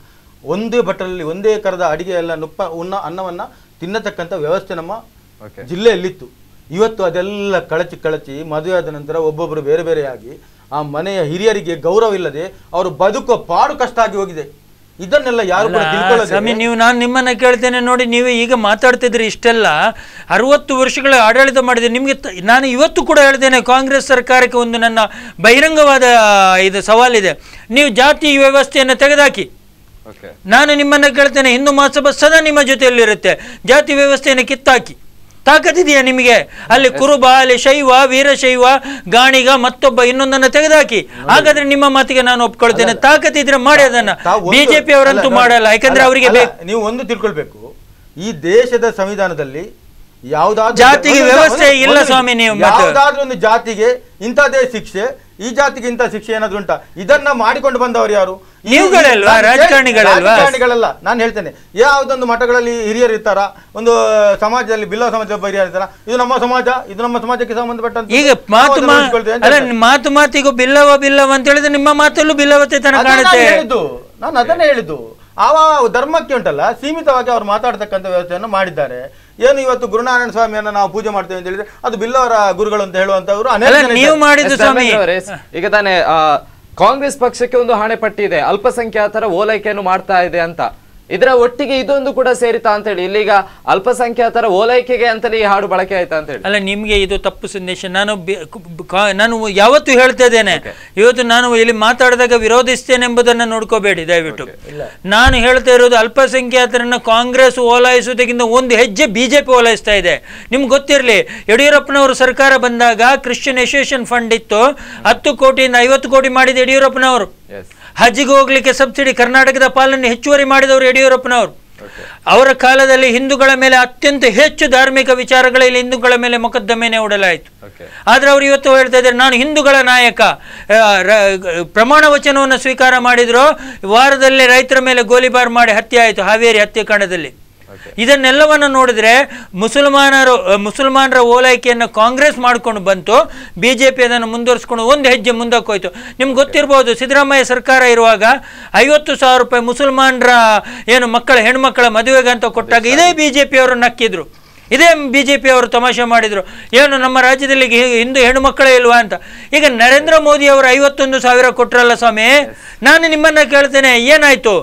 ಒಂದೇ ಬಟ್ಟಲಲ್ಲಿ ಒಂದೇ ಕರದ ಅಡಿಗೆ ಎಲ್ಲ ಅನ್ನವನ್ನು ತಿನ್ನತಕ್ಕಂಥ ವ್ಯವಸ್ಥೆ ನಮ್ಮ ಜಿಲ್ಲೆಯಲ್ಲಿತ್ತು. ಇವತ್ತು ಅದೆಲ್ಲ ಕಳಚಿ ಮದುವೆ ಆದ ನಂತರ ಒಬ್ಬೊಬ್ಬರು ಬೇರೆ ಬೇರೆಯಾಗಿ ಆ ಮನೆಯ ಹಿರಿಯರಿಗೆ ಗೌರವ ಇಲ್ಲದೆ ಅವರು ಬದುಕುವ ಪಾಡು ಕಷ್ಟ ಆಗಿ ಹೋಗಿದೆ. ಇದನ್ನೆಲ್ಲ ಯಾರು ಸ್ವಾಮಿ, ನಾನು ನಿಮ್ಮನ್ನ ಕೇಳ್ತೇನೆ ನೋಡಿ, ನೀವು ಈಗ ಮಾತಾಡ್ತಿದ್ರಿ ಇಷ್ಟೆಲ್ಲ 60 ವರ್ಷಗಳ ಆಡಳಿತ ಮಾಡಿದ್ರೆ ನಿಮ್ಗೆ ನಾನು ಇವತ್ತು ಕೂಡ ಹೇಳ್ತೇನೆ, ಕಾಂಗ್ರೆಸ್ ಸರ್ಕಾರಕ್ಕೆ ಒಂದು ನನ್ನ ಬಹಿರಂಗವಾದ ಇದು ಸವಾಲಿದೆ. ನೀವು ಜಾತಿ ವ್ಯವಸ್ಥೆಯನ್ನು ತೆಗೆದುಹಾಕಿ. ನಾನು ನಿಮ್ಮನ್ನ ಕೇಳ್ತೇನೆ, ಹಿಂದೂ ಮಹಾಸಭಾ ಸದಾ ನಿಮ್ಮ ಜೊತೆಯಲ್ಲಿರುತ್ತೆ. ಜಾತಿ ವ್ಯವಸ್ಥೆಯನ್ನು ಕಿತ್ತಾಕಿ. ತಾಕತ್ತಿದೆಯಾ ನಿಮಗೆ? ಅಲ್ಲಿ ಕುರುಬ, ಅಲ್ಲಿ ಶೈವ, ವೀರಶೈವ, ಗಾಣಿಗ, ಮತ್ತೊಬ್ಬ ಇನ್ನೊಂದನ್ನು ತೆಗೆದುಹಾಕಿ. ಹಾಗಾದ್ರೆ ನಿಮ್ಮ ಮಾತಿಗೆ ನಾನು ಒಪ್ಕೊಳ್ತೇನೆ. ತಾಕತ್ತಿದ್ರೆ ಮಾಡಿ ಅದನ್ನ. ಬಿಜೆಪಿ ಅವರಂತೂ ಮಾಡಲ್ಲ, ಯಾಕಂದ್ರೆ ಅವರಿಗೆ ನೀವು ಒಂದು ತಿಳ್ಕೊಳ್ಬೇಕು, ಈ ದೇಶದ ಸಂವಿಧಾನದಲ್ಲಿ ಯಾವುದಾದ್ರೂ ಜಾತಿಗೆ ವ್ಯವಸ್ಥೆ ಇಲ್ಲ ಸ್ವಾಮಿ. ನೀವು ಯಾವುದಾದ್ರೂ ಒಂದು ಜಾತಿಗೆ ಇಂಥದೇ ಶಿಕ್ಷೆ, ಈ ಜಾತಿಗೆ ಇಂಥ ಶಿಕ್ಷೆ ಏನಾದ್ರು ಉಂಟಾ? ಇದನ್ನ ಮಾಡಿಕೊಂಡು ಬಂದವರು ಯಾರು? ನೀವುಗಳಲ್ವಾ? ರಾಜಕಾರಣಿಗಳಲ್ಲ. ನಾನು ಹೇಳ್ತೇನೆ, ಯಾವುದೊಂದು ಮಠಗಳಲ್ಲಿ ಹಿರಿಯರು ಇರ್ತಾರ, ಒಂದು ಸಮಾಜದಲ್ಲಿ ಬಿಲ್ಲವ ಸಮಾಜದ ಒಬ್ಬ ಹಿರಿಯರು ಇರ್ತಾರ, ಇದು ನಮ್ಮ ಸಮಾಜ, ಇದು ನಮ್ಮ ಸಮಾಜಕ್ಕೆ ಸಂಬಂಧಪಟ್ಟಂತ. ಈಗ ಮಾತಿಗೂ ಬಿಲ್ಲವ ಅಂತ ಹೇಳಿದ್ರೆ ನಿಮ್ಮ ಮಾತಲ್ಲೂ ಬಿಲ್ಲವತೆ ತನಕ ಕಾಣುತ್ತೆ. ನಾನು ಅದನ್ನೇ ಹೇಳಿದ್ದು. ಆ ಧರ್ಮಕ್ಕೆ ಉಂಟಲ್ಲ ಸೀಮಿತವಾಗಿ ಅವ್ರು ಮಾತಾಡ್ತಕ್ಕಂಥ ವ್ಯವಸ್ಥೆಯನ್ನು ಮಾಡಿದ್ದಾರೆ. ಏನು ಇವತ್ತು ಗುರುನಾರಾಯಣ ಸ್ವಾಮಿಯನ್ನ ನಾವು ಪೂಜೆ ಮಾಡ್ತೇವೆ ಅಂತ ಹೇಳಿದ್ರೆ ಅದು ಬಿಲ್ಲವರ ಗುರುಗಳು ಅಂತ ಹೇಳುವಂತವ್ರು ನೀವು ಮಾಡಿದ್ದು ಸ್ವಾಮಿ. ಈಗ ತಾನೇ ಕಾಂಗ್ರೆಸ್ ಪಕ್ಷಕ್ಕೆ ಒಂದು ಹಣೆಪಟ್ಟಿ ಇದೆ, ಅಲ್ಪಸಂಖ್ಯಾತರ ಓಲೈಕೆಯನ್ನು ಮಾಡ್ತಾ ಇದೆ ಅಂತ. ಇದರ ಒಟ್ಟಿಗೆ ಇದೊಂದು ಕೂಡ ಸೇರಿತಾ ಅಂತ ಹೇಳಿ ಇಲ್ಲಿಗ ಅಲ್ಪಸಂಖ್ಯಾತರ ಓಲೈಕೆಗೆ ಅಂತಲೇ ಈ ಹಾಡು ಬಳಕೆ ಆಯ್ತಾ ಅಂತ ಹೇಳಿ. ಅಲ್ಲ, ನಿಮ್ಗೆ ಇದು ತಪ್ಪು ಸಂದೇಶ. ನಾನು ಯಾವತ್ತೂ ಹೇಳ್ತಾ ಇದ್ದೇನೆ, ಇವತ್ತು ನಾನು ಇಲ್ಲಿ ಮಾತಾಡಿದಾಗ ವಿರೋಧಿಸ್ತೇನೆ ಎಂಬುದನ್ನು ನೋಡ್ಕೋಬೇಡಿ ದಯವಿಟ್ಟು. ನಾನು ಹೇಳ್ತಾ ಇರೋದು, ಅಲ್ಪಸಂಖ್ಯಾತರನ್ನ ಕಾಂಗ್ರೆಸ್ ಓಲೈಸುವುದಕ್ಕಿಂತ ಒಂದು ಹೆಜ್ಜೆ ಬಿಜೆಪಿ ಓಲೈಸ್ತಾ ಇದೆ. ನಿಮ್ಗೆ ಗೊತ್ತಿರಲಿ, ಯಡಿಯೂರಪ್ಪನವರು ಸರ್ಕಾರ ಬಂದಾಗ ಕ್ರಿಶ್ಚಿಯನ್ ಎಸೋಸಿಯೇಷನ್ ಫಂಡ್ ಇತ್ತು, 10 ಕೋಟಿಯಿಂದ 50 ಕೋಟಿ ಮಾಡಿದ ಯಡಿಯೂರಪ್ಪನವರು. ಹಜ್ಜಿಗೆ ಹೋಗ್ಲಿಕ್ಕೆ ಸಬ್ಸಿಡಿ ಕರ್ನಾಟಕದ ಪಾಲನೆ ಹೆಚ್ಚುವರಿ ಮಾಡಿದವರು ಯಡಿಯೂರಪ್ಪನವರು. ಅವರ ಕಾಲದಲ್ಲಿ ಹಿಂದೂಗಳ ಮೇಲೆ ಅತ್ಯಂತ ಹೆಚ್ಚು ಧಾರ್ಮಿಕ ವಿಚಾರಗಳಲ್ಲಿ ಹಿಂದೂಗಳ ಮೇಲೆ ಮೊಕದ್ದಮೆನೆ ಹೂಡಲಾಯಿತು. ಆದ್ರೆ ಅವರು ಇವತ್ತು ಹೇಳ್ತಾ ಇದ್ದಾರೆ, ನಾನು ಹಿಂದೂಗಳ ನಾಯಕ. ಪ್ರಮಾಣ ವಚನವನ್ನು ಸ್ವೀಕಾರ ಮಾಡಿದ್ರು, ವಾರದಲ್ಲಿ ರೈತರ ಮೇಲೆ ಗೋಲಿಬಾರ್ ಮಾಡಿ ಹತ್ಯೆ ಆಯಿತು ಹಾವೇರಿ ಹತ್ಯೆಕಾಂಡದಲ್ಲಿ. ಇದನ್ನೆಲ್ಲವನ್ನು ನೋಡಿದ್ರೆ ಮುಸಲ್ಮಾನರ ಓಲೈಕೆಯನ್ನು ಕಾಂಗ್ರೆಸ್ ಮಾಡ್ಕೊಂಡು ಬಂತು, ಬಿಜೆಪಿ ಅದನ್ನು ಮುಂದುವರಿಸ್ಕೊಂಡು ಒಂದು ಹೆಜ್ಜೆ ಮುಂದಕ್ಕೆ ಹೋಯ್ತು. ನಿಮ್ಗೆ ಗೊತ್ತಿರ್ಬೋದು, ಸಿದ್ದರಾಮಯ್ಯ ಸರ್ಕಾರ ಇರುವಾಗ 50,000 ರೂಪಾಯಿ ಮುಸಲ್ಮಾನರ ಹೆಣ್ಮಕ್ಕಳ ಮದುವೆಗೆ ಅಂತ ಕೊಟ್ಟಾಗ ಇದೇ ಬಿಜೆಪಿ ಅವರು ನಕ್ಕಿದ್ರು, ಇದೇ ಬಿಜೆಪಿ ಅವರು ತಮಾಷೆ ಮಾಡಿದ್ರು, ಏನು ನಮ್ಮ ರಾಜ್ಯದಲ್ಲಿ ಹಿಂದೂ ಹೆಣ್ಣು ಮಕ್ಕಳೇ ಇಲ್ವಾ ಅಂತ. ಈಗ ನರೇಂದ್ರ ಮೋದಿ ಅವರು 51,000 ಕೊಟ್ರಲ್ಲ ಸ್ವಾಮಿ. ನಾನು ನಿಮ್ಮನ್ನ ಕೇಳ್ತೇನೆ, ಏನಾಯ್ತು?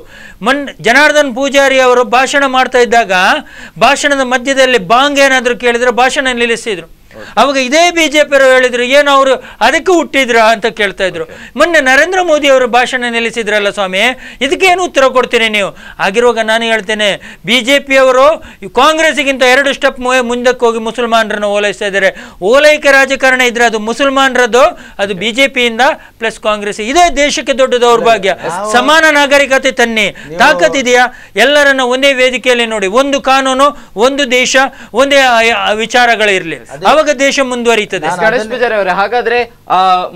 ಜನಾರ್ದನ್ ಪೂಜಾರಿ ಅವರು ಭಾಷಣ ಮಾಡ್ತಾ ಇದ್ದಾಗ ಭಾಷಣದ ಮಧ್ಯದಲ್ಲಿ ಬಾಂಗ್ ಏನಾದ್ರು ಕೇಳಿದ್ರೆ ಭಾಷಣ ನಿಲ್ಲಿಸಿದ್ರು. ಅವಾಗ ಇದೇ ಬಿಜೆಪಿಯವರು ಹೇಳಿದ್ರು, ಏನು ಅವರು ಅದಕ್ಕೆ ಹುಟ್ಟಿದ್ರ ಅಂತ ಕೇಳ್ತಾ ಇದ್ರು. ಮೊನ್ನೆ ನರೇಂದ್ರ ಮೋದಿ ಅವರು ಭಾಷಣ ನಿಲ್ಲಿಸಿದ್ರಲ್ಲ ಸ್ವಾಮಿ, ಇದಕ್ಕೇನು ಉತ್ತರ ಕೊಡ್ತೀನಿ ನೀವು? ಆಗಿರುವಾಗ ನಾನು ಹೇಳ್ತೇನೆ, ಬಿಜೆಪಿಯವರು ಕಾಂಗ್ರೆಸ್ಗಿಂತ 2 ಸ್ಟೆಪ್ ಮುಂದಕ್ಕೆ ಹೋಗಿ ಮುಸಲ್ಮಾನರನ್ನು ಓಲೈಸ್ತಾ ಇದ್ದಾರೆ. ಓಲೈಕೆ ರಾಜಕಾರಣ ಇದ್ರೆ ಅದು ಮುಸಲ್ಮಾನರದ್ದು, ಅದು ಬಿಜೆಪಿಯಿಂದ ಪ್ಲಸ್ ಕಾಂಗ್ರೆಸ್. ಇದೇ ದೇಶಕ್ಕೆ ದೊಡ್ಡ ದೌರ್ಭಾಗ್ಯ. ಸಮಾನ ನಾಗರಿಕತೆ ತನ್ನಿ, ತಾಕತ್ತಿದೆಯಾ? ಎಲ್ಲರನ್ನ ಒಂದೇ ವೇದಿಕೆಯಲ್ಲಿ ನೋಡಿ, ಒಂದು ಕಾನೂನು, ಒಂದು ದೇಶ, ಒಂದೇ ವಿಚಾರಗಳಿರಲಿ, ಅವಾಗ ಆಗ ದೇಶ ಮುಂದುವರಿಯುತ್ತದೆ. ಗಣೇಶ್ ಪೂಜಾರಿ ಅವರೇ, ಹಾಗಾದ್ರೆ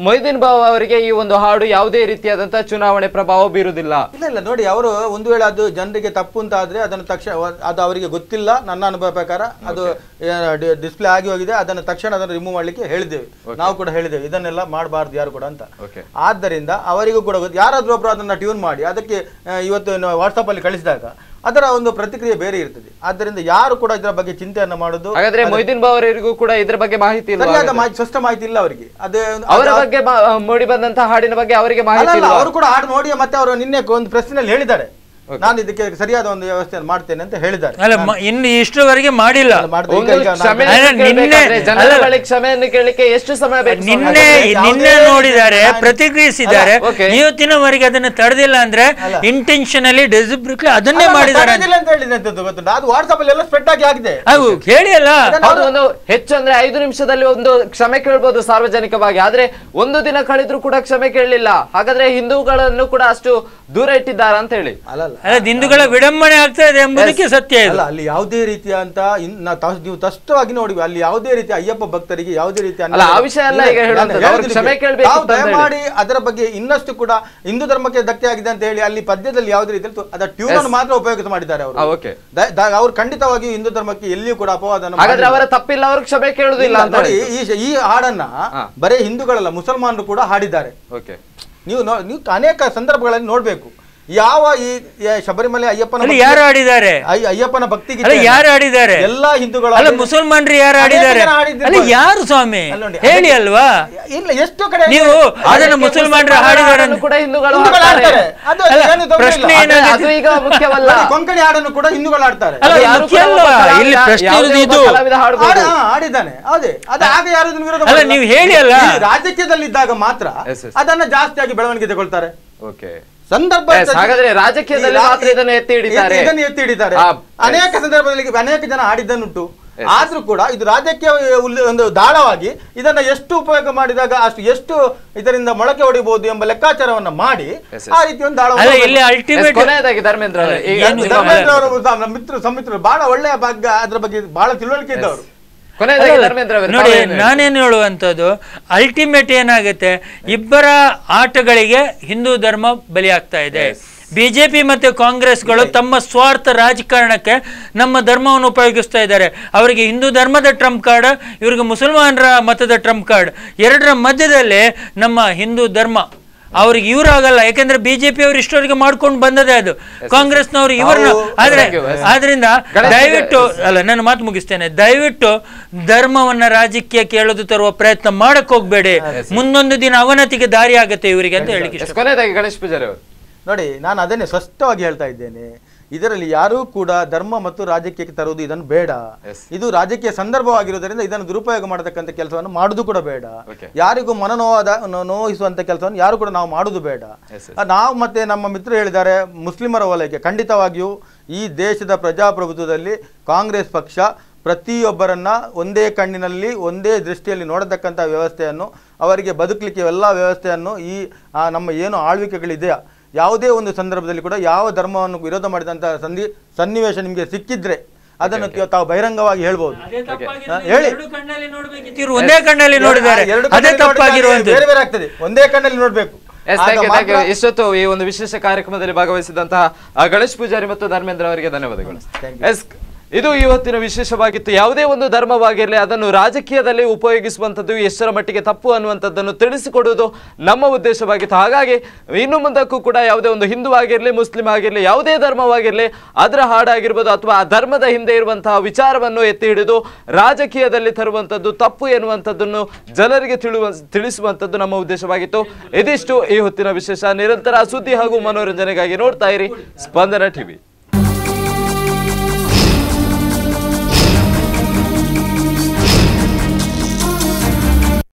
ಮೊಯ್ದೀನ್ ಬಾವ್ ಅವರಿಗೆ ಈ ಒಂದು ಹಾಡು ಯಾವುದೇ ರೀತಿಯಾದಂತಹ ಚುನಾವಣೆ ಪ್ರಭಾವ ಬೀರುವುದಿಲ್ಲ? ಇಲ್ಲ ನೋಡಿ, ಅವರು ಒಂದು ವೇಳೆ ಅದು ಜನರಿಗೆ ತಪ್ಪು ಅಂತ ಆದ್ರೆ ಅದನ್ನು ತಕ್ಷಣ, ಅದು ಅವರಿಗೆ ಗೊತ್ತಿಲ್ಲ, ನನ್ನ ಅನುಭವ ಪ್ರಕಾರ ಅದು ಡಿಸ್ಪ್ಲೇ ಆಗಿ ಹೋಗಿದೆ, ಅದನ್ನು ತಕ್ಷಣ ಅದನ್ನು ರಿಮೂವ್ ಮಾಡ್ಲಿಕ್ಕೆ ಹೇಳಿದ್ದೇವೆ, ನಾವು ಕೂಡ ಹೇಳಿದ್ದೇವೆ ಇದನ್ನೆಲ್ಲ ಮಾಡಬಾರ್ದು ಯಾರು ಕೂಡ ಅಂತ. ಆದ್ದರಿಂದ ಅವರಿಗೂ ಕೂಡ ಯಾರಾದ್ರೂ ಒಬ್ರು ಅದನ್ನ ಟ್ಯೂನ್ ಮಾಡಿ ಅದಕ್ಕೆ ಇವತ್ತು ವಾಟ್ಸ್ಆಪ್ ಅಲ್ಲಿ ಕಳಿಸಿದಾಗ ಅದರ ಒಂದು ಪ್ರತಿಕ್ರಿಯೆ ಬೇರೆ ಇರ್ತದೆ. ಆದ್ದರಿಂದ ಯಾರು ಕೂಡ ಇದರ ಬಗ್ಗೆ ಚಿಂತೆಯನ್ನ ಮಾಡುದು. ಹಾಗಾದ್ರೆ ಮೊಯ್ದೀನ್ ಬಾವ್ ಅವರಿಗೂ ಕೂಡ ಇದರ ಬಗ್ಗೆ ಮಾಹಿತಿ ಇಲ್ಲ, ಸರಿಯಾದ ಸ್ಪಷ್ಟ ಮಾಹಿತಿ ಇಲ್ಲ ಅವರಿಗೆ. ಅದೇ ಅವರ ಬಗ್ಗೆ ಮೂಡಿ ಬಂದಂತಹ ಹಾಡಿನ ಬಗ್ಗೆ ಅವರಿಗೆ ಮಾಹಿತಿ ಇಲ್ಲ. ಅವರು ಕೂಡ ಹಾಡು ನೋಡಿ ಮತ್ತೆ ಅವರು ನಿನ್ನೆ ಒಂದು ಪ್ರಶ್ನೆಯಲ್ಲಿ ಹೇಳಿದ್ದಾರೆ, ನಾನು ಇದಕ್ಕೆ ಸರಿಯಾದ ಒಂದು ವ್ಯವಸ್ಥೆಯನ್ನು ಮಾಡ್ತೇನೆ ಅಂತ ಹೇಳಿದ್ದಾರೆ. ಅಲ್ಲ, ಇನ್ನು ಇಷ್ಟರವರೆಗೆ ಮಾಡಿಲ್ಲ. ಕ್ಷಮೆಯನ್ನು ಕೇಳಲಿಕ್ಕೆ ಎಷ್ಟು ಸಮಯ ಬೇಕು? ನಿನ್ನೆ ನೋಡಿದ್ದಾರೆ, ಪ್ರತಿಕ್ರಿಯಿಸಿದ್ದಾರೆ. ಇವತ್ತಿನವರೆಗೆ ಅದನ್ನ ತಡೆದಿಲ್ಲ ಅಂದ್ರೆ ಇಂಟೆನ್ಷನಲಿ ಡೆಸಿಬ್ರಿಕ್ಲಿ ಅದನ್ನೇ ಮಾಡಿದ್ದಾರೆ ಅಂತ ಹೇಳಿದಂತದ್ದು ಗೊತ್ತುಂಟು. ಅದು ವಾಟ್ಸ್ಆಪ್ ಅಲ್ಲಿ ಎಲ್ಲ ಸ್ಪ್ರೆಡ್ ಆಗಿದೆ. ಹೇಳಿ ಅಲ್ಲ, ಒಂದು ಹೆಚ್ಚು ಅಂದ್ರೆ 5 ನಿಮಿಷದಲ್ಲಿ ಒಂದು ಕ್ಷಮೆ ಕೇಳ್ಬೋದು ಸಾರ್ವಜನಿಕವಾಗಿ, ಆದ್ರೆ ಒಂದು ದಿನ ಕಳೆದ್ರು ಕೂಡ ಕ್ಷಮೆ ಕೇಳಲಿಲ್ಲ. ಹಾಗಾದ್ರೆ ಹಿಂದೂಗಳನ್ನು ಕೂಡ ಅಷ್ಟು ದೂರ ಇಟ್ಟಿದ್ದಾರೆ ಅಂತ ಹೇಳಿ? ಹಿಂದೂಗಳ ವಿಡಂಬನೆ ಆಗ್ತಾ ಇದೆ ಎಂಬುದಕ್ಕೆ ಸತ್ಯ ಇದೆ. ಅಲ್ಲಿ ಯಾವುದೇ ರೀತಿಯ ಅಂತ ನೀವು ಸ್ಪಷ್ಟವಾಗಿ ನೋಡಿ, ಅಲ್ಲಿ ಯಾವುದೇ ರೀತಿಯ ಅಯ್ಯಪ್ಪ ಭಕ್ತರಿಗೆ ಯಾವುದೇ ರೀತಿಯ ದಯಮಾಡಿ ಅದರ ಬಗ್ಗೆ ಇನ್ನಷ್ಟು ಕೂಡ ಹಿಂದೂ ಧರ್ಮಕ್ಕೆ ಧಕ್ಕೆ ಆಗಿದೆ ಅಂತ ಹೇಳಿ ಅಲ್ಲಿ ಪದ್ಯದಲ್ಲಿ ಯಾವುದೇ ರೀತಿಯಲ್ಲಿ ಅದರ ಟ್ಯೂನ್ ಅನ್ನು ಮಾತ್ರ ಉಪಯೋಗ ಮಾಡಿದ್ದಾರೆ ಅವರು. ಅವ್ರು ಖಂಡಿತವಾಗಿ ಹಿಂದೂ ಧರ್ಮಕ್ಕೆ ಎಲ್ಲಿಯೂ ಕೂಡ ಅಪವಾದ ಅವರ ತಪ್ಪಿಲ್ಲ, ಅವರು ಕ್ಷಮೆ ಕೇಳುವುದಿಲ್ಲ ಅಂತ ನೋಡಿ. ಈ ಹಾಡನ್ನ ಬರೇ ಹಿಂದೂಗಳಲ್ಲ, ಮುಸಲ್ಮಾನರು ಕೂಡ ಹಾಡಿದ್ದಾರೆ. ನೀವು ಅನೇಕ ಸಂದರ್ಭಗಳಲ್ಲಿ ನೋಡ್ಬೇಕು. ಯಾವ ಈ ಶಬರಿಮಲೆ ಅಯ್ಯಪ್ಪನ ಯಾರು ಆಡಿದ್ದಾರೆ? ಅಯ್ಯಪ್ಪನ ಭಕ್ತಿಗೆ ಯಾರು ಆಡಿದ್ದಾರೆ? ಎಲ್ಲಾ ಹಿಂದೂಗಳು. ಅಲ್ಲ, ಮುಸಲ್ಮಾನರು ಯಾರು ಆಡಿದ್ದಾರೆ? ಯಾರು ಸ್ವಾಮಿ ಹೇಳಿ ಅಲ್ವಾ? ಇಲ್ಲ, ಎಷ್ಟು ಕಡೆ ನೀವು ಅದನ್ನು ಮುಸಲ್ಮಾನರು ಹಾಡಿದ್ದಾರೆ ಕೂಡ ಹಿಂದೂಗಳು ಪ್ರಶ್ನೆ ಈಗ ಮುಖ್ಯವಲ್ಲ. ಕೊಂಕಣಿ ಹಾಡನ್ನು ಕೂಡ ಹಿಂದೂಗಳು ಆಡ್ತಾರೆ. ಇಲ್ಲಿ ಪ್ರಶ್ನೆ ಇದು ಆಡಿದ್ದಾನೆ. ಅದೇ ಅದು ಆಗ ಯಾರು ವಿರೋಧ ಅಲ್ಲ, ನೀವು ಹೇಳಿ ಅಲ್ಲ. ರಾಜಕೀಯದಲ್ಲಿದ್ದಾಗ ಮಾತ್ರ ಅದನ್ನ ಜಾಸ್ತಿಯಾಗಿ ಬೆಳವಣಿಗೆ ತಗೊಳ್ತಾರೆ. ಸಂದರ್ಭ ಹಾಗಾದ್ರೆ ರಾಜಕೀಯದಲ್ಲಿ ಮಾತ್ರ ಇದನ್ನು ಎತ್ತಿ ಹಿಡಿತಾರೆ. ಅನೇಕ ಸಂದರ್ಭದಲ್ಲಿ ಅನೇಕ ಜನ ಆಡಿದ್ದನ್ನುಂಟು. ಆದ್ರೂ ಕೂಡ ಇದು ರಾಜಕೀಯ ಒಂದು ದಾಳವಾಗಿ ಇದನ್ನ ಎಷ್ಟು ಉಪಯೋಗ ಮಾಡಿದಾಗ ಅಷ್ಟು ಎಷ್ಟು ಇದರಿಂದ ಮೊಳಕೆ ಹೊಡಿಬಹುದು ಎಂಬ ಲೆಕ್ಕಾಚಾರವನ್ನ ಮಾಡಿ ಆ ರೀತಿ ಒಂದು ಧರ್ಮೇಂದ್ರ ಅವರು ಮಿತ್ರರು ಬಹಳ ಒಳ್ಳೆಯ ಭಾಗ, ಅದ್ರ ಬಗ್ಗೆ ಬಹಳ ತಿಳುವಳಿಕೆ ಇದ್ದವರು. ನೋಡಿ, ನಾನೇನು ಹೇಳುವಂಥದ್ದು, ಅಲ್ಟಿಮೇಟ್ ಏನಾಗುತ್ತೆ, ಇಬ್ಬರ ಆಟಗಳಿಗೆ ಹಿಂದೂ ಧರ್ಮ ಬಲಿಯಾಗ್ತಾ ಇದೆ. ಬಿಜೆಪಿ ಮತ್ತು ಕಾಂಗ್ರೆಸ್ಗಳು ತಮ್ಮ ಸ್ವಾರ್ಥ ರಾಜಕಾರಣಕ್ಕೆ ನಮ್ಮ ಧರ್ಮವನ್ನು ಉಪಯೋಗಿಸ್ತಾ ಇದ್ದಾರೆ. ಅವರಿಗೆ ಹಿಂದೂ ಧರ್ಮದ ಟ್ರಂಪ್ ಕಾರ್ಡ್, ಇವರಿಗೆ ಮುಸಲ್ಮಾನರ ಮತದ ಟ್ರಂಪ್ ಕಾರ್ಡ್. ಎರಡರ ಮಧ್ಯದಲ್ಲೇ ನಮ್ಮ ಹಿಂದೂ ಧರ್ಮ ಅವ್ರಿಗೆ ಇವ್ರಾಗಲ್ಲ. ಯಾಕಂದ್ರೆ ಬಿಜೆಪಿ ಅವರು ಇಷ್ಟವರೆಗೆ ಮಾಡ್ಕೊಂಡು ಬಂದದೇ ಅದು, ಕಾಂಗ್ರೆಸ್ನವ್ರು ಇವ್ರನ್ನ. ಆದ್ರಿಂದ ದಯವಿಟ್ಟು ಅಲ್ಲ, ನಾನು ಮಾತು ಮುಗಿಸ್ತೇನೆ, ದಯವಿಟ್ಟು ಧರ್ಮವನ್ನ ರಾಜಕೀಯ ಕೇಳೋದು ತರುವ ಪ್ರಯತ್ನ ಮಾಡಕ್ ಹೋಗ್ಬೇಡಿ. ಮುಂದೊಂದು ದಿನ ಅವನತಿಗೆ ದಾರಿ ಆಗತ್ತೆ ಇವರಿಗೆ ಅಂತ ಹೇಳಿಕ್ಕೆ. ಗಣೇಶ್ ಪೂಜಾರಿ ಅವರು ನೋಡಿ, ನಾನು ಅದನ್ನೇ ಸ್ಪಷ್ಟವಾಗಿ ಹೇಳ್ತಾ ಇದ್ದೇನೆ, ಇದರಲ್ಲಿ ಯಾರೂ ಕೂಡ ಧರ್ಮ ಮತ್ತು ರಾಜಕೀಯಕ್ಕೆ ತರುವುದು ಇದನ್ನು ಬೇಡ. ಇದು ರಾಜಕೀಯ ಸಂದರ್ಭವಾಗಿರುವುದರಿಂದ ಇದನ್ನು ದುರುಪಯೋಗ ಮಾಡತಕ್ಕಂಥ ಕೆಲಸವನ್ನು ಮಾಡುದು ಕೂಡ ಬೇಡ. ಯಾರಿಗೂ ನೋಯಿಸುವಂತ ಕೆಲಸವನ್ನು ಯಾರು ಕೂಡ ನಾವು ಮಾಡುದು ಬೇಡ. ನಾವು ಮತ್ತೆ ನಮ್ಮ ಮಿತ್ರರು ಹೇಳಿದ್ದಾರೆ, ಮುಸ್ಲಿಮರ ವಲಯಕ್ಕೆ ಖಂಡಿತವಾಗಿಯೂ ಈ ದೇಶದ ಪ್ರಜಾಪ್ರಭುತ್ವದಲ್ಲಿ ಕಾಂಗ್ರೆಸ್ ಪಕ್ಷ ಪ್ರತಿಯೊಬ್ಬರನ್ನ ಒಂದೇ ಕಣ್ಣಿನಲ್ಲಿ ಒಂದೇ ದೃಷ್ಟಿಯಲ್ಲಿ ನೋಡತಕ್ಕಂಥ ವ್ಯವಸ್ಥೆಯನ್ನು, ಅವರಿಗೆ ಬದುಕಲಿಕ್ಕೆ ಎಲ್ಲ ವ್ಯವಸ್ಥೆಯನ್ನು ಈ ನಮ್ಮ ಏನು ಆಳ್ವಿಕೆಗಳಿದೆಯಾ, ಯಾವುದೇ ಒಂದು ಸಂದರ್ಭದಲ್ಲಿ ಕೂಡ ಯಾವ ಧರ್ಮವನ್ನು ವಿರೋಧ ಮಾಡಿದಂತಹ ಸನ್ನಿವೇಶ ನಿಮಗೆ ಸಿಕ್ಕಿದ್ರೆ ಅದನ್ನು ತಾವು ಬಹಿರಂಗವಾಗಿ ಹೇಳ್ಬೋದು. ಹೇಳಿ, ಒಂದೇ ಕಣ್ಣಲ್ಲಿ ನೋಡಿದ್ದಾರೆ, ಬೇರೆ ಬೇರೆ ಆಗ್ತದೆ, ಒಂದೇ ಕಣ್ಣಲ್ಲಿ ನೋಡ್ಬೇಕು. ಇಷ್ಟೊತ್ತು ಈ ಒಂದು ವಿಶೇಷ ಕಾರ್ಯಕ್ರಮದಲ್ಲಿ ಭಾಗವಹಿಸಿದಂತಹ ಗಣೇಶ್ ಪೂಜಾರಿ ಮತ್ತು ಧರ್ಮೇಂದ್ರ ಅವರಿಗೆ ಧನ್ಯವಾದಗಳು. ಇದು ಇವತ್ತಿನ ವಿಶೇಷವಾಗಿತ್ತು. ಯಾವುದೇ ಒಂದು ಧರ್ಮವಾಗಿರಲಿ ಅದನ್ನು ರಾಜಕೀಯದಲ್ಲಿ ಉಪಯೋಗಿಸುವಂಥದ್ದು ಎಷ್ಟರ ಮಟ್ಟಿಗೆ ತಪ್ಪು ಅನ್ನುವಂಥದ್ದನ್ನು ತಿಳಿಸಿಕೊಡುವುದು ನಮ್ಮ ಉದ್ದೇಶವಾಗಿತ್ತು. ಹಾಗಾಗಿ ಇನ್ನು ಮುಂದಕ್ಕೂ ಕೂಡ ಯಾವುದೇ ಒಂದು ಹಿಂದೂ ಆಗಿರಲಿ, ಮುಸ್ಲಿಂ ಆಗಿರಲಿ, ಯಾವುದೇ ಧರ್ಮವಾಗಿರಲಿ ಅದರ ಹಾಡಾಗಿರ್ಬೋದು ಅಥವಾ ಆ ಧರ್ಮದ ಹಿಂದೆ ಇರುವಂತಹ ವಿಚಾರವನ್ನು ಎತ್ತಿ ಹಿಡಿದು ರಾಜಕೀಯದಲ್ಲಿ ತರುವಂಥದ್ದು ತಪ್ಪು ಎನ್ನುವಂಥದ್ದನ್ನು ಜನರಿಗೆ ತಿಳಿಸುವಂಥದ್ದು ನಮ್ಮ ಉದ್ದೇಶವಾಗಿತ್ತು. ಇದಿಷ್ಟು ಈ ಹೊತ್ತಿನ ವಿಶೇಷ. ನಿರಂತರ ಸುದ್ದಿ ಹಾಗೂ ಮನೋರಂಜನೆಗಾಗಿ ನೋಡ್ತಾ ಇರಿ ಸ್ಪಂದನ ಟಿವಿ.